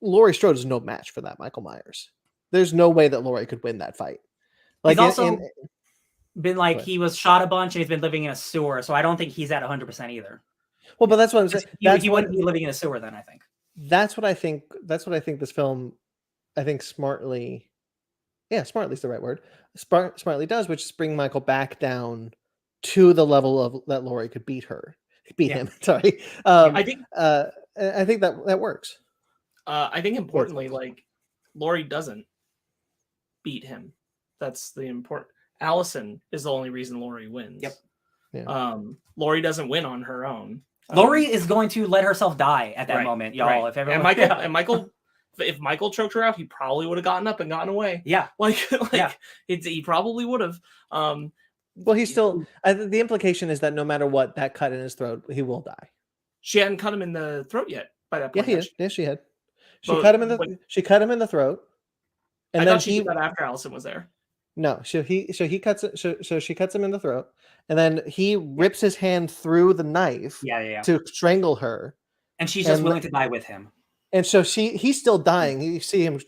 Laurie Strode is no match for that Michael Myers. There's no way that Laurie could win that fight. Like, he's also been like, he was shot a bunch and he's been living in a sewer, so I don't think he's at 100% either. Well, but that's what I'm saying. He wouldn't be living in a sewer then, I think. That's what I think this film, I think smartly is the right word. Smartly does, which is bring Michael back down to the level of that Laurie could beat him. Sorry. I think that works. I think importantly, like, Laurie doesn't beat him. That's the important. Allison is the only reason Laurie wins. Yep. Yeah. Laurie doesn't win on her own. Laurie is going to let herself die at that moment, y'all. Right. If everyone, Michael, if Michael choked her out, he probably would have gotten up and gotten away. Yeah. He probably would have. Well, he's still. The implication is that no matter what, that cut in his throat, he will die. She hadn't cut him in the throat yet by that point. Yeah, she had. She cut him in the throat. And I thought she did that after Allison was there. No, so he cuts it. So she cuts him in the throat, and then he rips his hand through the knife Yeah. to strangle her. And she's just And willing to die with him. And so he's still dying. You see him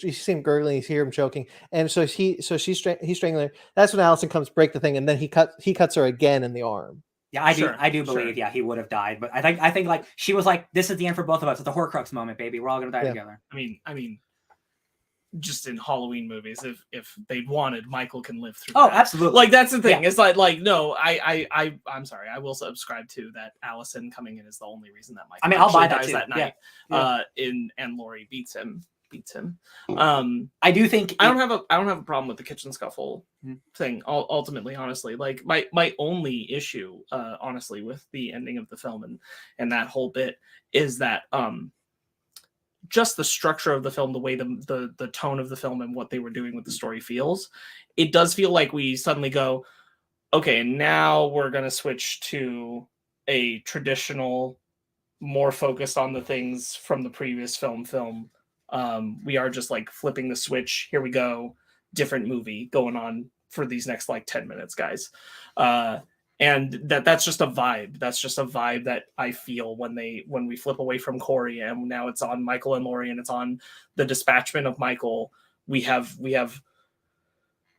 gurgling, you hear him choking. And so he's strangling her. That's when Allison comes to break the thing, and then he cuts her again in the arm. Yeah, I do believe, yeah, he would have died. But I think like she was like, this is the end for both of us. It's a Horcrux moment, baby. We're all gonna die together. I mean, just in Halloween movies, if they wanted, Michael can live through. Oh, that. absolutely. Like that's the thing. Yeah. It's like no, I'm sorry. I will subscribe to that. Allison coming in is the only reason that Michael. I mean, I'll buy that too. That night. And Laurie beats him. I do think I don't have a problem with the kitchen scuffle thing. Ultimately, honestly, like my only issue, honestly, with the ending of the film and that whole bit is that just the structure of the film, the way the tone of the film and what they were doing with the story feels, it does feel like we suddenly go, okay, now we're going to switch to a traditional, more focused on the things from the previous film. We are just like flipping the switch. Here we go. Different movie going on for these next like 10 minutes, guys. And that's just a vibe. That's just a vibe that I feel when we flip away from Corey and now it's on Michael and Laurie and it's on the dispatchment of Michael. We have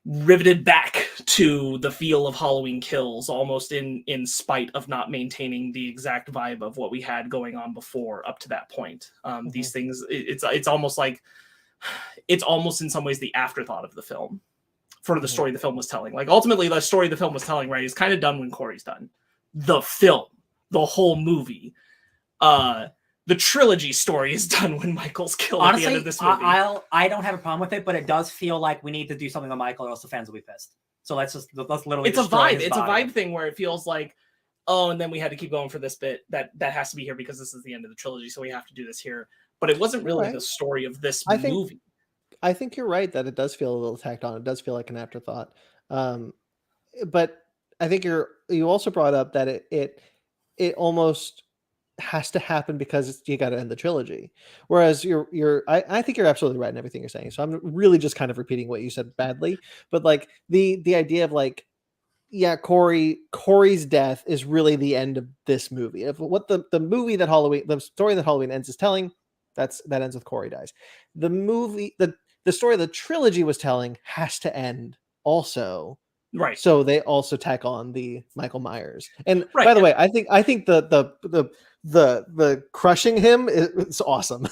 riveted back to the feel of Halloween Kills, almost in spite of not maintaining the exact vibe of what we had going on before up to that point. These things, it's almost like, it's almost in some ways the afterthought of the film. For the story the film was telling. Like ultimately the story the film was telling, right, is kind of done when Corey's done. The film, the whole movie, the trilogy story is done when Michael's killed. Honestly, at the end of this movie. I don't have a problem with it, but it does feel like we need to do something with Michael or else the fans will be pissed. So let's literally it's a vibe. It's a vibe thing where it feels like, oh, and then we had to keep going for this bit that has to be here because this is the end of the trilogy, so we have to do this here. But it wasn't really the story of this movie. I think you're right that it does feel a little tacked on. It does feel like an afterthought. But I think you also brought up that it almost has to happen because you got to end the trilogy. Whereas I think you're absolutely right in everything you're saying. So I'm really just kind of repeating what you said badly. But like the idea of like, yeah, Corey's death is really the end of this movie. If what the movie that the story that Halloween ends is telling, that ends with Corey dies. The movie the story the trilogy was telling has to end also, right? So they also tack on the Michael Myers. And by the way, I think the crushing him is awesome.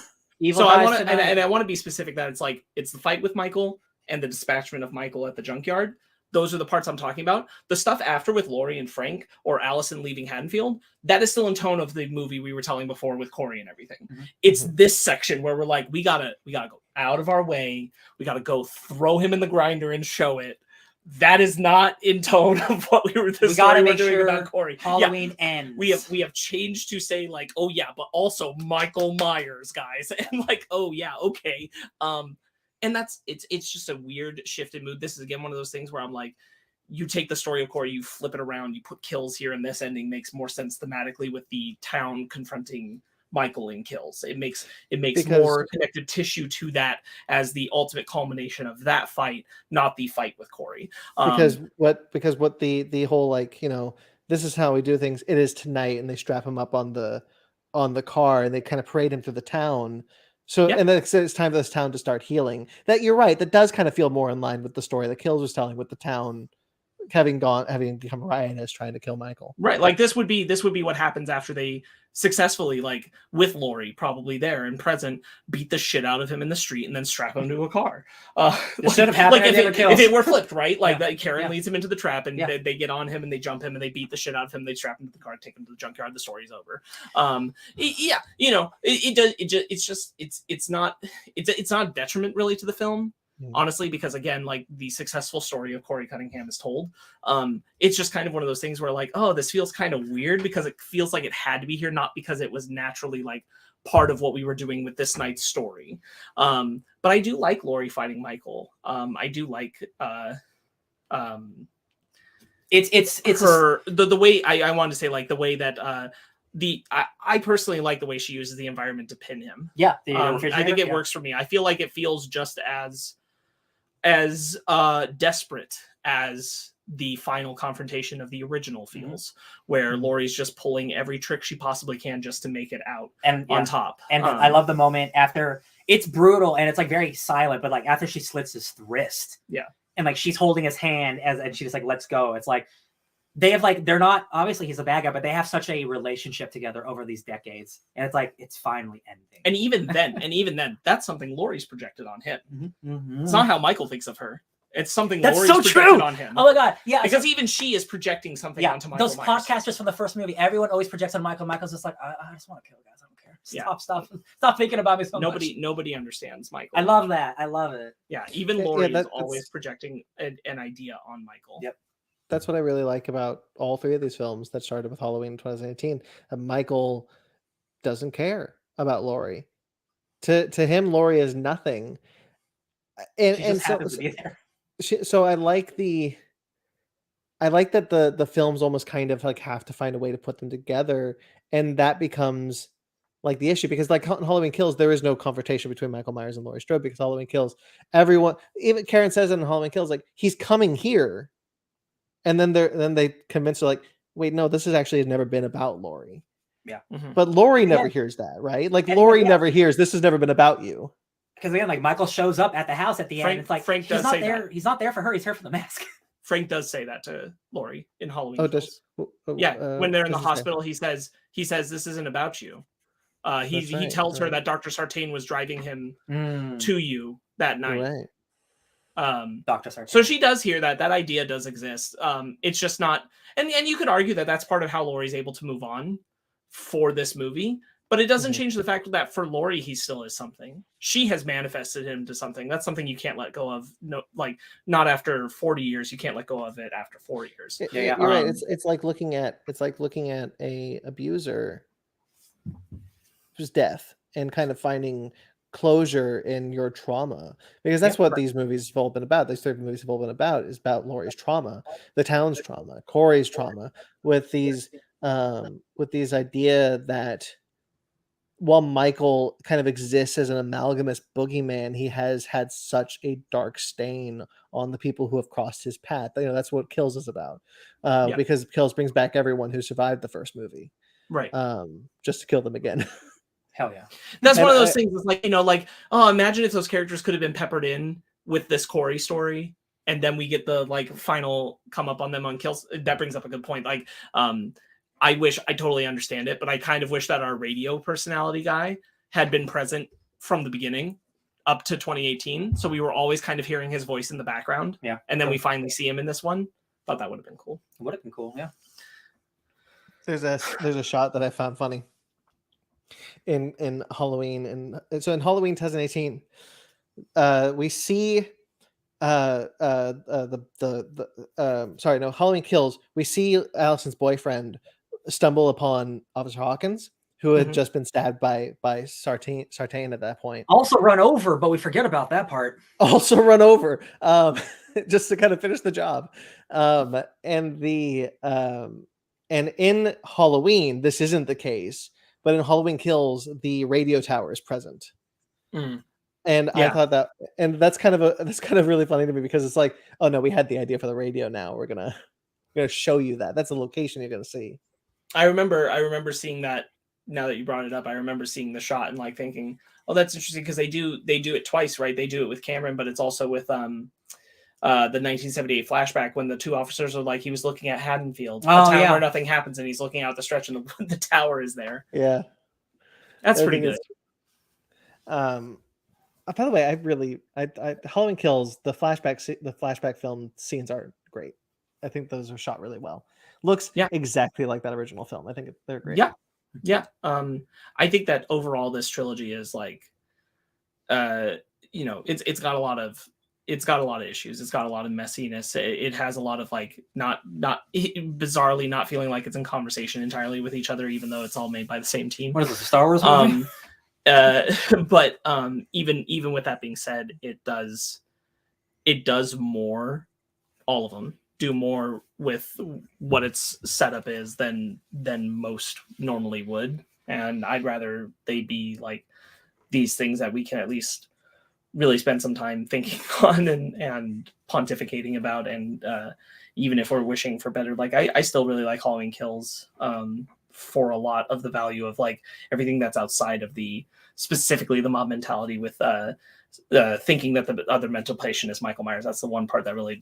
So I want to be specific that it's the fight with Michael and the dispatchment of Michael at the junkyard. Those are the parts I'm talking about. The stuff after with Laurie and Frank or Allison leaving Haddonfield, that is still in tone of the movie we were telling before with Corey and everything. It's this section where we're like, we gotta go out of our way. We gotta go throw him in the grinder and show it. That is not in tone of what we were doing about Corey. Halloween ends. We have changed to say like, oh yeah, but also Michael Myers, guys, and like, oh yeah, okay. And it's just a weird shift in mood. This is again one of those things where I'm like, you take the story of Corey, you flip it around, you put kills here, and this ending makes more sense thematically with the town confronting Michael in kills. It makes more connective tissue to that as the ultimate culmination of that fight, not the fight with Corey. Because what the whole like, you know, this is how we do things. It is tonight, and they strap him up on the car and they kind of parade him through the town. So, and then it's time for this town to start healing. That you're right. That does kind of feel more in line with the story that Kills was telling, with the town having become riotous, trying to kill Michael. Right. Like this would be what happens after they successfully, like with Laurie probably there and present, beat the shit out of him in the street and then strap him to a car. This should have happened if it were flipped, right? Like that Karen leads him into the trap and they get on him and they jump him and they beat the shit out of him. They strap him to the car, take him to the junkyard. The story's over. You know, it's not a detriment really to the film. Honestly, because again, like the successful story of Corey Cunningham is told. It's just kind of one of those things where like, oh, this feels kind of weird because it feels like it had to be here, not because it was naturally like part of what we were doing with this night's story. But I do like Laurie fighting Michael. I do like it's the way I wanted to say, like the way that I personally like the way she uses the environment to pin him. Yeah, I think it works for me. I feel like it feels just as as desperate as the final confrontation of the original feels, where Laurie's just pulling every trick she possibly can just to make it out on top. And I love the moment after, it's brutal and it's like very silent, but like after she slits his wrist, and like she's holding his hand and she just like lets go. It's like they have like, they're not, obviously he's a bad guy, but they have such a relationship together over these decades, and it's like it's finally ending. And even then, that's something Laurie's projected on him. It's not how Michael thinks of her. It's something that's Laurie's so projected true on him. Oh my god, yeah, because even she is projecting something onto Michael those Myers. podcasters from the first movie, everyone always projects on Michael. Michael's just like, I just want to kill guys, I don't care. Stop thinking about me so much. Nobody understands Michael. I love that. I love it. Yeah, even Laurie is always projecting an idea on Michael. Yep. That's what I really like about all three of these films that started with Halloween in 2018. Michael doesn't care about Laurie. To him, Laurie is nothing. And so I like that the films almost kind of like have to find a way to put them together, and that becomes like the issue, because like in Halloween Kills, there is no confrontation between Michael Myers and Laurie Strode, because Halloween Kills, everyone, even Karen says in Halloween Kills, like, he's coming here, and then they convince her like, wait, no, this has never been about Laurie. Yeah. But Laurie never hears that, right? Like, Laurie never hears, this has never been about you. Because again, like, Michael shows up at the house at the end. It's like, Frank he's not there. He's not there for her. He's here for the mask. Frank does say that to Laurie in Halloween. When they're in the hospital, he says, this isn't about you. He tells her that Dr. Sartain was driving him to you that night. Dr. Sartain. So she does hear that. That idea does exist. It's just not, and you could argue that that's part of how Laurie's able to move on for this movie. But it doesn't change the fact that for Laurie, he still is something. She has manifested him to something. That's something you can't let go of. No, like, not after 40 years. You can't let go of it after 4 years. You're right. It's like looking at a abuser who's death and kind of finding closure in your trauma, because that's what these movies have all been about. These 3 movies have all been about, is about Laurie's trauma, the town's trauma, Corey's trauma, with these idea that while Michael kind of exists as an amalgamous boogeyman, he has had such a dark stain on the people who have crossed his path. You know, that's what Kills is about. Because Kills brings back everyone who survived the first movie. Right. Just to kill them again. Hell yeah. That's one of those things. It's like, oh, imagine if those characters could have been peppered in with this Corey story, and then we get the like final come up on them on Kills. That brings up a good point. Like, I totally understand it, but I kind of wish that our radio personality guy had been present from the beginning up to 2018. So we were always kind of hearing his voice in the background. Yeah. And then we finally see him in this one. Thought that would have been cool. It would have been cool. Yeah. There's a shot that I found funny in Halloween. And so in Halloween 2018, we see Halloween Kills, we see Allison's boyfriend stumble upon Officer Hawkins, who had just been stabbed by Sartain at that point. Also run over, but we forget about that part. Also run over, just to kind of finish the job. And in Halloween, this isn't the case, but in Halloween Kills, the radio tower is present. And I thought that, and that's kind of really funny to me, because it's like, oh no, we had the idea for the radio. Now we're gonna show you that. That's the location you're gonna see. I remember seeing that. Now that you brought it up, I remember seeing the shot and like thinking, oh, that's interesting, because they do it twice, right? They do it with Cameron, but it's also with the 1978 flashback when the 2 officers are like, he was looking at Haddonfield, a town where nothing happens, and he's looking out the stretch, and the tower is there. Yeah, that's pretty good. By the way, I Halloween Kills, the flashback film scenes are great. I think those are shot really well. Looks exactly like that original film. I think they're great. Yeah. I think that overall this trilogy is like, it's got a lot of issues. It's got a lot of messiness. It has a lot of like not bizarrely not feeling like it's in conversation entirely with each other, even though it's all made by the same team. What is this, a Star Wars movie? But even with that being said, it does more, all of them do more with what its setup is than most normally would. And I'd rather they be like these things that we can at least really spend some time thinking on and pontificating about. And even if we're wishing for better, like I still really like Halloween Kills for a lot of the value of like everything that's outside of the specifically the mob mentality with thinking that the other mental patient is Michael Myers. That's the one part that really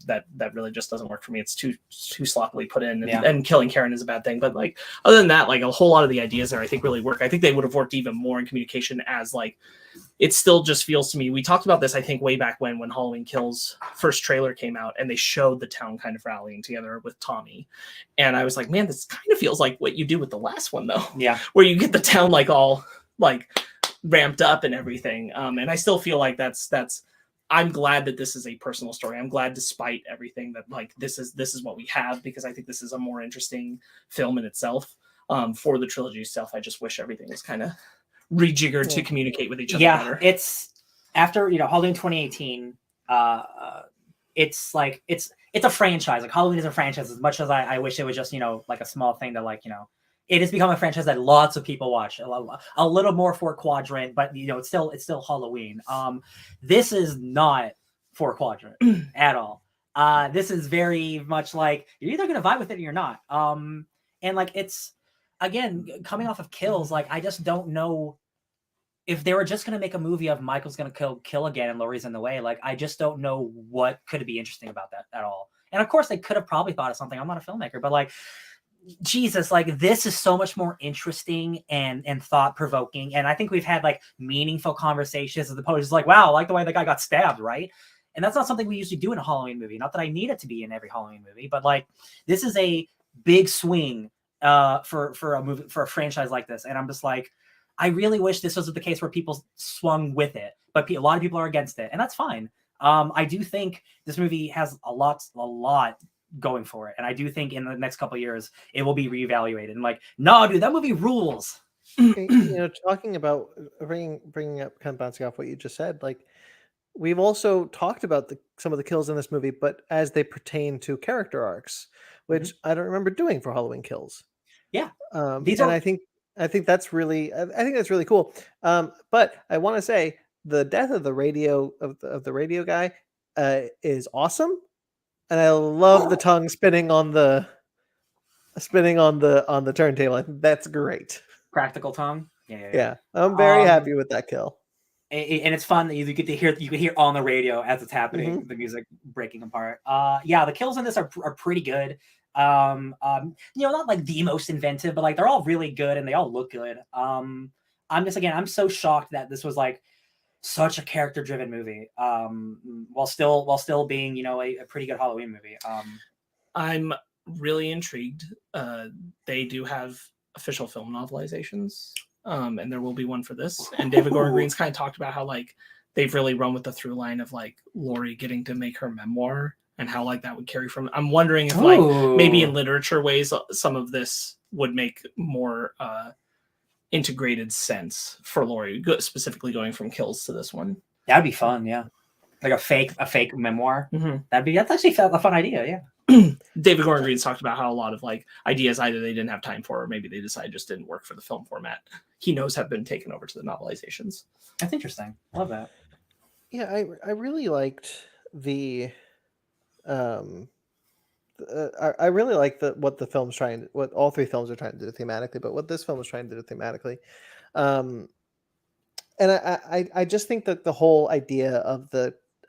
just doesn't work for me. It's too sloppily put in, and killing Karen is a bad thing. But like other than that, like a whole lot of the ideas there I think really work. I think they would have worked even more in communication, as like it still just feels to me. We talked about this I think way back when Halloween Kills first trailer came out and they showed the town kind of rallying together with Tommy, and I was like, man, this kind of feels like what you do with the last one though. Yeah, where you get the town like all like ramped up and everything. And I still feel like that's I'm glad that this is a personal story. I'm glad despite everything that like this is what we have, because I think this is a more interesting film in itself. For the trilogy itself, I just wish everything was kind of rejiggered to communicate with each other better. It's after Halloween 2018, it's like it's a franchise. Like Halloween is a franchise as much as I wish it was just like a small thing that like it has become a franchise that lots of people watch. A little more for Quadrant, but it's still Halloween. This is not for Quadrant at all. This is very much like you're either gonna vibe with it or you're not. And like it's again coming off of Kills, like I just don't know if they were just gonna make a movie of Michael's gonna kill again and Laurie's in the way. Like I just don't know what could be interesting about that at all. And of course they could have probably thought of something. I'm not a filmmaker, but like Jesus, like this is so much more interesting and thought-provoking. And I think we've had like meaningful conversations as opposed to like, wow, I like the way the guy got stabbed, right? And that's not something we usually do in a Halloween movie. Not that I need it to be in every Halloween movie, but like this is a big swing for a movie, for a franchise like this. And I'm just like, I really wish this was the case where people swung with it, but a lot of people are against it, and that's fine. I do think this movie has a lot going for it, and I do think in the next couple of years it will be reevaluated and like, no dude, that movie rules. Talking about bringing up, kind of bouncing off what you just said, like we've also talked about some of the kills in this movie, but as they pertain to character arcs, which I don't remember doing for Halloween Kills. I think that's really cool. But I want to say the death of the radio guy is awesome. And I love the tongue spinning on the turntable. I think that's great. Practical tongue. Yeah. I'm very happy with that kill. And it's fun that you get to hear on the radio as it's happening, the music breaking apart. The kills in this are pretty good. Not like the most inventive, but like they're all really good and they all look good. I'm so shocked that this was like such a character-driven movie, while still being a pretty good Halloween movie. I'm really intrigued. They do have official film novelizations, and there will be one for this. And David Gordon Green's kind of talked about how like they've really run with the through line of like Laurie getting to make her memoir and how like that would carry from. I'm wondering if like maybe in literature ways some of this would make more integrated sense for Laurie, specifically going from Kills to this one. That'd be fun, yeah. Like a fake memoir. That's actually a fun idea, yeah. David Gordon Green's talked about how a lot of like ideas either they didn't have time for, or maybe they decided just didn't work for the film format. He knows have been taken over to the novelizations. That's interesting. I love that. Yeah, I really liked the I really like what all three films are trying to do thematically, but what this film is trying to do thematically. And I just think that the whole idea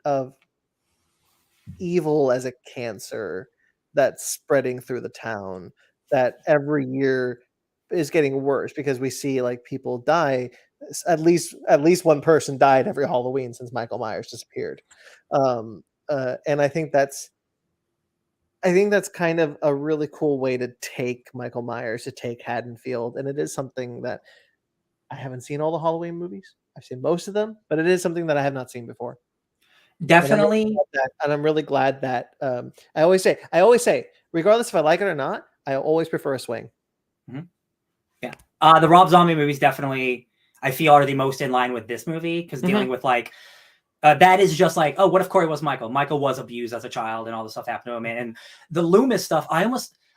of evil as a cancer that's spreading through the town, that every year is getting worse because we see like people die. At least one person died every Halloween since Michael Myers disappeared. And I think that's kind of a really cool way to take Michael Myers, to take Haddonfield. And it is something that I haven't seen all the Halloween movies. I've seen most of them, but it is something that I have not seen before. Definitely. And I'm really glad that I always say, regardless if I like it or not, I always prefer a swing. Yeah. The Rob Zombie movies definitely, I feel, are the most in line with this movie, because dealing with like, that is just like, oh, what if Corey was Michael? Michael was abused as a child and all this stuff happened to him. And the Loomis stuff, I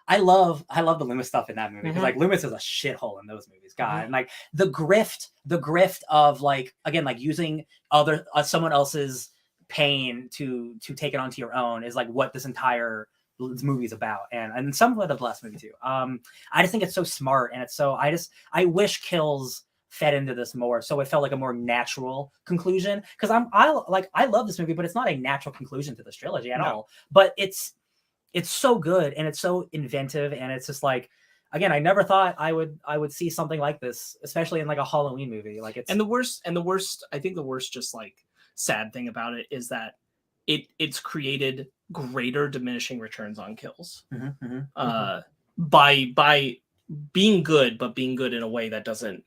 I love the Loomis stuff in that movie because Mhm. like Loomis is a shithole in those movies, God. And like the grift of like again like using other someone else's pain to take it onto your own is like what this entire movie is about, and somewhat of the last movie too. I just think it's so smart, and it's so I wish Kills fed into this more, so it felt like a more natural conclusion. Because I love this movie, but it's not a natural conclusion to this trilogy at all. But it's so good and it's so inventive, and it's just like, again, I never thought I would see something like this, especially in like a Halloween movie. Like it's and the worst I think the worst just like sad thing about it is that it's created greater diminishing returns on kills by being good, but being good in a way that doesn't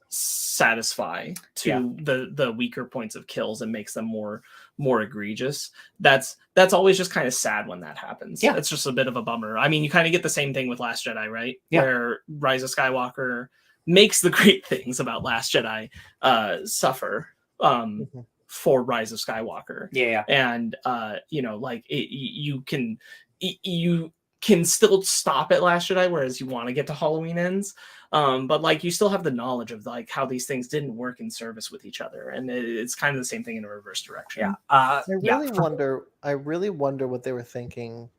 satisfy to the weaker points of kills and makes them more egregious. That's always just kind of sad when that happens. It's just a bit of a bummer. I mean, you kind of get the same thing with Last Jedi, right? Where Rise of Skywalker makes the great things about Last Jedi suffer for Rise of Skywalker. And you know, like you can still stop at Last Jedi, whereas you want to get to Halloween Ends. But like you still have the knowledge of like how these things didn't work in service with each other, and it's kind of the same thing in a reverse direction. I really wonder what they were thinking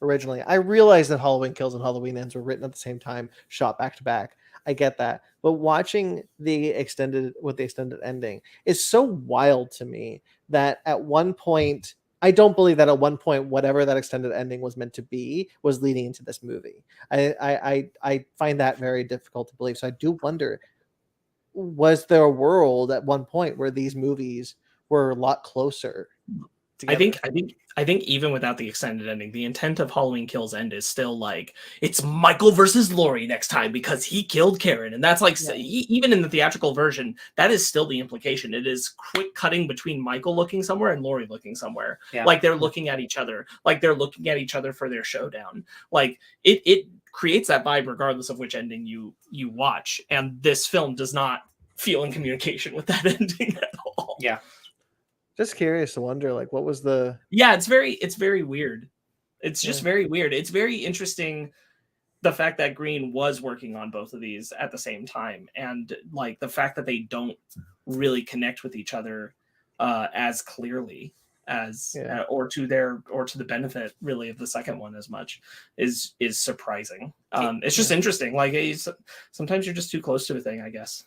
originally. I realize that Halloween Kills and Halloween Ends were written at the same time, shot back to back. I get that, but watching the extended ending is so wild to me that at one point, I don't believe that at one point, whatever that extended ending was meant to be was leading into this movie. I find that very difficult to believe. So I do wonder, was there a world at one point where these movies were a lot closer together? I think even without the extended ending, the intent of Halloween Kills End is still like, it's Michael versus Laurie next time because he killed Karen. And that's like, even in the theatrical version, that is still the implication. It is quick cutting between Michael looking somewhere and Laurie looking somewhere. Like they're looking at each other, like they're looking at each other for their showdown. Like it creates that vibe regardless of which ending you watch. And this film does not feel in communication with that ending at all. Just curious to wonder, like, what was the... it's very weird. It's just very weird. It's very interesting, the fact that Green was working on both of these at the same time, and like the fact that they don't really connect with each other as clearly as or to the benefit really of the second one as much is surprising. It's just interesting. Like sometimes you're just too close to a thing, I guess.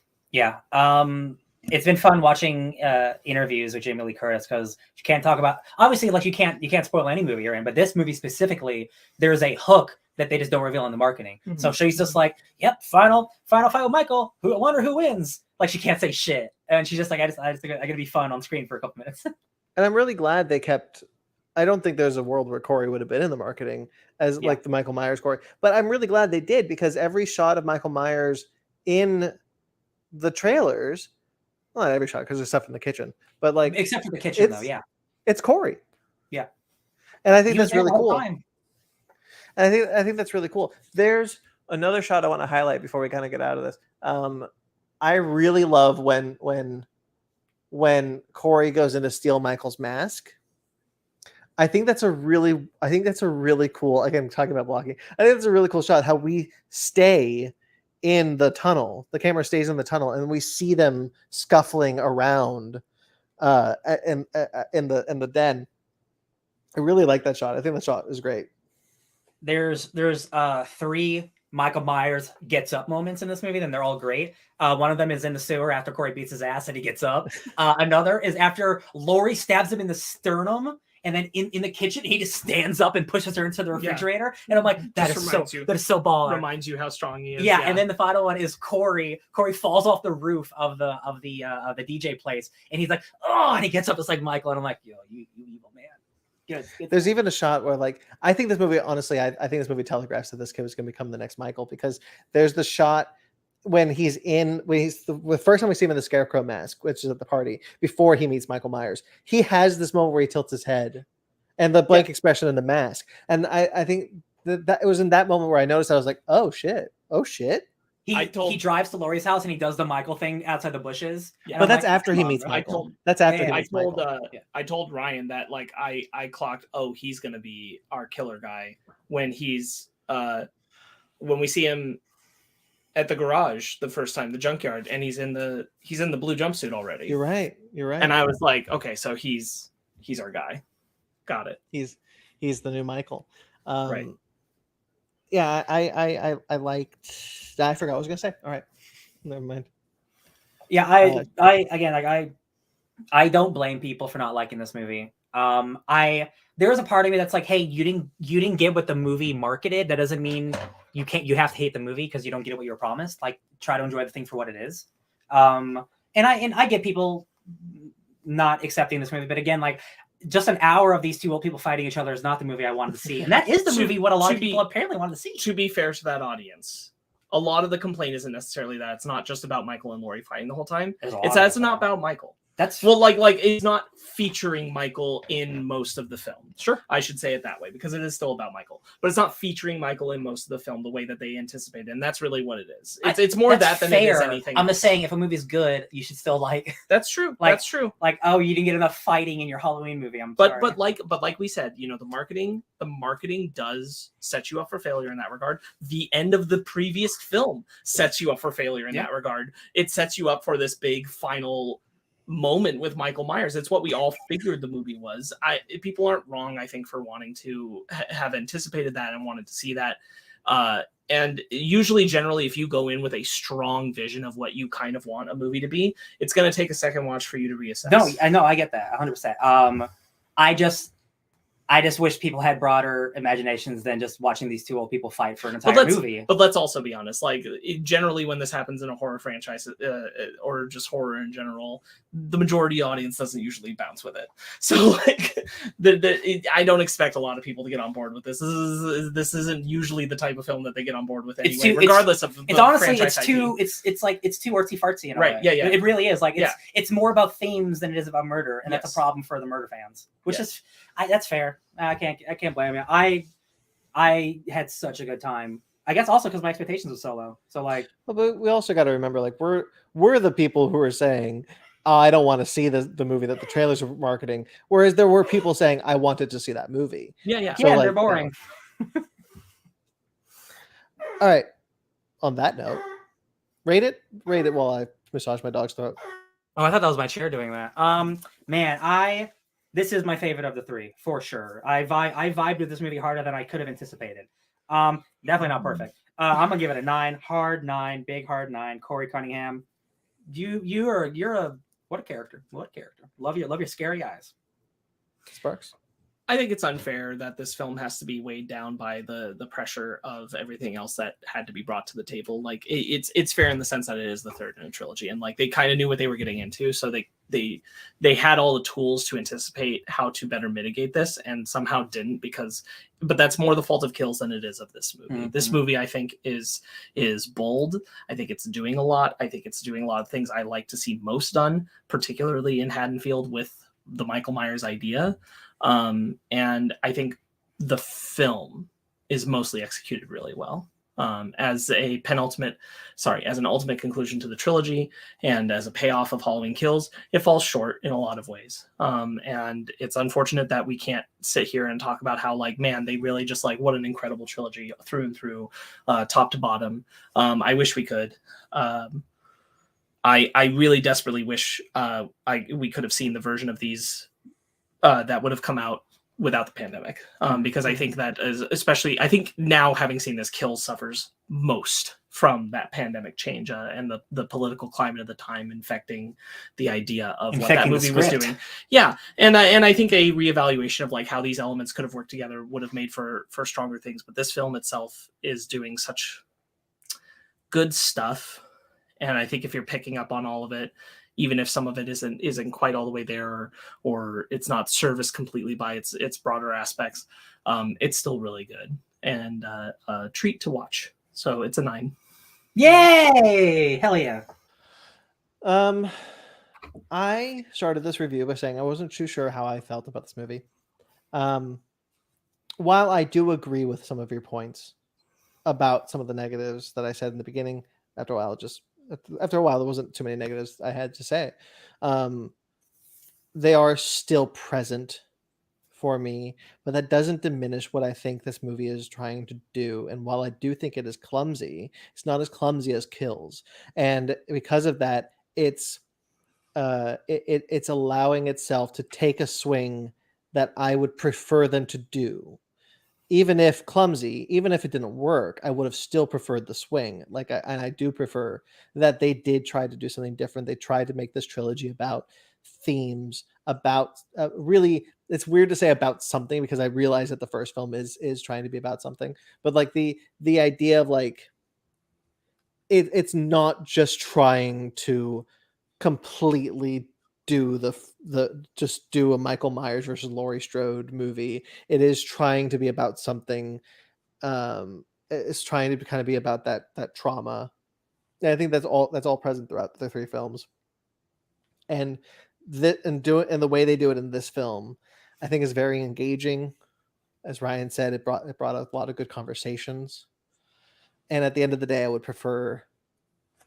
It's been fun watching interviews with Jamie Lee Curtis, because you can't talk about, obviously, like you can't spoil any movie you're in, but this movie specifically, there's a hook that they just don't reveal in the marketing. So she's just like, yep, final fight with Michael. I wonder who wins. Like she can't say shit, and she's just like, I just think I'm gonna be fun on screen for a couple minutes. And I'm really glad they kept... I don't think there's a world where Corey would have been in the marketing as like the Michael Myers Corey, but I'm really glad they did, because every shot of Michael Myers in the trailers, well, not every shot, because there's stuff in the kitchen, but like except for the kitchen though, it's Corey. And I think that's really cool. And I think that's really cool. There's another shot I want to highlight before we kind of get out of this. I really love when Corey goes in to steal Michael's mask. I think that's a really cool, again, talking about blocking, I think that's a really cool shot, how we stay in the tunnel. The camera stays in the tunnel, and we see them scuffling around in the den. I really like that shot. I think the shot is great. There's 3 Michael Myers gets up moments in this movie, and they're all great. One of them is in the sewer after Corey beats his ass and he gets up. Another is after Laurie stabs him in the sternum, and then in the kitchen he just stands up and pushes her into the refrigerator. And I'm like, that is so baller. Reminds you how strong he is. Yeah. And then the final one is Corey falls off the roof of the DJ place, and he's like, oh, and he gets up just like Michael, and I'm like, yo, you evil man. Good. There's even a shot where, like, I think this movie, honestly, I think this movie telegraphs that this kid is going to become the next Michael, because there's the shot when the first time we see him in the Scarecrow mask, which is at the party before he meets Michael Myers. He has this moment where he tilts his head, and the blank expression in the mask. And I think that it was in that moment where I noticed, I was like, oh shit. He drives to Laurie's house and he does the Michael thing outside the bushes. But that's after he meets Michael. I told Ryan that, like, I clocked, oh, he's gonna be our killer guy when he's when we see him at the garage the first time, the junkyard, and he's in the blue jumpsuit already. You're right. And I was like, okay, so he's our guy. Got it. He's the new Michael. Right. Yeah, I liked. I forgot what I was gonna say. All right, never mind. Yeah, I don't blame people for not liking this movie. There is a part of me that's like, hey, you didn't get what the movie marketed. That doesn't mean you have to hate the movie because you don't get what you were promised. Like, try to enjoy the thing for what it is. And I get people not accepting this movie, but again, like, just an hour of these two old people fighting each other is not the movie I wanted to see, and that is the movie what a lot of people apparently wanted to see. To be fair to that audience, a lot of the complaint isn't necessarily that it's not just about Michael and Laurie fighting the whole time. It's that it's not about Michael. That's like it's not featuring Michael in most of the film. Sure, I should say it that way because it is still about Michael, but it's not featuring Michael in most of the film the way that they anticipated, and that's really what it is. It's more that than it is anything. I'm just saying, if a movie's good, you should still like. That's true. Like, that's true. Like, oh, you didn't get enough fighting in your Halloween movie. But like we said, you know, the marketing does set you up for failure in that regard. The end of the previous film sets you up for failure in that regard. It sets you up for this big final moment with Michael Myers. It's what we all figured the movie was. People aren't wrong, I think, for wanting to have anticipated that and wanted to see that. And usually, generally, if you go in with a strong vision of what you kind of want a movie to be, it's going to take a second watch for you to reassess. No, I know, I get that 100%. I just wish people had broader imaginations than just watching these two old people fight for an entire movie. But let's also be honest. Like, generally, when this happens in a horror franchise or just horror in general, the majority audience doesn't usually bounce with it. So, like, I don't expect a lot of people to get on board with this. This isn't usually the type of film that they get on board with anyway, regardless of. It's honestly, it's too artsy fartsy in a way. Yeah. It really is. Like, it's more about themes than it is about murder, and that's a problem for the murder fans. Which is. That's fair. I can't blame you. I had such a good time. I guess also because my expectations were so low. So like, but we also got to remember, like, we're the people who are saying, I don't want to see the movie that the trailers are marketing. Whereas there were people saying, I wanted to see that movie. Yeah. So, like, they're boring. All right. On that note, rate it while I massage my dog's throat. Oh, I thought that was my chair doing that. Man, this is my favorite of the three, for sure. I vibed with this movie harder than I could have anticipated. Definitely not perfect. I'm gonna give it a 9, hard 9, big hard 9. Corey Cunningham, you're a what a character. Love your scary eyes. Sparks. I think it's unfair that this film has to be weighed down by the pressure of everything else that had to be brought to the table. Like, it's fair in the sense that it is the third in a trilogy, and like they kind of knew what they were getting into, so they had all the tools to anticipate how to better mitigate this, and somehow didn't but that's more the fault of Kills than it is of this movie. Mm-hmm. This movie, I think, is bold. I think it's doing a lot. I think it's doing a lot of things I like to see most done, particularly in Haddonfield with the Michael Myers idea. And I think the film is mostly executed really well. As an ultimate conclusion to the trilogy and as a payoff of Halloween Kills, it falls short in a lot of ways. And it's unfortunate that we can't sit here and talk about how, like, man, they really just, like, what an incredible trilogy through and through, top to bottom. I wish we could. I really desperately wish we could have seen the version of these that would have come out without the pandemic, because I think that is, especially, I think now having seen this, Kills suffers most from that pandemic change and the political climate of the time infecting the idea of what that movie was doing. Yeah, and I think a reevaluation of like how these elements could have worked together would have made for stronger things. But this film itself is doing such good stuff, and I think if you're picking up on all of it, even if some of it isn't quite all the way there, or it's not serviced completely by its broader aspects, it's still really good and a treat to watch. So it's a 9. Yay! Hell yeah! I started this review by saying I wasn't too sure how I felt about this movie. While I do agree with some of your points about some of the negatives that I said in the beginning, after a while there wasn't too many negatives I had to say. They are still present for me, but that doesn't diminish what I think this movie is trying to do. And while I do think it is clumsy, it's not as clumsy as Kills. And because of that, it's it's allowing itself to take a swing that I would prefer them to do. Even if clumsy, even if it didn't work, I would have still preferred the swing. And I do prefer that they did try to do something different. They tried to make this trilogy about themes, about really. It's weird to say about something because I realize that the first film is trying to be about something, but like the idea of like it's not just trying to completely do just do a Michael Myers versus Laurie Strode movie. It is trying to be about something. It's trying to kind of be about that trauma. And I think that's all present throughout the three films. And the way they do it in this film, I think is very engaging. As Ryan said, it brought a lot of good conversations. And at the end of the day, I would prefer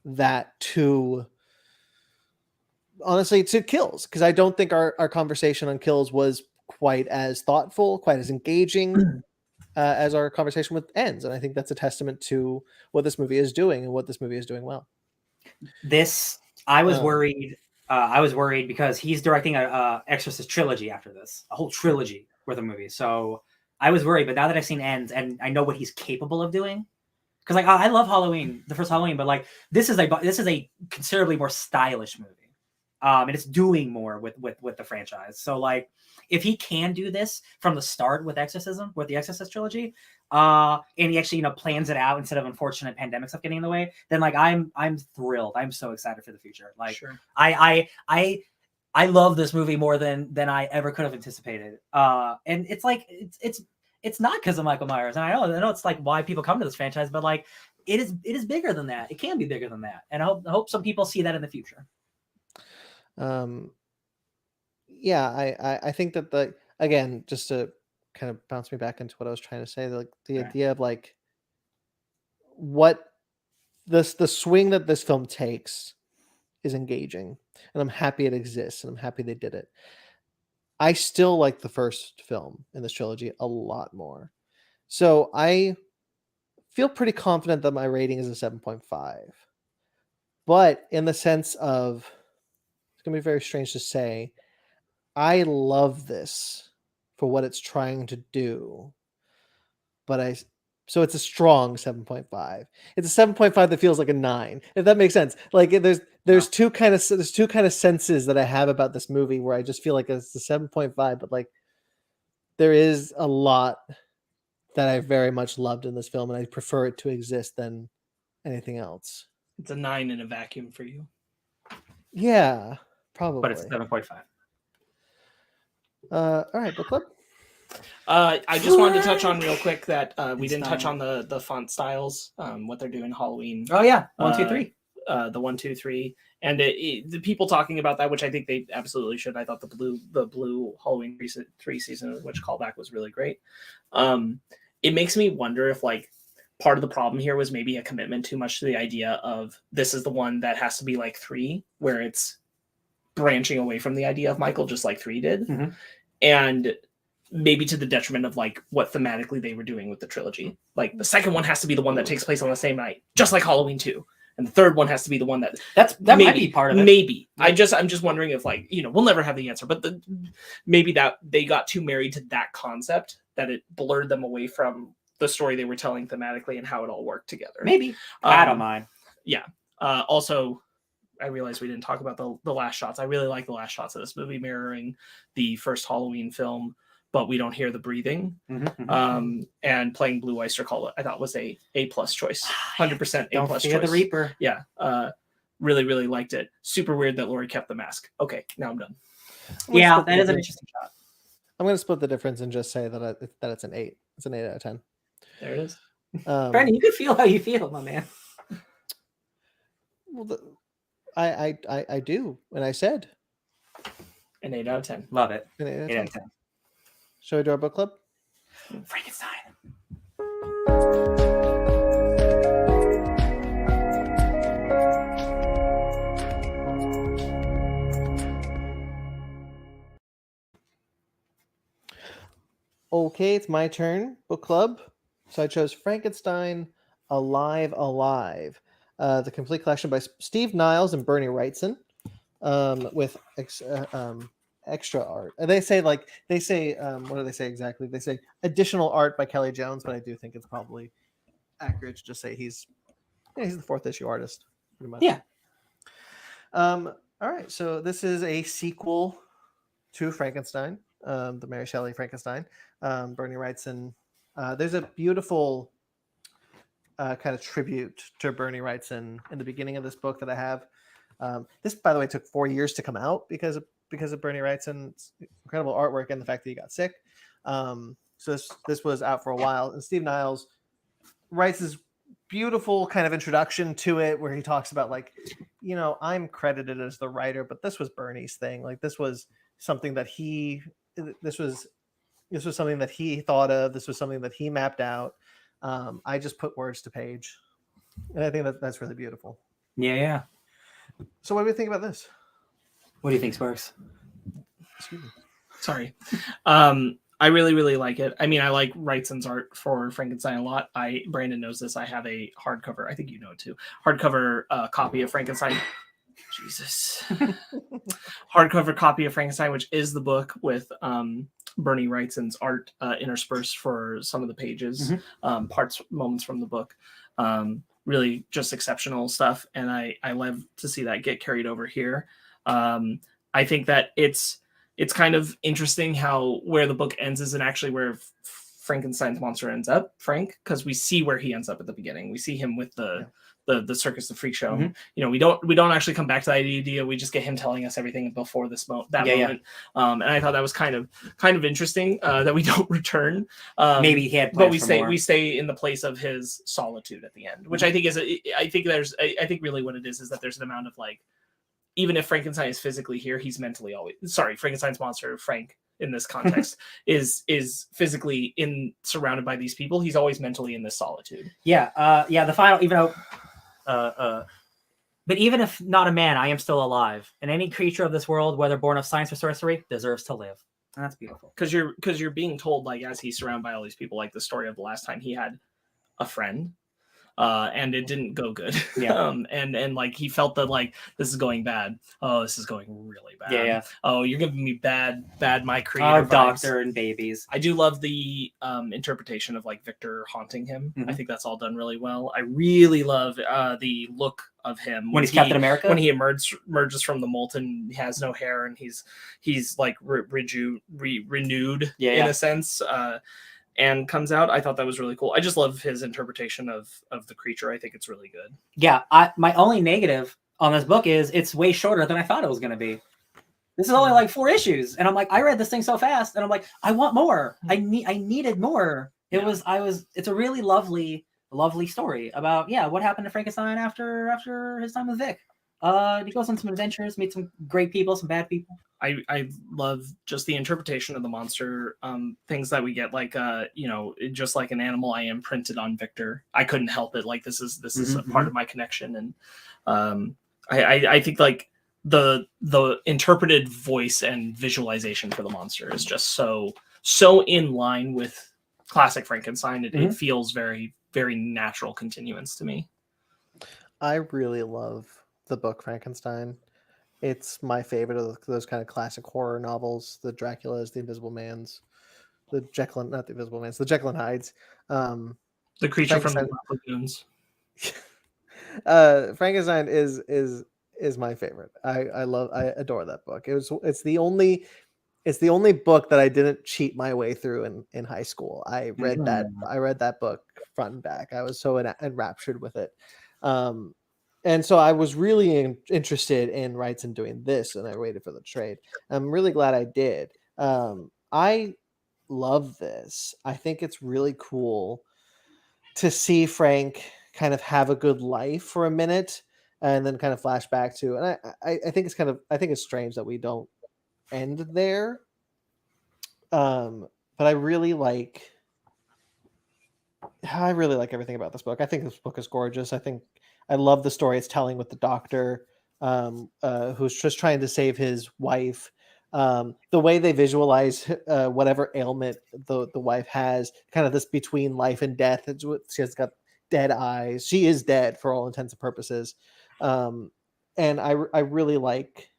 that to honestly to Kills, because I don't think our conversation on Kills was quite as thoughtful, quite as engaging as our conversation with Ends. And I think that's a testament to what this movie is doing and what this movie is doing well. I was worried. I was worried because he's directing a Exorcist trilogy after this, a whole trilogy worth of movies. So I was worried, but now that I've seen Ends and I know what he's capable of doing, because like I love Halloween, the first Halloween, but like this is a considerably more stylish movie, and it's doing more with the franchise. So like if he can do this from the start with the Exorcist trilogy, and he actually plans it out instead of unfortunate pandemic stuff getting in the way, then like I'm thrilled. I'm so excited for the future. Like sure. I love this movie more than I ever could have anticipated. And it's like it's not because of Michael Myers, and I know it's like why people come to this franchise, but like it is bigger than that. It can be bigger than that, and I hope some people see that in the future. Yeah, I think that again, just to kind of bounce me back into what I was trying to say, like the idea of like what the swing that this film takes is engaging, and I'm happy it exists, and I'm happy they did it. I still like the first film in this trilogy a lot more. So I feel pretty confident that my rating is a 7.5. But in the sense of, it's going to be very strange to say, I love this for what it's trying to do. So it's a strong 7.5. It's a 7.5 that feels like a 9, if that makes sense. Like there's two kind of senses that I have about this movie where I just feel like it's a 7.5, but like there is a lot that I very much loved in this film, and I prefer it to exist than anything else. It's a 9 in a vacuum for you. Yeah, probably. But it's 7.5. All right, book club. I just wanted to touch on real quick that we didn't touch on the font styles, what they're doing Halloween. Oh yeah, 1, 2, 3. The 1, 2, 3, and the people talking about that, which I think they absolutely should. I thought the blue Halloween 3 season, which callback was really great. It makes me wonder if like part of the problem here was maybe a commitment too much to the idea of this is the one that has to be like 3, where it's branching away from the idea of Michael, just like 3 did. Mm-hmm. And maybe to the detriment of like what thematically they were doing with the trilogy. Like the second one has to be the one that takes place on the same night, just like Halloween 2. And the third one has to be the one that maybe, might be part of it. Maybe. I'm just wondering if like, we'll never have the answer, but maybe that they got too married to that concept that it blurred them away from the story they were telling thematically and how it all worked together. Maybe. I don't mind. Yeah. Also, I realized we didn't talk about the last shots. I really like the last shots of this movie mirroring the first Halloween film, but we don't hear the breathing. Mm-hmm. And playing Blue Oyster Cult, I thought was a plus choice. 100% A plus choice. The Reaper. Yeah. Really, really liked it. Super weird that Laurie kept the mask. Okay, now I'm done. Yeah, that is an interesting shot. I'm going to split the difference and just say that it's an 8. It's an 8 out of 10. There it is. Brandon, you can feel how you feel, my man. Well, I do, and I said an 8 out of 10. Love it. An 8 out of 10. Shall we do our book club? Frankenstein. Okay, it's my turn. Book club. So I chose Frankenstein Alive Alive, the complete collection by Steve Niles and Bernie Wrightson, with extra art. And they say what do they say exactly? They say additional art by Kelly Jones, but I do think it's probably accurate to just say he's the fourth issue artist, pretty much. Yeah. All right, so this is a sequel to Frankenstein, the Mary Shelley Frankenstein. Bernie Wrightson. There's a beautiful kind of tribute to Bernie Wrightson in the beginning of this book that I have. This, by the way, took 4 years to come out because of Bernie Wrightson's incredible artwork and the fact that he got sick. So this was out for a while, and Steve Niles writes this beautiful kind of introduction to it where he talks about, like, I'm credited as the writer, but this was Bernie's thing. Like, this was something that this was something that he thought of. This was something that he mapped out. I just put words to page, and I think that's really beautiful. Yeah. So what do we think about this? What do you think, Sparks? Excuse me. Sorry. I really, really like it. I mean, I like Wrightson's art for Frankenstein a lot. Brandon knows this. I have a hardcover, I think you know it too, hardcover copy of Frankenstein. Jesus. Hardcover copy of Frankenstein, which is the book with Bernie Wrightson's art interspersed for some of the pages, moments from the book. Really just exceptional stuff. And I love to see that get carried over here. I think that it's kind of interesting how where the book ends isn't actually where Frankenstein's monster ends up, Frank, because we see where he ends up at the beginning. We see him with the circus, the freak show. We don't actually come back to that idea. We just get him telling us everything before moment. And I thought that was kind of interesting that we don't return. Maybe he had but plans for more. we stay in the place of his solitude at the end, which I think I think really what it is that there's an amount of, like, even if Frankenstein is physically here, he's mentally Frankenstein's monster, Frank, in this context, is physically surrounded by these people. He's always mentally in this solitude. The final, even though, but even if not a man, I am still alive. And any creature of this world, whether born of science or sorcery, deserves to live. And that's beautiful. Because you're being told, like, as he's surrounded by all these people, like the story of the last time he had a friend. And it didn't go good. And like he felt that, like, this is going bad. Oh, this is going really bad. Oh, you're giving me bad my creator vibes. Doctor and babies. I do love the interpretation of, like, Victor haunting him. I think that's all done really well. I really love the look of him when he's Captain America. When he emerges from the molten, he has no hair, and he's like renewed in a sense. And comes out. I thought that was really cool. I just love his interpretation of the creature. I think it's really good. Yeah, my only negative on this book is it's way shorter than I thought it was going to be. This is only like 4 issues, and I'm like, I read this thing so fast, and I'm like, I want more. I needed more. It's a really lovely story about what happened to Frankenstein after his time with Vic. He goes on some adventures, meets some great people, some bad people. I love just the interpretation of the monster, things that we get, like just like an animal, I imprinted on Victor. I couldn't help it. Like, this is a part of my connection, and I think, like, the interpreted voice and visualization for the monster is just so in line with classic Frankenstein. It feels very, very natural continuance to me. I really love the book Frankenstein. It's my favorite of those kind of classic horror novels. The Draculas, the Invisible Mans, the Jekyll and Hydes. The creature from the lagoons. Frankenstein is my favorite. I adore that book. It's the only book that I didn't cheat my way through in high school. I read that book front and back. I was so enraptured with it. And so I was really interested in Wrightson doing this, and I waited for the trade. I'm really glad I did. I love this. I think it's really cool to see Frank kind of have a good life for a minute and then kind of flash back to. And I think it's strange that we don't end there. But I really like everything about this book. I think this book is gorgeous. I love the story it's telling with the doctor, who's just trying to save his wife, The way they visualize whatever ailment the wife has, kind of this between life and death. She has got dead eyes. She is dead for all intents and purposes. And I really like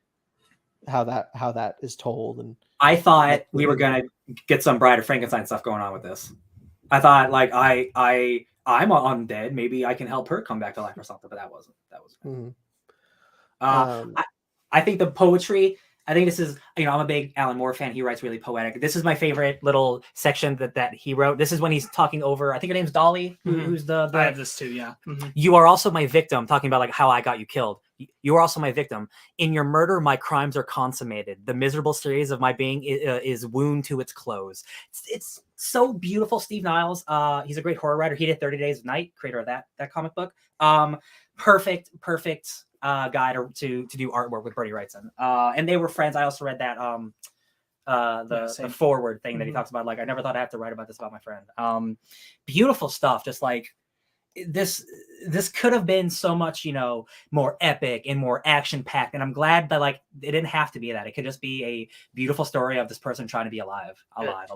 how that is told. And I thought we were gonna get some Bride of Frankenstein stuff going on with this. I thought like I'm undead. Maybe I can help her come back to life or something. But that wasn't. Mhm. I think the poetry. I think this is, I'm a big Alan Moore fan. He writes really poetic. This is my favorite little section that he wrote. This is when he's talking over, I think her name's Dolly, who's the I have this too, yeah. You are also my victim, talking about like how I got you killed. You are also my victim. In your murder, my crimes are consummated. The miserable series of my being is wound to its close. It's so beautiful. Steve Niles, he's a great horror writer. He did 30 Days of Night, creator of that comic book. Perfect guy to do artwork with Bernie Wrightson. And they were friends. I also read that the forward thing that he talks about. Like, I never thought I have to write about this about my friend. Beautiful stuff. Just like this could have been so much, more epic and more action packed. And I'm glad that like it didn't have to be that. It could just be a beautiful story of this person trying to be alive.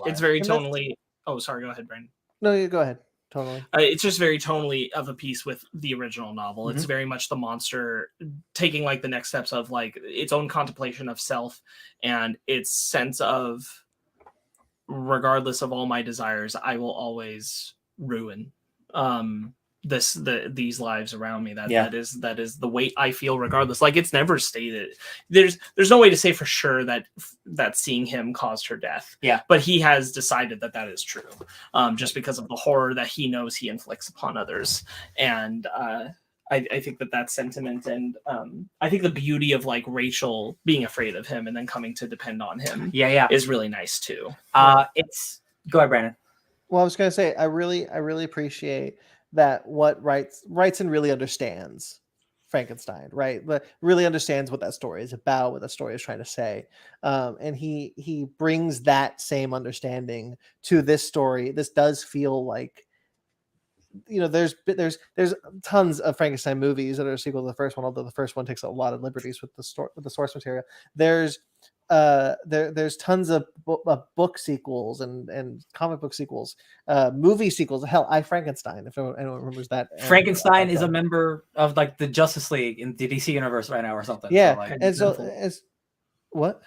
It's very tonally. Oh, sorry. Go ahead, Brandon. No, you go ahead. Totally. It's just very tonally of a piece with the original novel. It's very much the monster taking like the next steps of like its own contemplation of self and its sense of, regardless of all my desires, I will always ruin these lives around me. That is the weight I feel regardless. Like, it's never stated. There's no way to say for sure that seeing him caused her death. Yeah. But he has decided that is true. Just because of the horror that he knows he inflicts upon others. And I think that sentiment and I think the beauty of like Rachel being afraid of him and then coming to depend on him is really nice too. Go ahead, Brandon. Well, I was going to say, I really appreciate that what Wrightson really understands Frankenstein, right? But really understands what that story is about, what that story is trying to say. And he brings that same understanding to this story. This does feel like, there's tons of Frankenstein movies that are a sequel to the first one, although the first one takes a lot of liberties with the source material. There's tons of book sequels and comic book sequels, movie sequels. Hell, I Frankenstein, if anyone remembers that. Frankenstein is a member of like the Justice League in the DC universe right now or something. Yeah. So, like, and so what?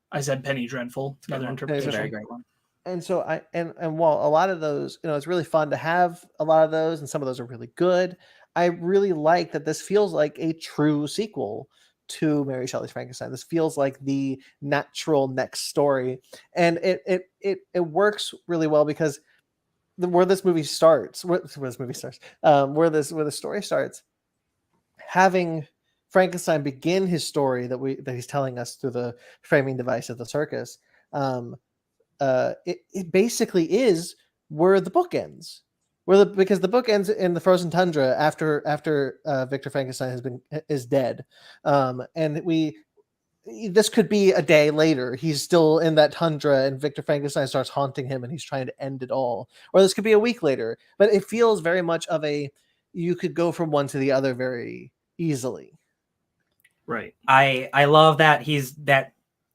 I said Penny Dreadful, another interpretation. Very great one. And so and while a lot of those, it's really fun to have a lot of those, and some of those are really good. I really like that this feels like a true sequel to Mary Shelley's Frankenstein. This feels like the natural next story, and it works really well because where the story starts, having Frankenstein begin his story that he's telling us through the framing device of the circus. It basically is where the book ends. Because the book ends in the frozen tundra after Victor Frankenstein is dead, and this could be a day later. He's still in that tundra, and Victor Frankenstein starts haunting him, and he's trying to end it all. Or this could be a week later. But it feels very much of you could go from one to the other very easily. Right. I love that he's that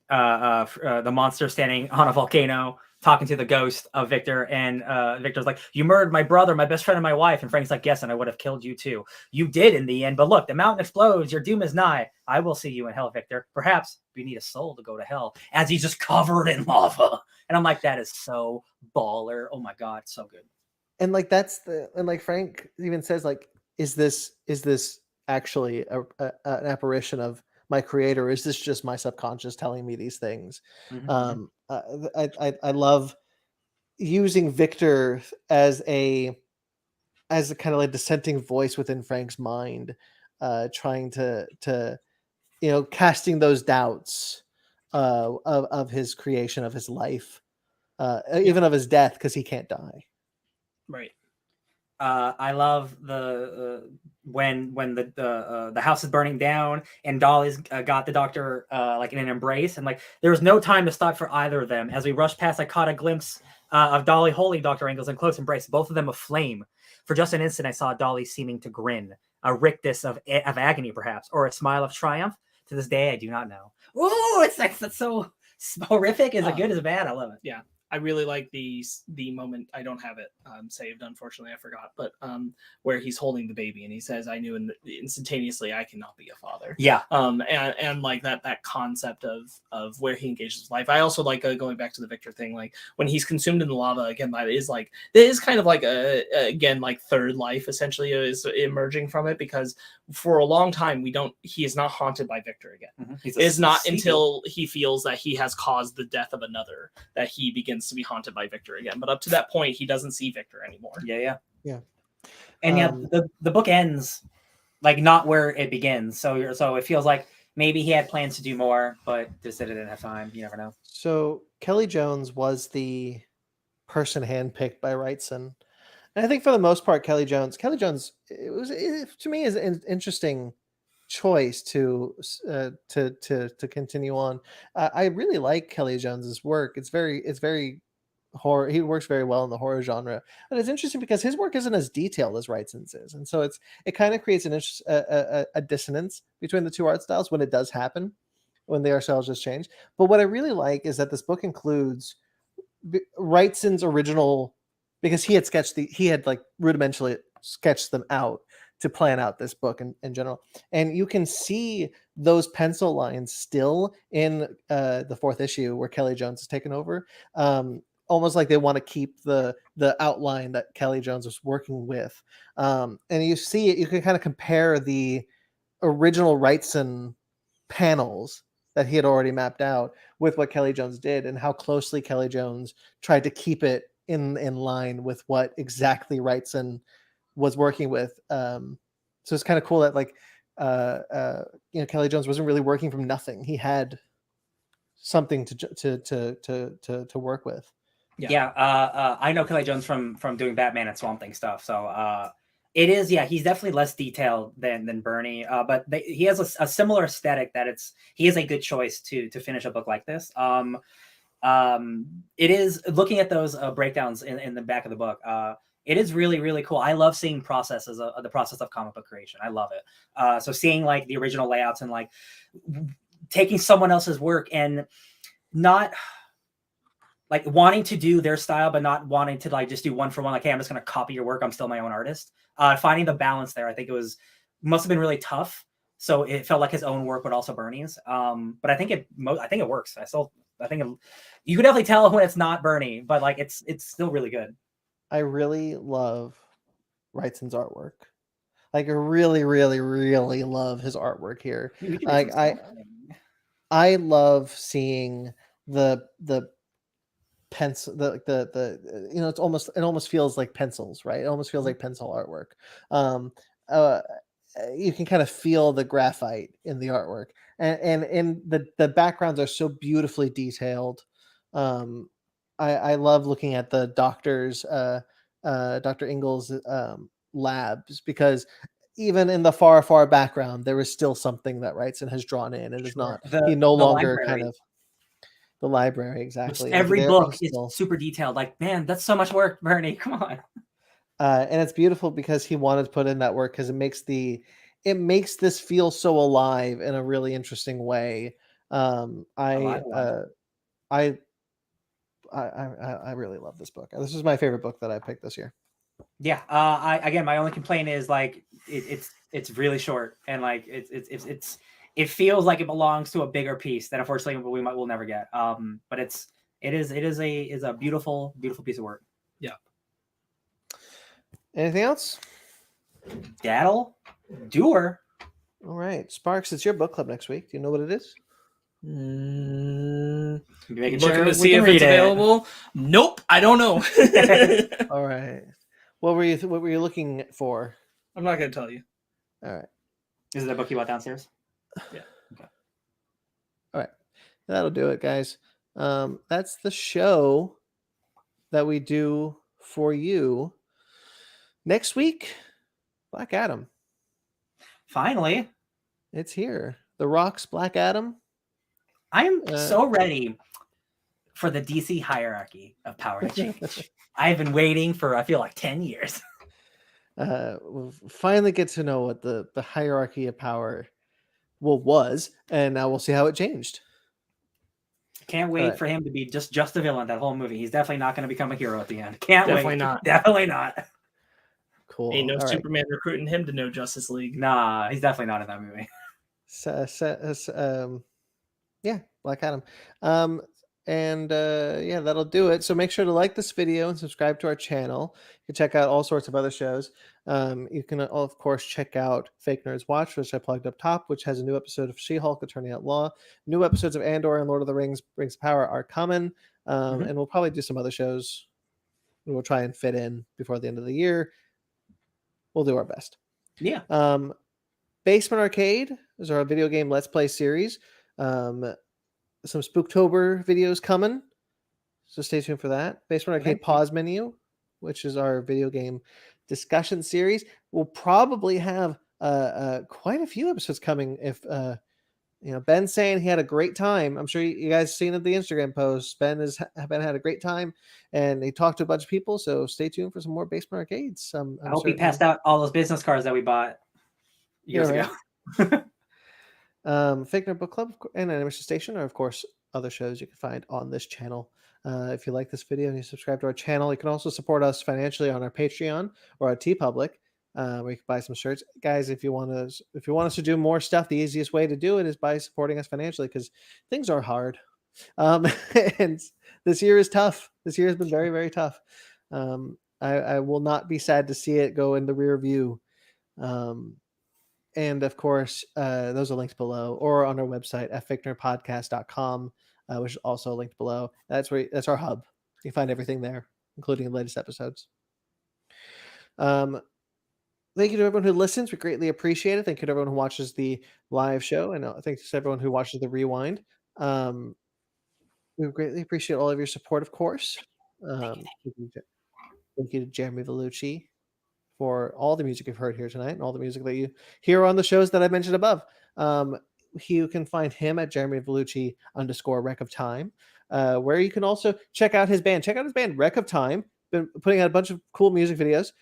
the monster standing on a volcano talking to the ghost of Victor, and Victor's like, you murdered my brother, my best friend, and my wife. And Frank's like, yes, and I would have killed you too. You did in the end, but look, the mountain explodes, your doom is nigh. I will see you in hell, Victor. Perhaps you need a soul to go to hell, as he's just covered in lava. And I'm like, that is so baller. Oh my god, so good. And like Frank even says, like, is this actually an apparition of my creator? Is this just my subconscious telling me these things? I love using Victor as a kind of like dissenting voice within Frank's mind, trying to casting those doubts of his creation, of his life, even of his death, because he can't die. Right. I love when the house is burning down and Dolly's got the doctor like in an embrace, and like there was no time to stop for either of them. As we rushed past, I caught a glimpse of Dolly holding Dr. Ingalls in close embrace, both of them aflame. For just an instant, I saw Dolly seeming to grin, a rictus of agony perhaps, or a smile of triumph. To this day, I do not know. Oh, it's so horrific is as good as bad. I love it. Yeah, I really like the moment. I don't have it saved, unfortunately. I forgot, but where he's holding the baby and he says, "I knew instantaneously I cannot be a father." Yeah. And like that concept of where he engages his life. I also like going back to the Victor thing, like when he's consumed in the lava again. That is kind of like again like third life essentially is emerging from it, because for a long time he is not haunted by Victor again. Mm-hmm. It is not until he feels that he has caused the death of another that he begins to be haunted by Victor again. But up to that point, he doesn't see Victor anymore. Yeah. And the book ends like not where it begins. So it feels like maybe he had plans to do more, but just that it didn't have time. You never know. So Kelly Jones was the person handpicked by Wrightson. And I think for the most part, Kelly Jones, to me is an interesting choice to continue on. I really like Kelly Jones's work. It's very horror. He works very well in the horror genre, and it's interesting because his work isn't as detailed as Wrightson's is, and so it kind of creates a dissonance between the two art styles when it does happen, when the art styles just change. But what I really like is that this book includes Wrightson's original, because he had like rudimentally sketched them out to plan out this book in general. And you can see those pencil lines still in the fourth issue where Kelly Jones has taken over. Almost like they want to keep the outline that Kelly Jones was working with. And you see it, you can kind of compare the original Wrightson panels that he had already mapped out with what Kelly Jones did, and how closely Kelly Jones tried to keep it in line with what exactly Wrightson was working with. So it's kind of cool that Kelly Jones wasn't really working from nothing. He had something to work with. Yeah. I know Kelly Jones from doing Batman and Swamp Thing stuff. So it is, he's definitely less detailed than Bernie. But he has a similar aesthetic that he is a good choice to finish a book like this. It is, looking at those breakdowns in the back of the book. It is really, really cool. I love seeing the process of comic book creation. I love it. So seeing like the original layouts and like taking someone else's work and not like wanting to do their style, but not wanting to like just do one for one. Like, hey, I'm just going to copy your work. I'm still my own artist. Finding the balance there, I think must have been really tough. So it felt like his own work, but also Bernie's. But I think it works. You can definitely tell when it's not Bernie, but like it's still really good. I really love Wrightson's artwork. Like I really, really, really love his artwork here. Like I love seeing the pencil, the it almost feels like pencils, right? It almost feels like pencil artwork. You can kind of feel the graphite in the artwork, and the backgrounds are so beautifully detailed. I love looking at the doctor's Dr. Ingalls labs, because even in the far background there is still something that Wrightson has drawn in. It is not he no longer library. Kind of the library, exactly. Every book is super detailed. Like, man, that's so much work, Bernie. Come on. And it's beautiful because he wanted to put in that work, because it makes this feel so alive in a really interesting way. I really love this book. This is my favorite book that I picked this year. Yeah. My only complaint is like it's really short, and like it feels like it belongs to a bigger piece that unfortunately we'll never get. But it is a beautiful piece of work. Yeah. Anything else? Daddle, doer. All right, Sparks, it's your book club next week. Do you know what it is? Looking to see if it's available. Nope, I don't know. All right. What were you looking for? I'm not going to tell you. All right. Is it a book you bought downstairs? Yeah. Okay. All right. That'll do it, guys. That's the show that we do for you. Next week, Black Adam. Finally. It's here. The Rock's Black Adam. I am so ready for the DC hierarchy of power to change. I've been waiting for, I feel like, 10 years. We'll finally get to know what the hierarchy of power was, and now we'll see how it changed. Can't wait Alright. for him to be just a villain that whole movie. He's definitely not going to become a hero at the end. Can't Definitely wait. not. Definitely not. Cool. Ain't no All right. Superman recruiting him to no Justice League. Nah, he's definitely not in that movie. Yeah, Black Adam. Yeah, that'll do it. So make sure to like this video and subscribe to our channel. You can check out all sorts of other shows. You can of course check out Fake Nerds Watch, which I plugged up top, which has a new episode of She-Hulk Attorney at Law. New episodes of Andor and Lord of the Rings Rings of Power are coming. And we'll probably do some other shows we'll try and fit in before the end of the year. We'll do our best. Yeah. Basement Arcade is our video game Let's Play series. Some Spooktober videos coming, so stay tuned for that. Basement Arcade Pause Menu, which is our video game discussion series. We'll probably have quite a few episodes coming if Ben's saying he had a great time. I'm sure you guys seen the Instagram post. Ben had a great time, and he talked to a bunch of people. So stay tuned for some more Basement Arcades. I hope he passed out all those business cards that we bought years ago. Fake Nerd Book Club and Animation Station are, of course, other shows you can find on this channel. If you like this video and you subscribe to our channel, you can also support us financially on our Patreon or our TeePublic, where you can buy some shirts. Guys, if you want us to do more stuff, the easiest way to do it is by supporting us financially, because things are hard. And this year is tough. This year has been very, very tough. I will not be sad to see it go in the rear view. And of course, those are linked below or on our website at fakenerdpodcast.com, which is also linked below. That's our hub. You can find everything there, including the latest episodes. Thank you to everyone who listens. We greatly appreciate it. Thank you to everyone who watches the live show, and thanks to everyone who watches the rewind. We greatly appreciate all of your support, of course. Thank you to Jeremy Vellucci for all the music you've heard here tonight and all the music that you hear on the shows that I mentioned above. You can find him at Jeremy Vellucci _Wreck of Time, where you can also check out his band. Check out his band, Wreck of Time. Been putting out a bunch of cool music videos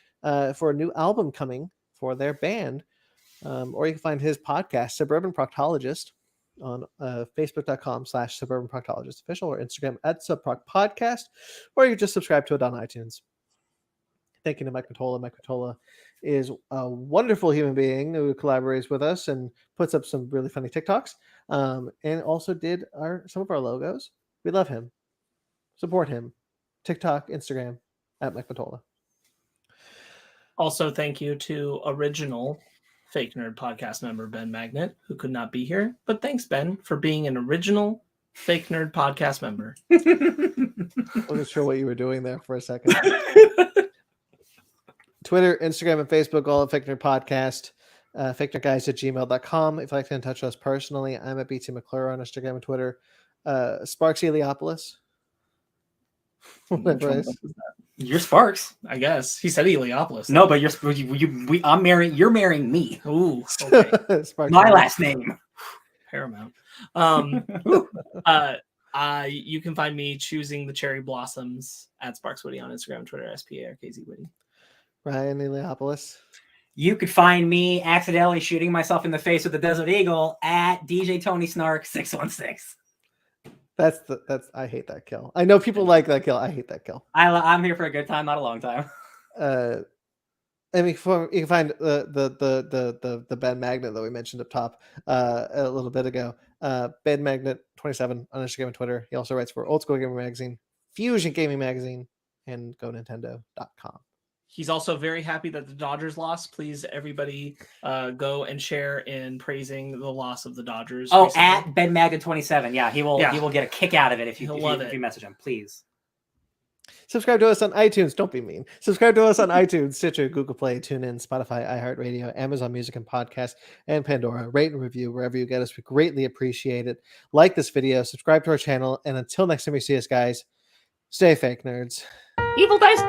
for a new album coming for their band. Or you can find his podcast, Suburban Proctologist, on facebook.com/Suburban Proctologist Official, or Instagram at SubProc Podcast, or you just subscribe to it on iTunes. Thank you to Mike Matola. Mike Matola is a wonderful human being who collaborates with us and puts up some really funny TikToks, and also did some of our logos. We love him. Support him. TikTok, Instagram, at Mike Matola. Also, thank you to original Fake Nerd Podcast member Ben Magnet, who could not be here. But thanks, Ben, for being an original Fake Nerd Podcast member. I wasn't sure what you were doing there for a second. Twitter, Instagram, and Facebook, all at Fake Nerd Podcast. fakenerdguys@gmail.com. If you'd like to get in touch with us personally, I'm at BT McClure on Instagram and Twitter. Sparks Heliopolis. You're Sparks, I guess. He said Heliopolis. No, but you're marrying me. Ooh, okay. Sparks My last name. Paramount. You can find me choosing the cherry blossoms at Sparks Witty on Instagram and Twitter, SPARKZ Witty. Ryan Heliopolis. You could find me accidentally shooting myself in the face with the Desert Eagle at DJ Tony Snark 616. I hate that kill. I know people like that kill. I hate that kill. I'm here for a good time, not a long time. I mean, you can find the Ben Magnet that we mentioned up top a little bit ago. Ben Magnet 27 on Instagram and Twitter. He also writes for Old School Gaming Magazine, Fusion Gaming Magazine, and GoNintendo.com. He's also very happy that the Dodgers lost. Please, everybody, go and share in praising the loss of the Dodgers. Oh, recently. at Ben Magnet 27. Yeah, he will get a kick out of it if you message him, please. Subscribe to us on iTunes. Don't be mean. Subscribe to us on iTunes, Stitcher, Google Play, TuneIn, Spotify, iHeartRadio, Amazon Music and Podcast, and Pandora. Rate and review wherever you get us. We greatly appreciate it. Like this video, subscribe to our channel, and until next time you see us, guys, stay fake nerds. Evil dice.